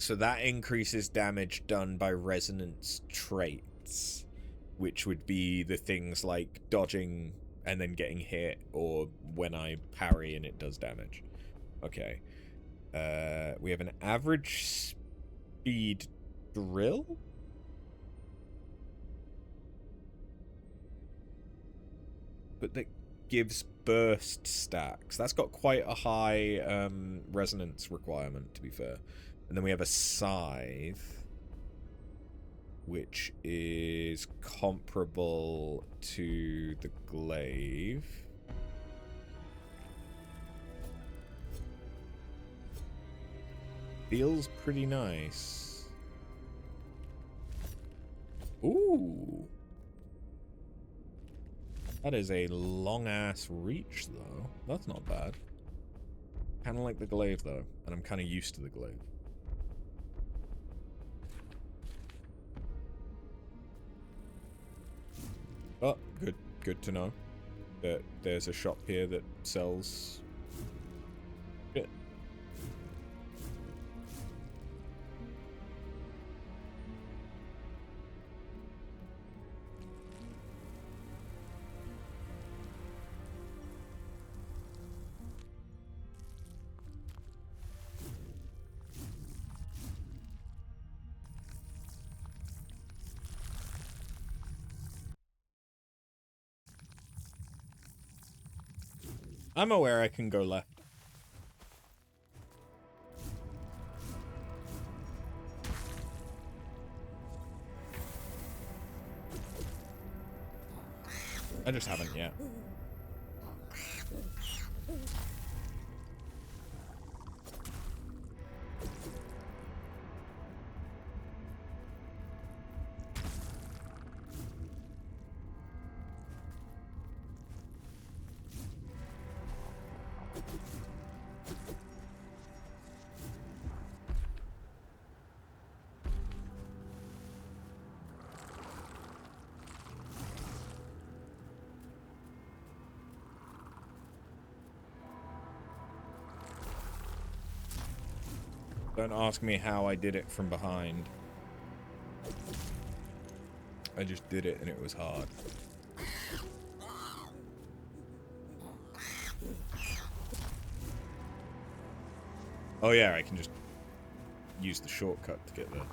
Speaker 1: So that increases damage done by resonance traits, which would be the things like dodging and then getting hit, or when I parry and it does damage. Okay. We have an average speed drill? But that gives burst stacks. That's got quite a high resonance requirement, to be fair. And then we have a scythe, which is comparable to the glaive. Feels pretty nice. Ooh. That is a long-ass reach, though. That's not bad. Kind of like the glaive, though. And I'm kind of used to the glaive. Oh, good to know that there's a shop here that sells it. I'm aware I can go left. I just haven't yet. Don't ask me how I did it from behind. I just did it and it was hard. Oh yeah, I can just use the shortcut to get there.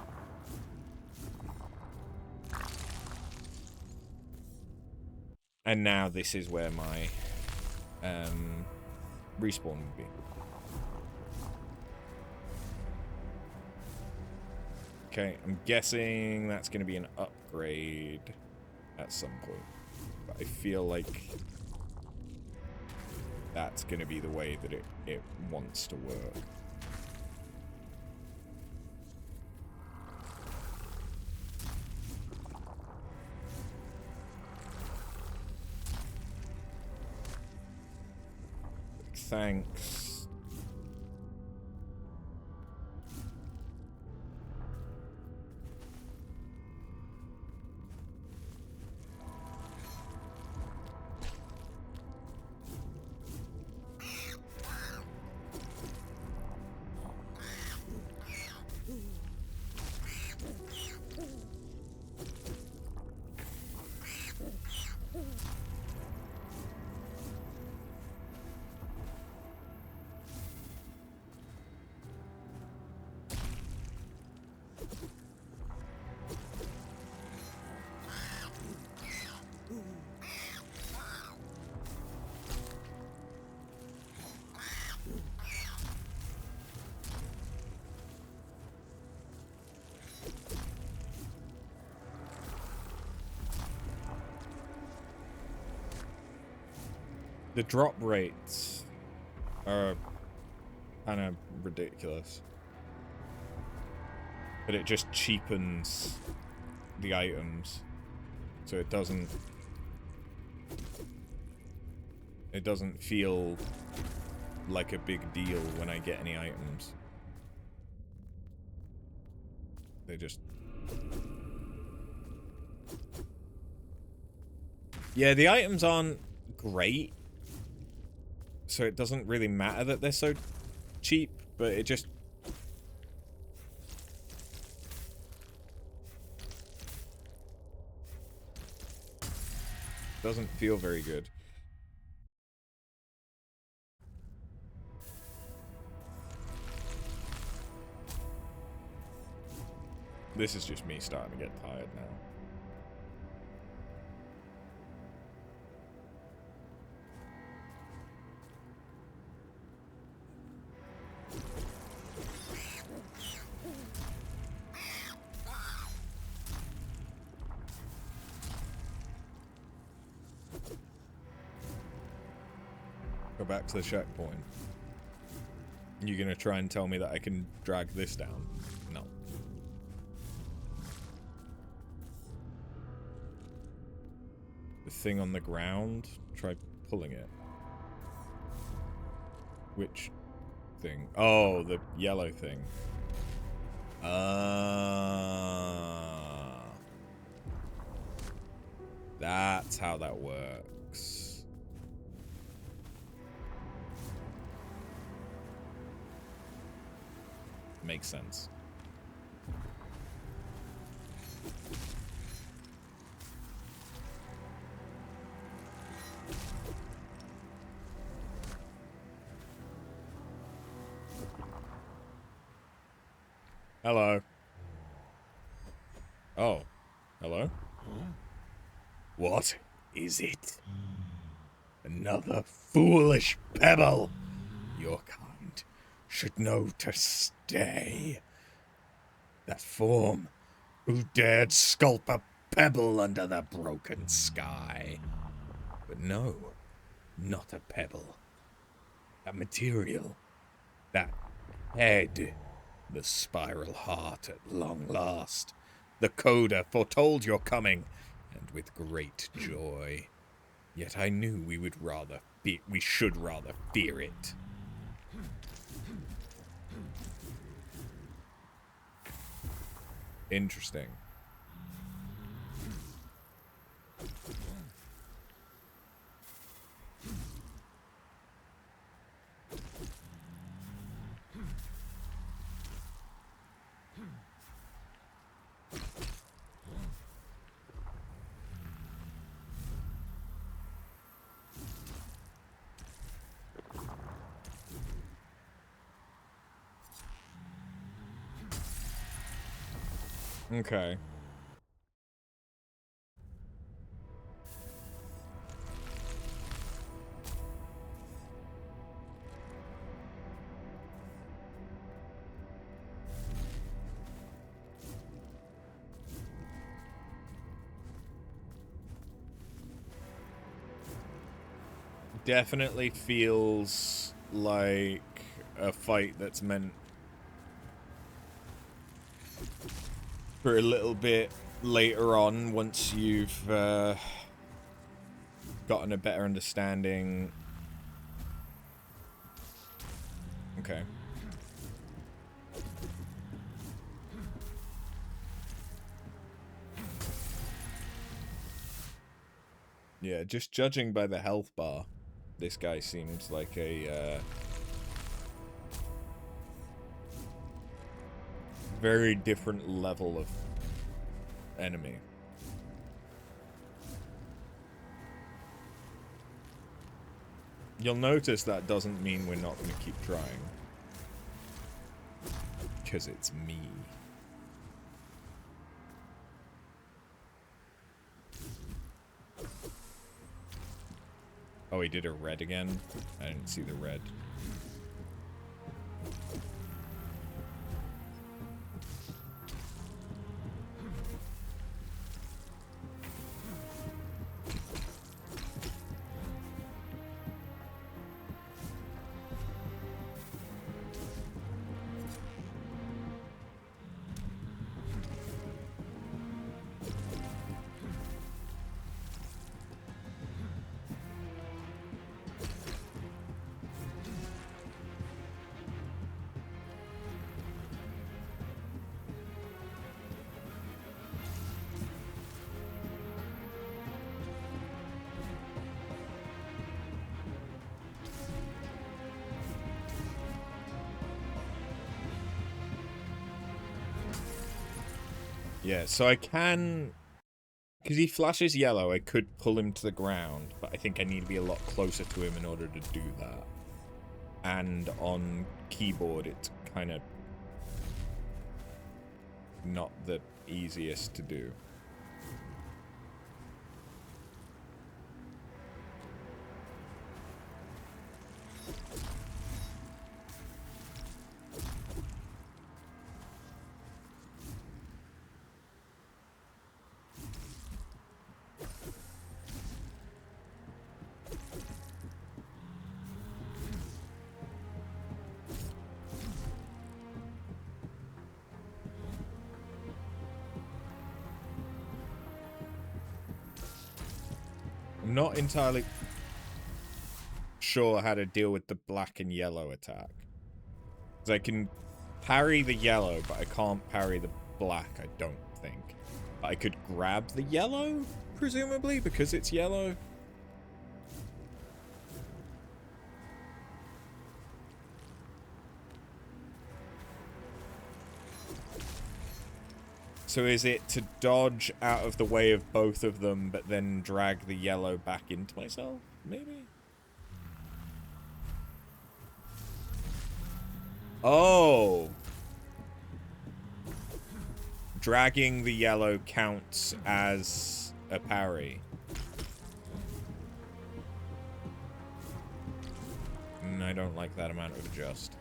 Speaker 1: And now this is where my respawn would be. Okay, I'm guessing that's going to be an upgrade at some point. But I feel like that's going to be the way that it wants to work. Thanks. The drop rates are kind of ridiculous. But it just cheapens the items. So it doesn't feel like a big deal when I get any items. They just... Yeah, the items aren't great. So it doesn't really matter that they're so cheap, but it just... doesn't feel very good. This is just me starting to get tired now. Go back to the checkpoint. You're gonna try and tell me that I can drag this down? No. The thing on the ground? Try pulling it. Which thing? Oh, the yellow thing. That's how that works. Makes sense. Hello. Oh. Hello? What is it? Another foolish pebble. Your kind should know to stay. That form who dared sculpt a pebble under the broken sky. But no, not a pebble. That material. That head. The spiral heart at long last. The coda foretold your coming, and with great joy. Yet I knew we should rather fear it. Interesting. Okay. definitely feels like a fight that's meant for a little bit later on, once you've gotten a better understanding. Okay. Yeah, just judging by the health bar, this guy seems like a very different level of enemy. You'll notice that doesn't mean we're not going to keep trying. Because it's me. Oh, he did a red again? I didn't see the red. Yeah, so I can... Because he flashes yellow, I could pull him to the ground, but I think I need to be a lot closer to him in order to do that. And on keyboard, it's kind of not the easiest to do. I'm not entirely sure how to deal with the black and yellow attack. Because I can parry the yellow, but I can't parry the black, I don't think. But I could grab the yellow, presumably, because it's yellow. So is it to dodge out of the way of both of them, but then drag the yellow back into myself? Maybe? Oh! Dragging the yellow counts as a parry. I don't like that amount of adjust.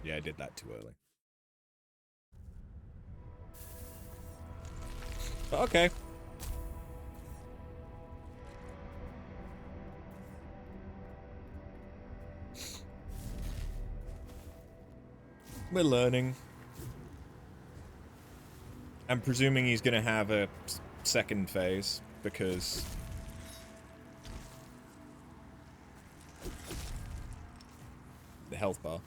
Speaker 1: Yeah, I did that too early. But okay. We're learning. I'm presuming he's going to have a second phase, because health bar.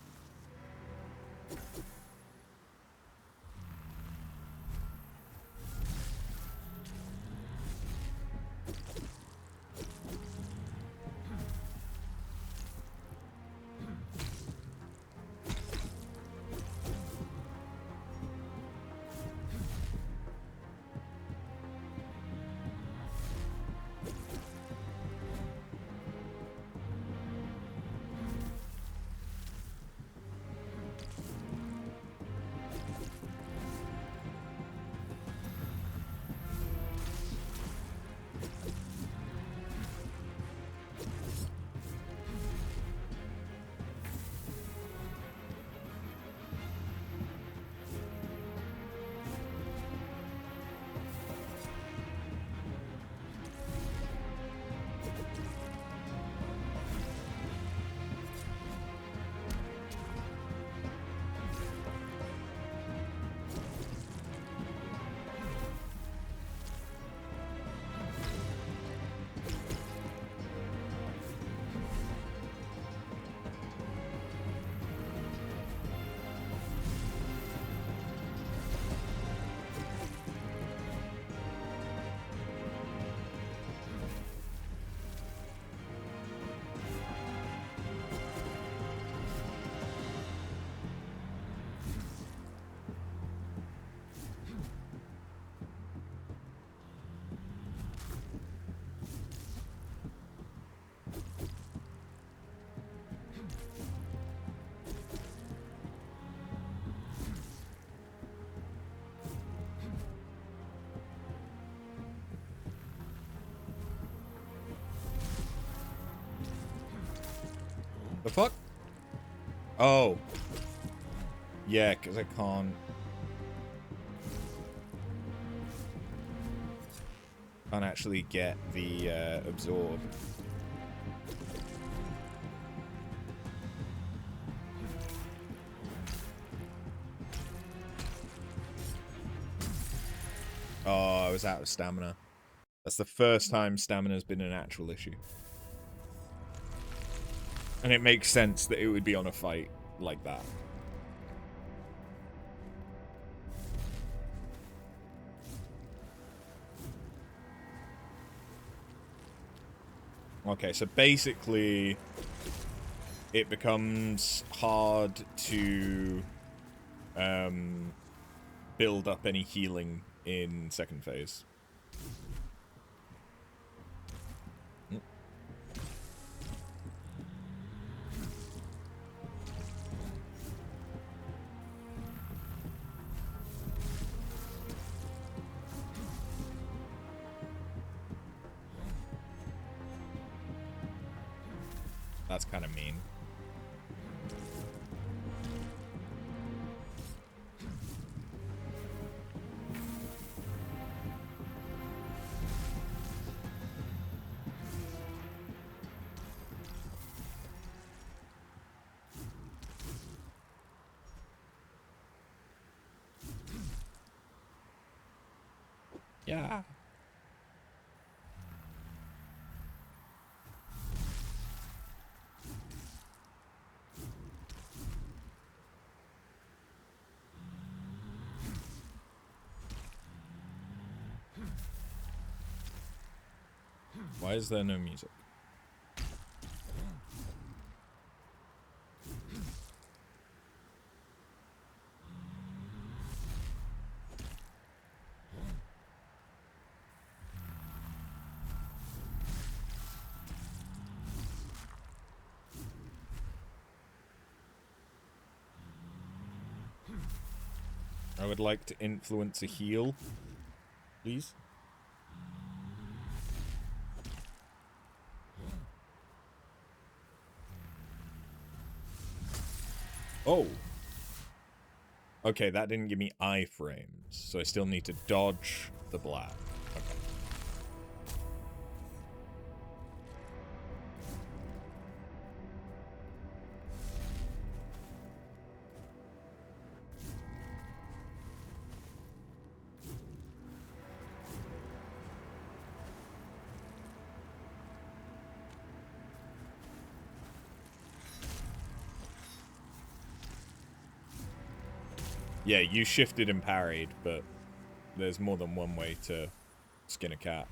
Speaker 1: The fuck? Oh. Yeah, because I can't actually get the absorb. Oh, I was out of stamina. That's the first time stamina's been an actual issue. And it makes sense that it would be on a fight like that. Okay, so basically it becomes hard to build up any healing in second phase. That's kind of mean. Yeah. Why is there no music? I would like to influence a heal, please. Oh. Okay, that didn't give me iframes, so I still need to dodge the blast. Okay. Yeah, you shifted and parried, but there's more than one way to skin a cat.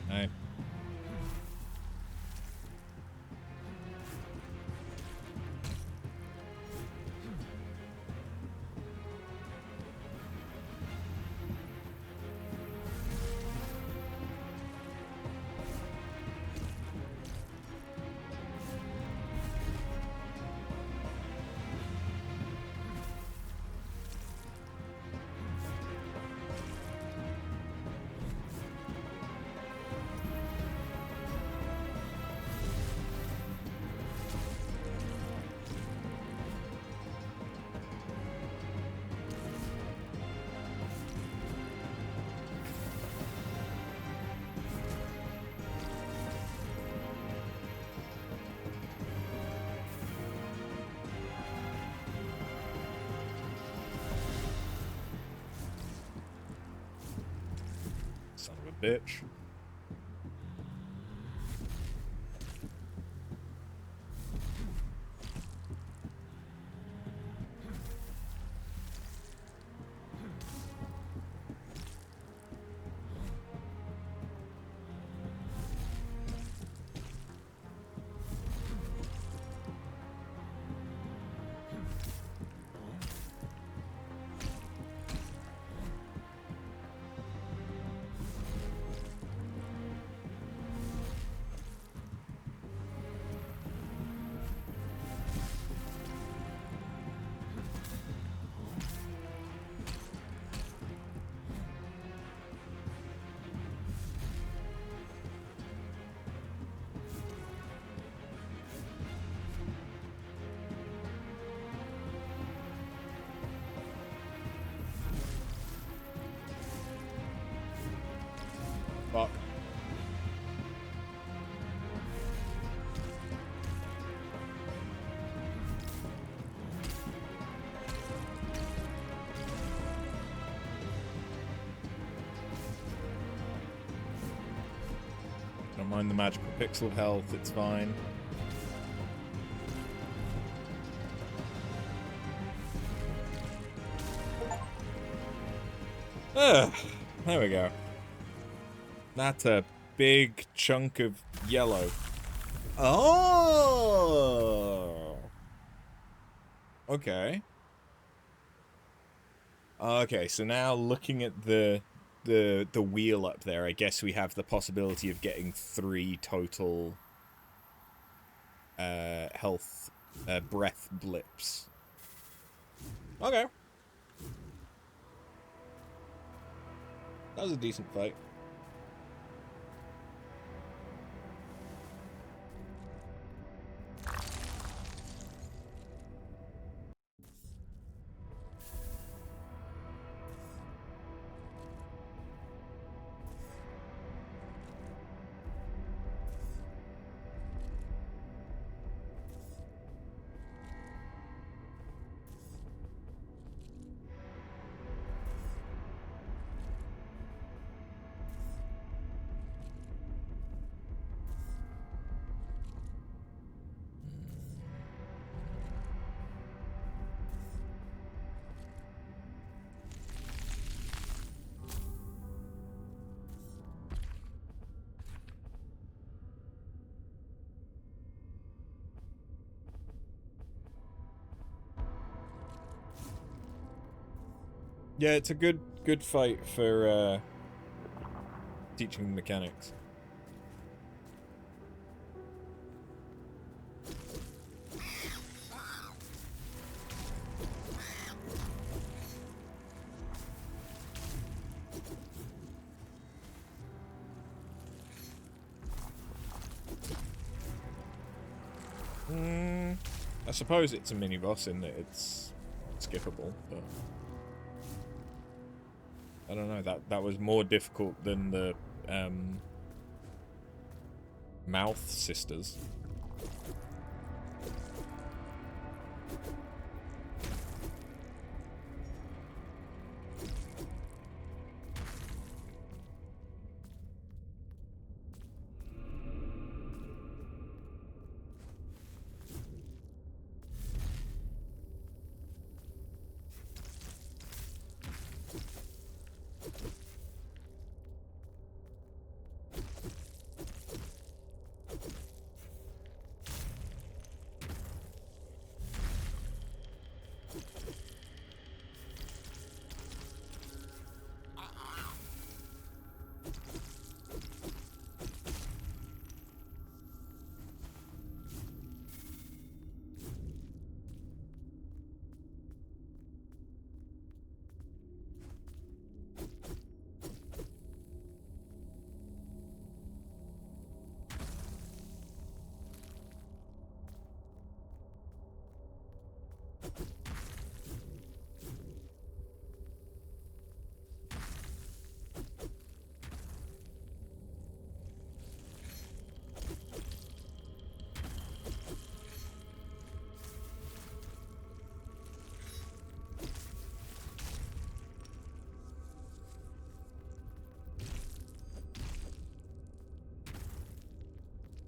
Speaker 1: Hey. Son of a bitch. Fuck. Don't mind the magical pixel health, it's fine. There we go. That's a big chunk of yellow. Oh! Okay. Okay, so now looking at the wheel up there, I guess we have the possibility of getting 3 total health breath blips. Okay. That was a decent fight. Yeah, it's a good fight for teaching mechanics. I suppose it's a mini boss in that it's skippable, but I don't know, that was more difficult than the Mouth Sisters.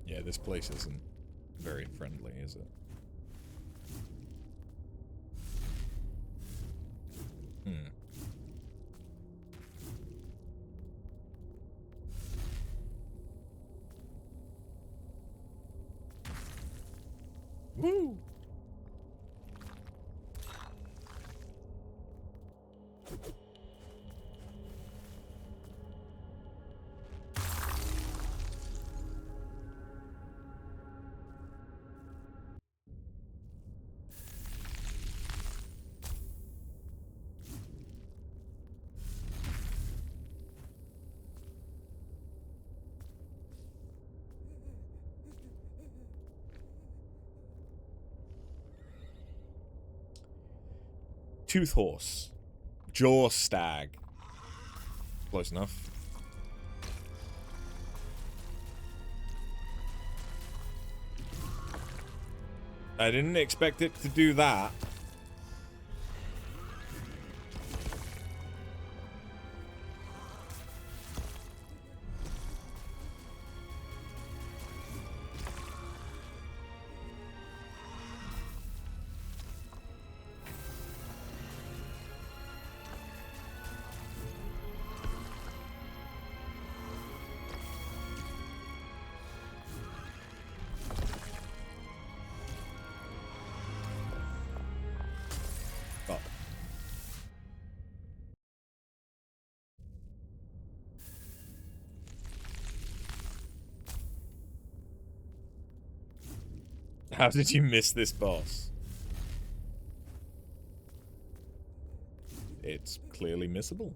Speaker 1: Yeah, this place isn't very friendly, is it? Woo! Tooth Horse. Jaw Stag. Close enough. I didn't expect it to do that. How did you miss this boss? It's clearly missable.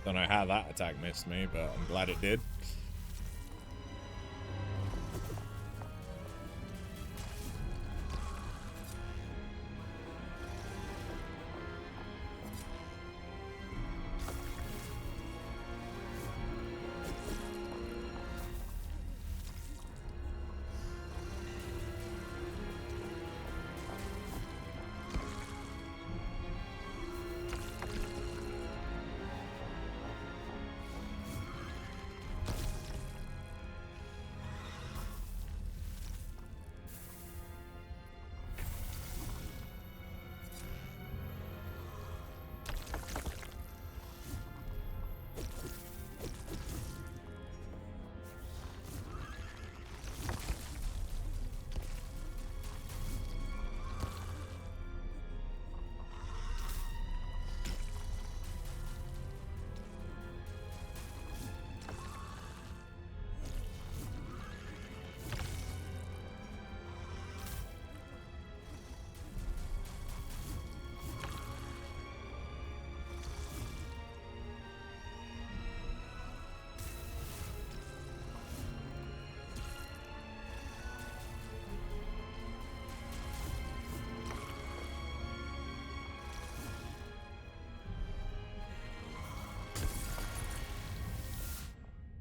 Speaker 1: Don't know how that attack missed me, but I'm glad it did.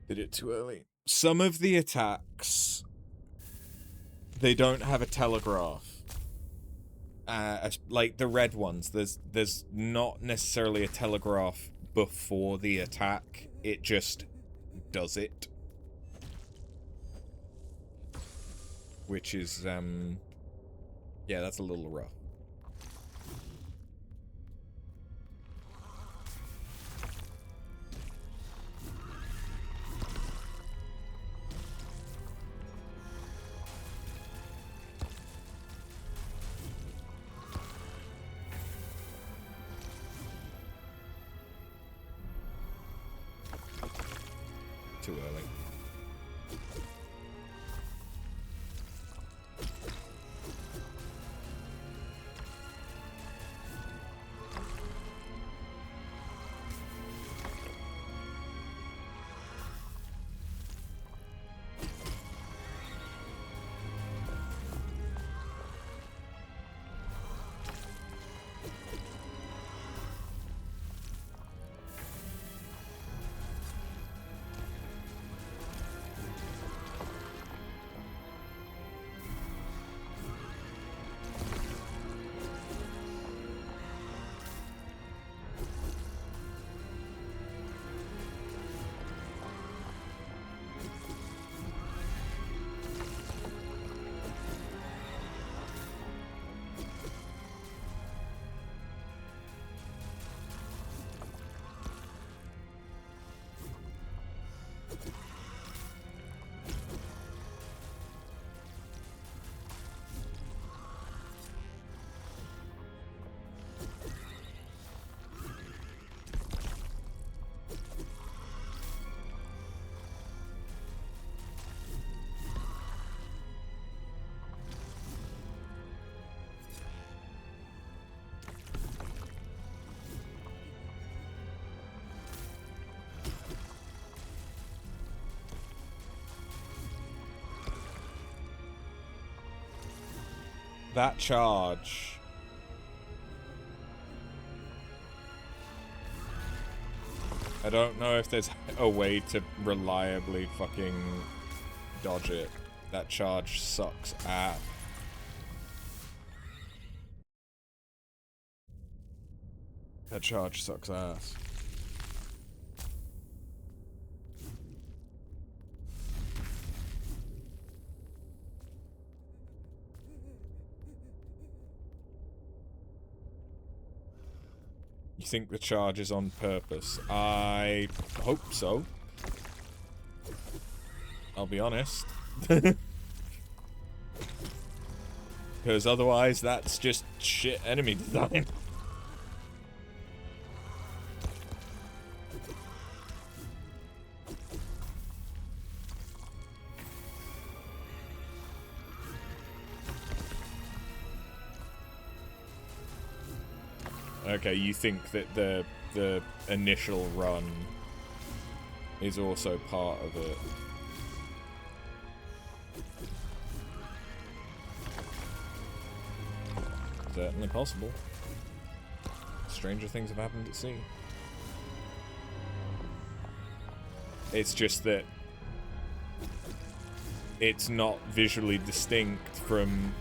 Speaker 1: Did it too early. Some of the attacks, they don't have a telegraph. Like the red ones, there's not necessarily a telegraph before the attack. It just does it. Which is, yeah, that's a little rough. Too early. That charge. I don't know if there's a way to reliably fucking dodge it. That charge sucks ass. That charge sucks ass. You think the charge is on purpose? I hope so. I'll be honest. Because otherwise, that's just shit enemy design. Okay, you think that the initial run is also part of it. Certainly possible. Stranger things have happened at sea. It's just that it's not visually distinct from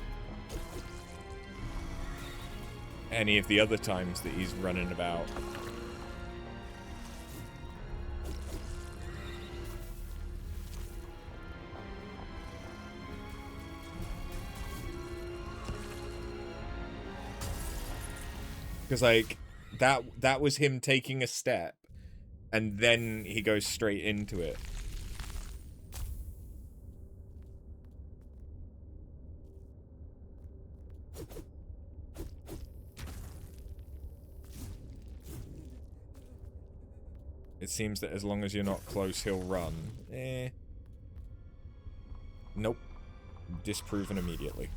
Speaker 1: any of the other times that he's running about. Because, like, that was him taking a step, and then he goes straight into it. It seems that as long as you're not close, he'll run. Nope. Disproven immediately.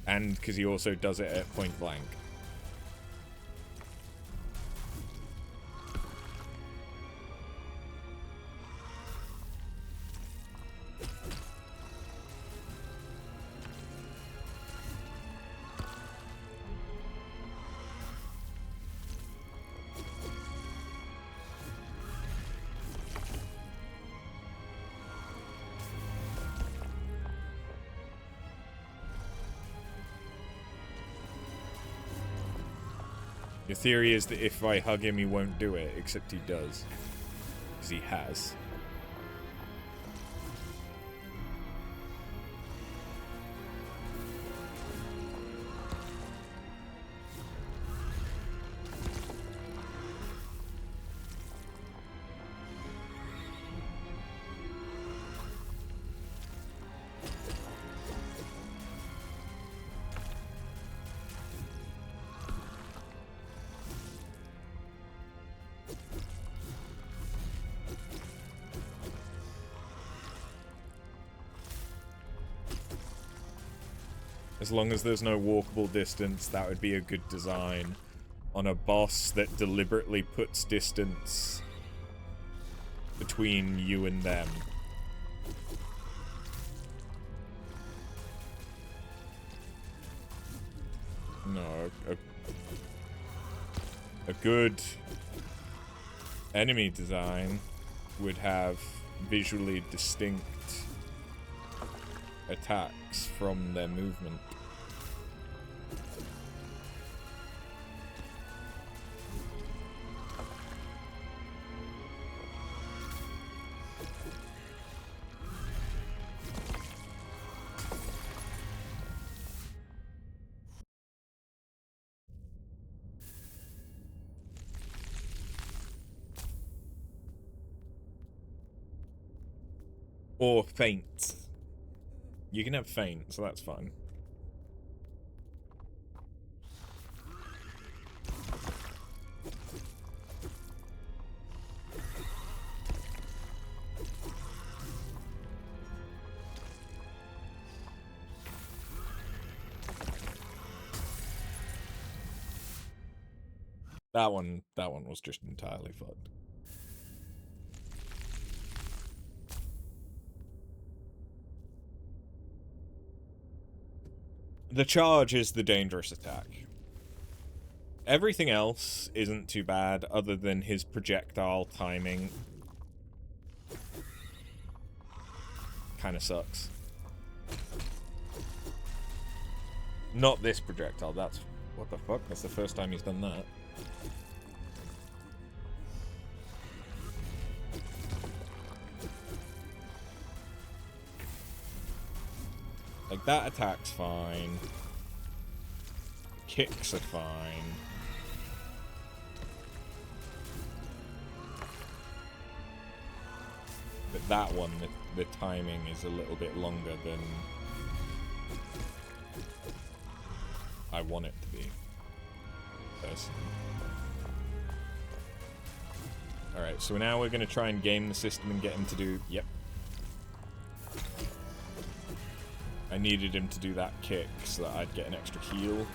Speaker 1: And because he also does it at point blank. Your theory is that if I hug him, he won't do it, except he does. Because he has. As long as there's no walkable distance, that would be a good design on a boss that deliberately puts distance between you and them. No, a good enemy design would have visually distinct attacks from their movement. Or faint. You can have faint, so that's fine. That one was just entirely fucked. The charge is the dangerous attack. Everything else isn't too bad, other than his projectile timing. Kinda sucks. Not this projectile, that's... What the fuck? That's the first time he's done that. Like, that attack's fine. Kicks are fine. But that one, the timing is a little bit longer than I want it to be. Personally. Alright, so now we're going to try and game the system and get him to do... Yep. I needed him to do that kick so that I'd get an extra heal.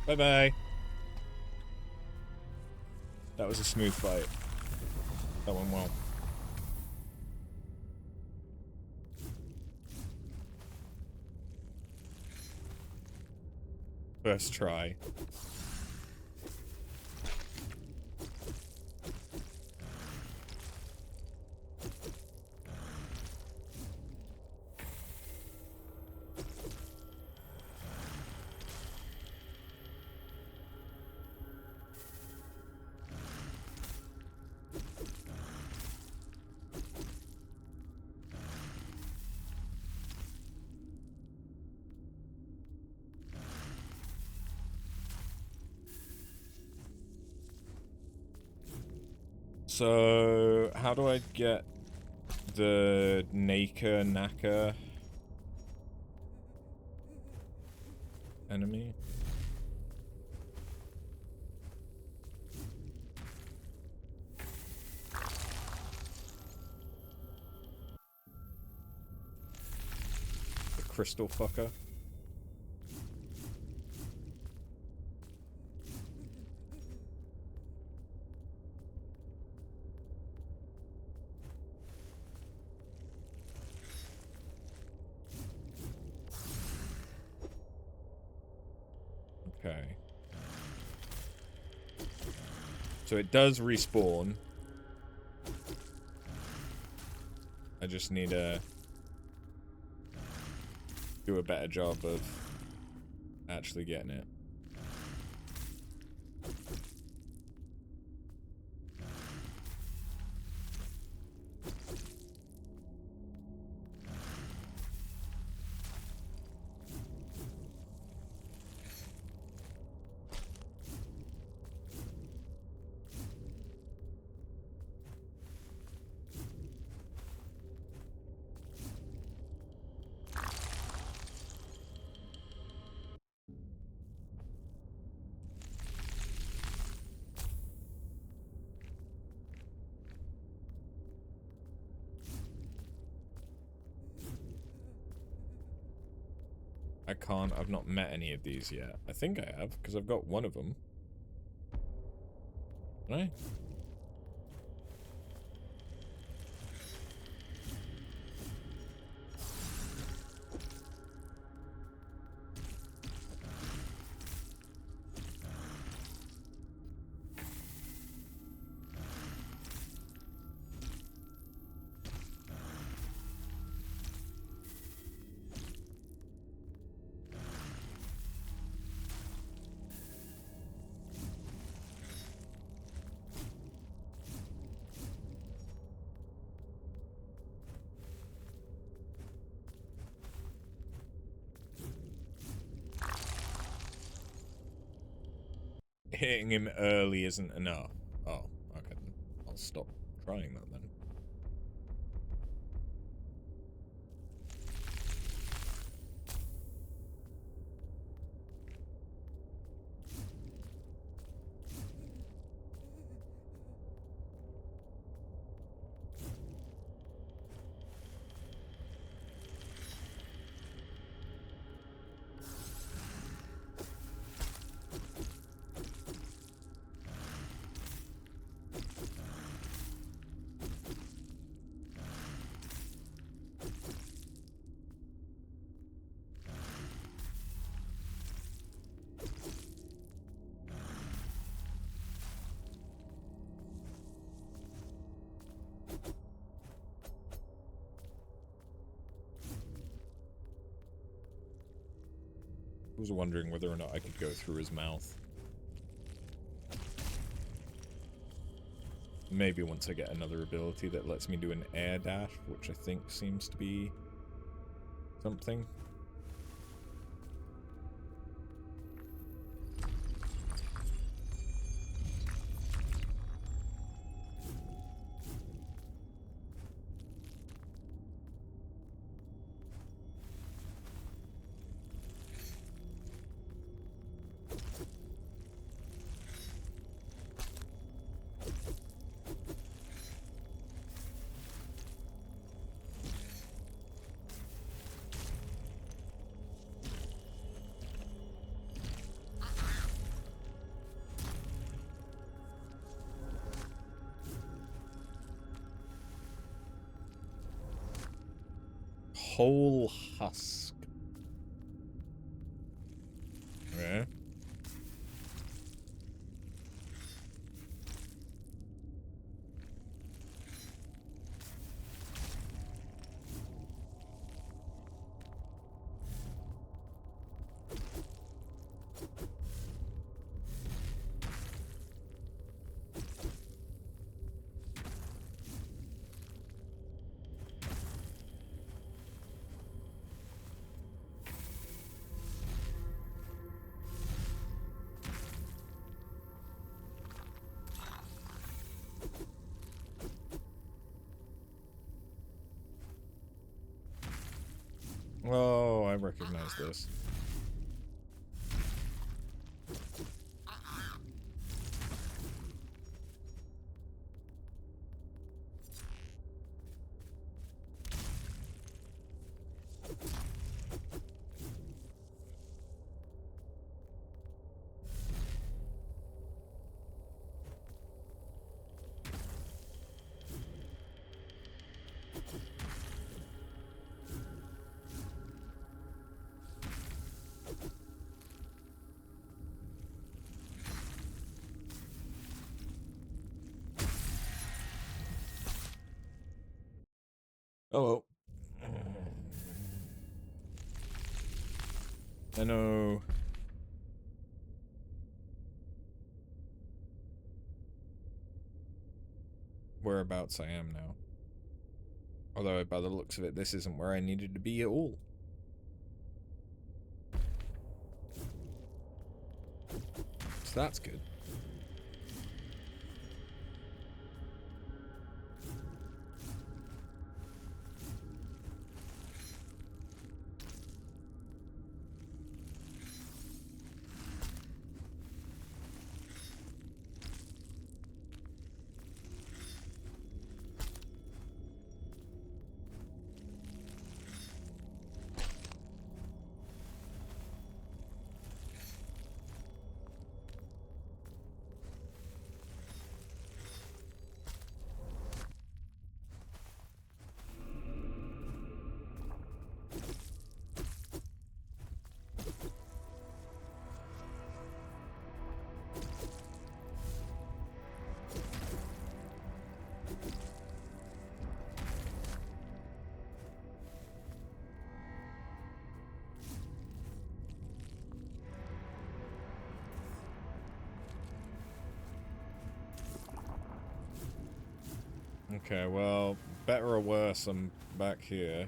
Speaker 1: Bye-bye. That was a smooth fight. That went well. First try. So, how do I get the Naka enemy? The crystal fucker. Okay. So it does respawn. I just need to do a better job of actually getting it. I can't, I've not met any of these yet. I think I have, because I've got one of them. Right? Hitting him early isn't enough. Oh, okay. I'll stop trying that then. I was wondering whether or not I could go through his mouth. Maybe once I get another ability that lets me do an air dash, which I think seems to be something. whole husk. Okay. Oh, I recognize this. Oh, well. I know. Whereabouts I am now. Although, by the looks of it, this isn't where I needed to be at all. So that's good. Okay, well, better or worse, I'm back here.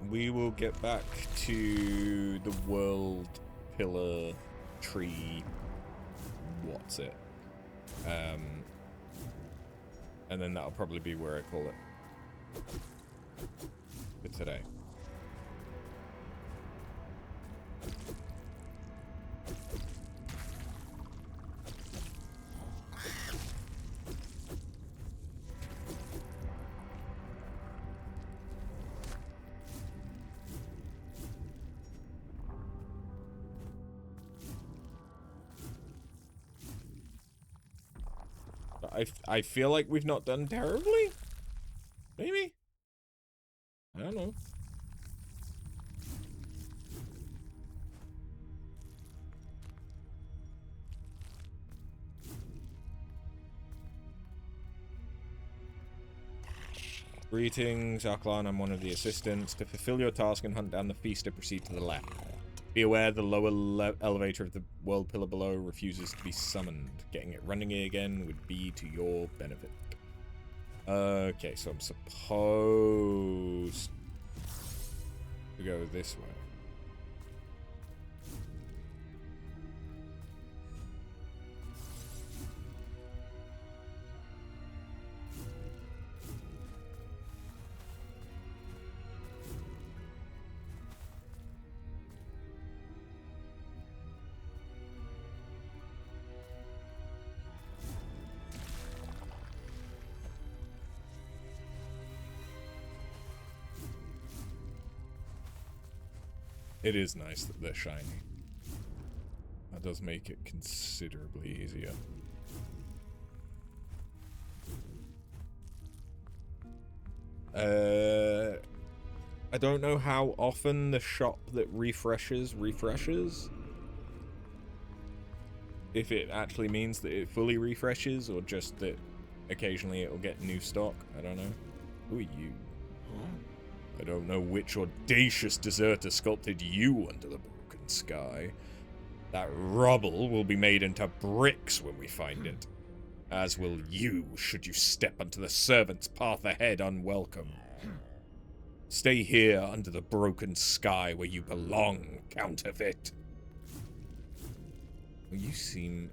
Speaker 1: We will get back to the world pillar tree. What's it? And then that'll probably be where I call it for today. I feel like we've not done terribly? Maybe? I don't know. Greetings, Arklan. I'm one of the assistants. To fulfill your task and hunt down the feaster, proceed to the left. Be aware the lower elevator of the world pillar below refuses to be summoned. Getting it running again would be to your benefit. Okay, so I'm supposed to go this way. It is nice that they're shiny. That does make it considerably easier. I don't know how often the shop that refreshes. If it actually means that it fully refreshes, or just that occasionally it'll get new stock. I don't know. Who are you? I don't know which audacious deserter sculpted you under the broken sky. That rubble will be made into bricks when we find it. As will you, should you step onto the servant's path ahead unwelcome. Stay here under the broken sky where you belong, counterfeit. You seem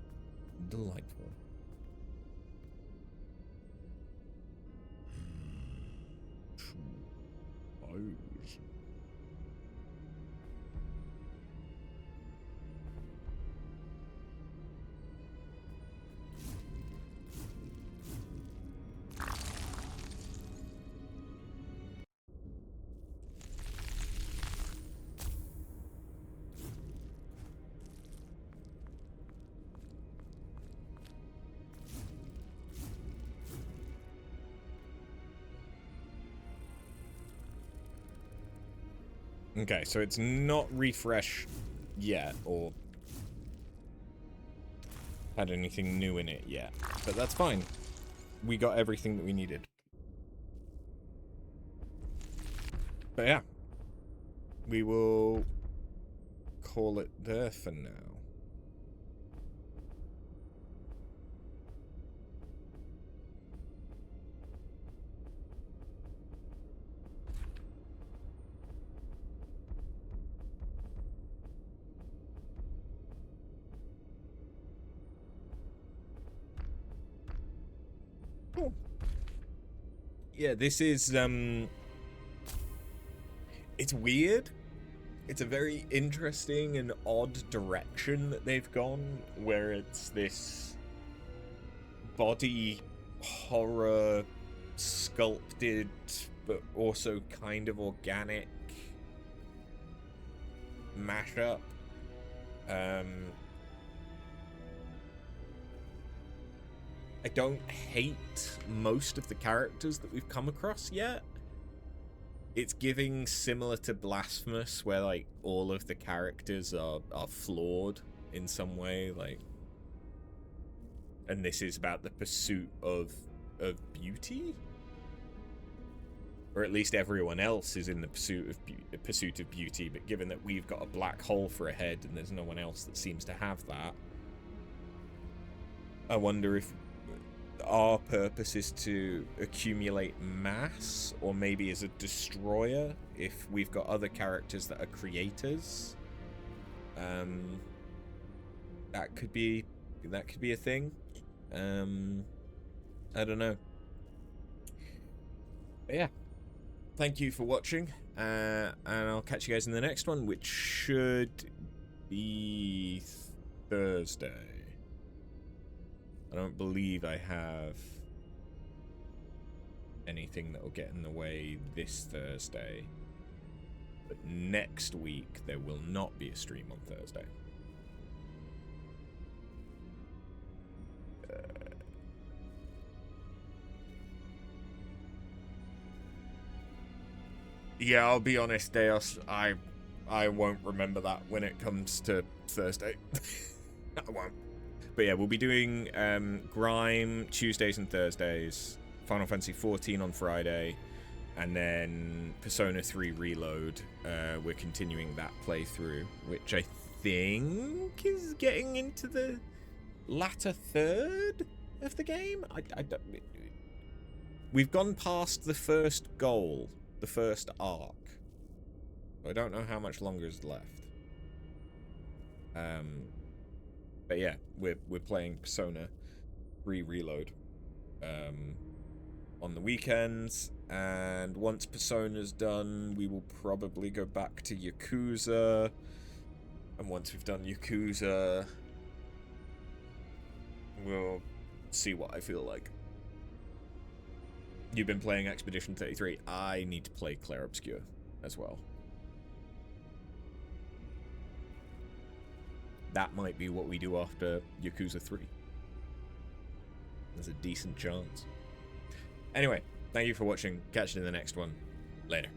Speaker 1: delightful. Eyes. Okay, so it's not refresh yet, or had anything new in it yet. But that's fine. We got everything that we needed. But yeah. We will call it there for now. Yeah, this is, it's weird. It's a very interesting and odd direction that they've gone, where it's this body horror sculpted, but also kind of organic mashup. I don't hate most of the characters that we've come across yet. It's giving similar to Blasphemous, where like all of the characters are flawed in some way, like, and this is about the pursuit of beauty, or at least everyone else is in the pursuit of beauty. But given that we've got a black hole for a head and there's no one else that seems to have that, I wonder if our purpose is to accumulate mass, or maybe as a destroyer if we've got other characters that are creators. That could be a thing. I don't know. But yeah, thank you for watching, and I'll catch you guys in the next one, which should be Thursday. I don't believe I have anything that will get in the way this Thursday. But next week, there will not be a stream on Thursday. Yeah, I'll be honest, Deos, I won't remember that when it comes to Thursday. I won't. But yeah, we'll be doing Grime Tuesdays and Thursdays, Final Fantasy 14 on Friday, and then Persona 3 Reload. We're continuing that playthrough, which I think is getting into the latter third of the game. I don't. We've gone past the first goal, the first arc. I don't know how much longer is left. But yeah, we're playing Persona 3 Reload on the weekends, and once Persona's done, we will probably go back to Yakuza, and once we've done Yakuza, we'll see what I feel like. You've been playing Expedition 33. I need to play Clair Obscur as well. That might be what we do after Yakuza 3. There's a decent chance. Anyway, Thank you for watching. Catch you in the next one. Later.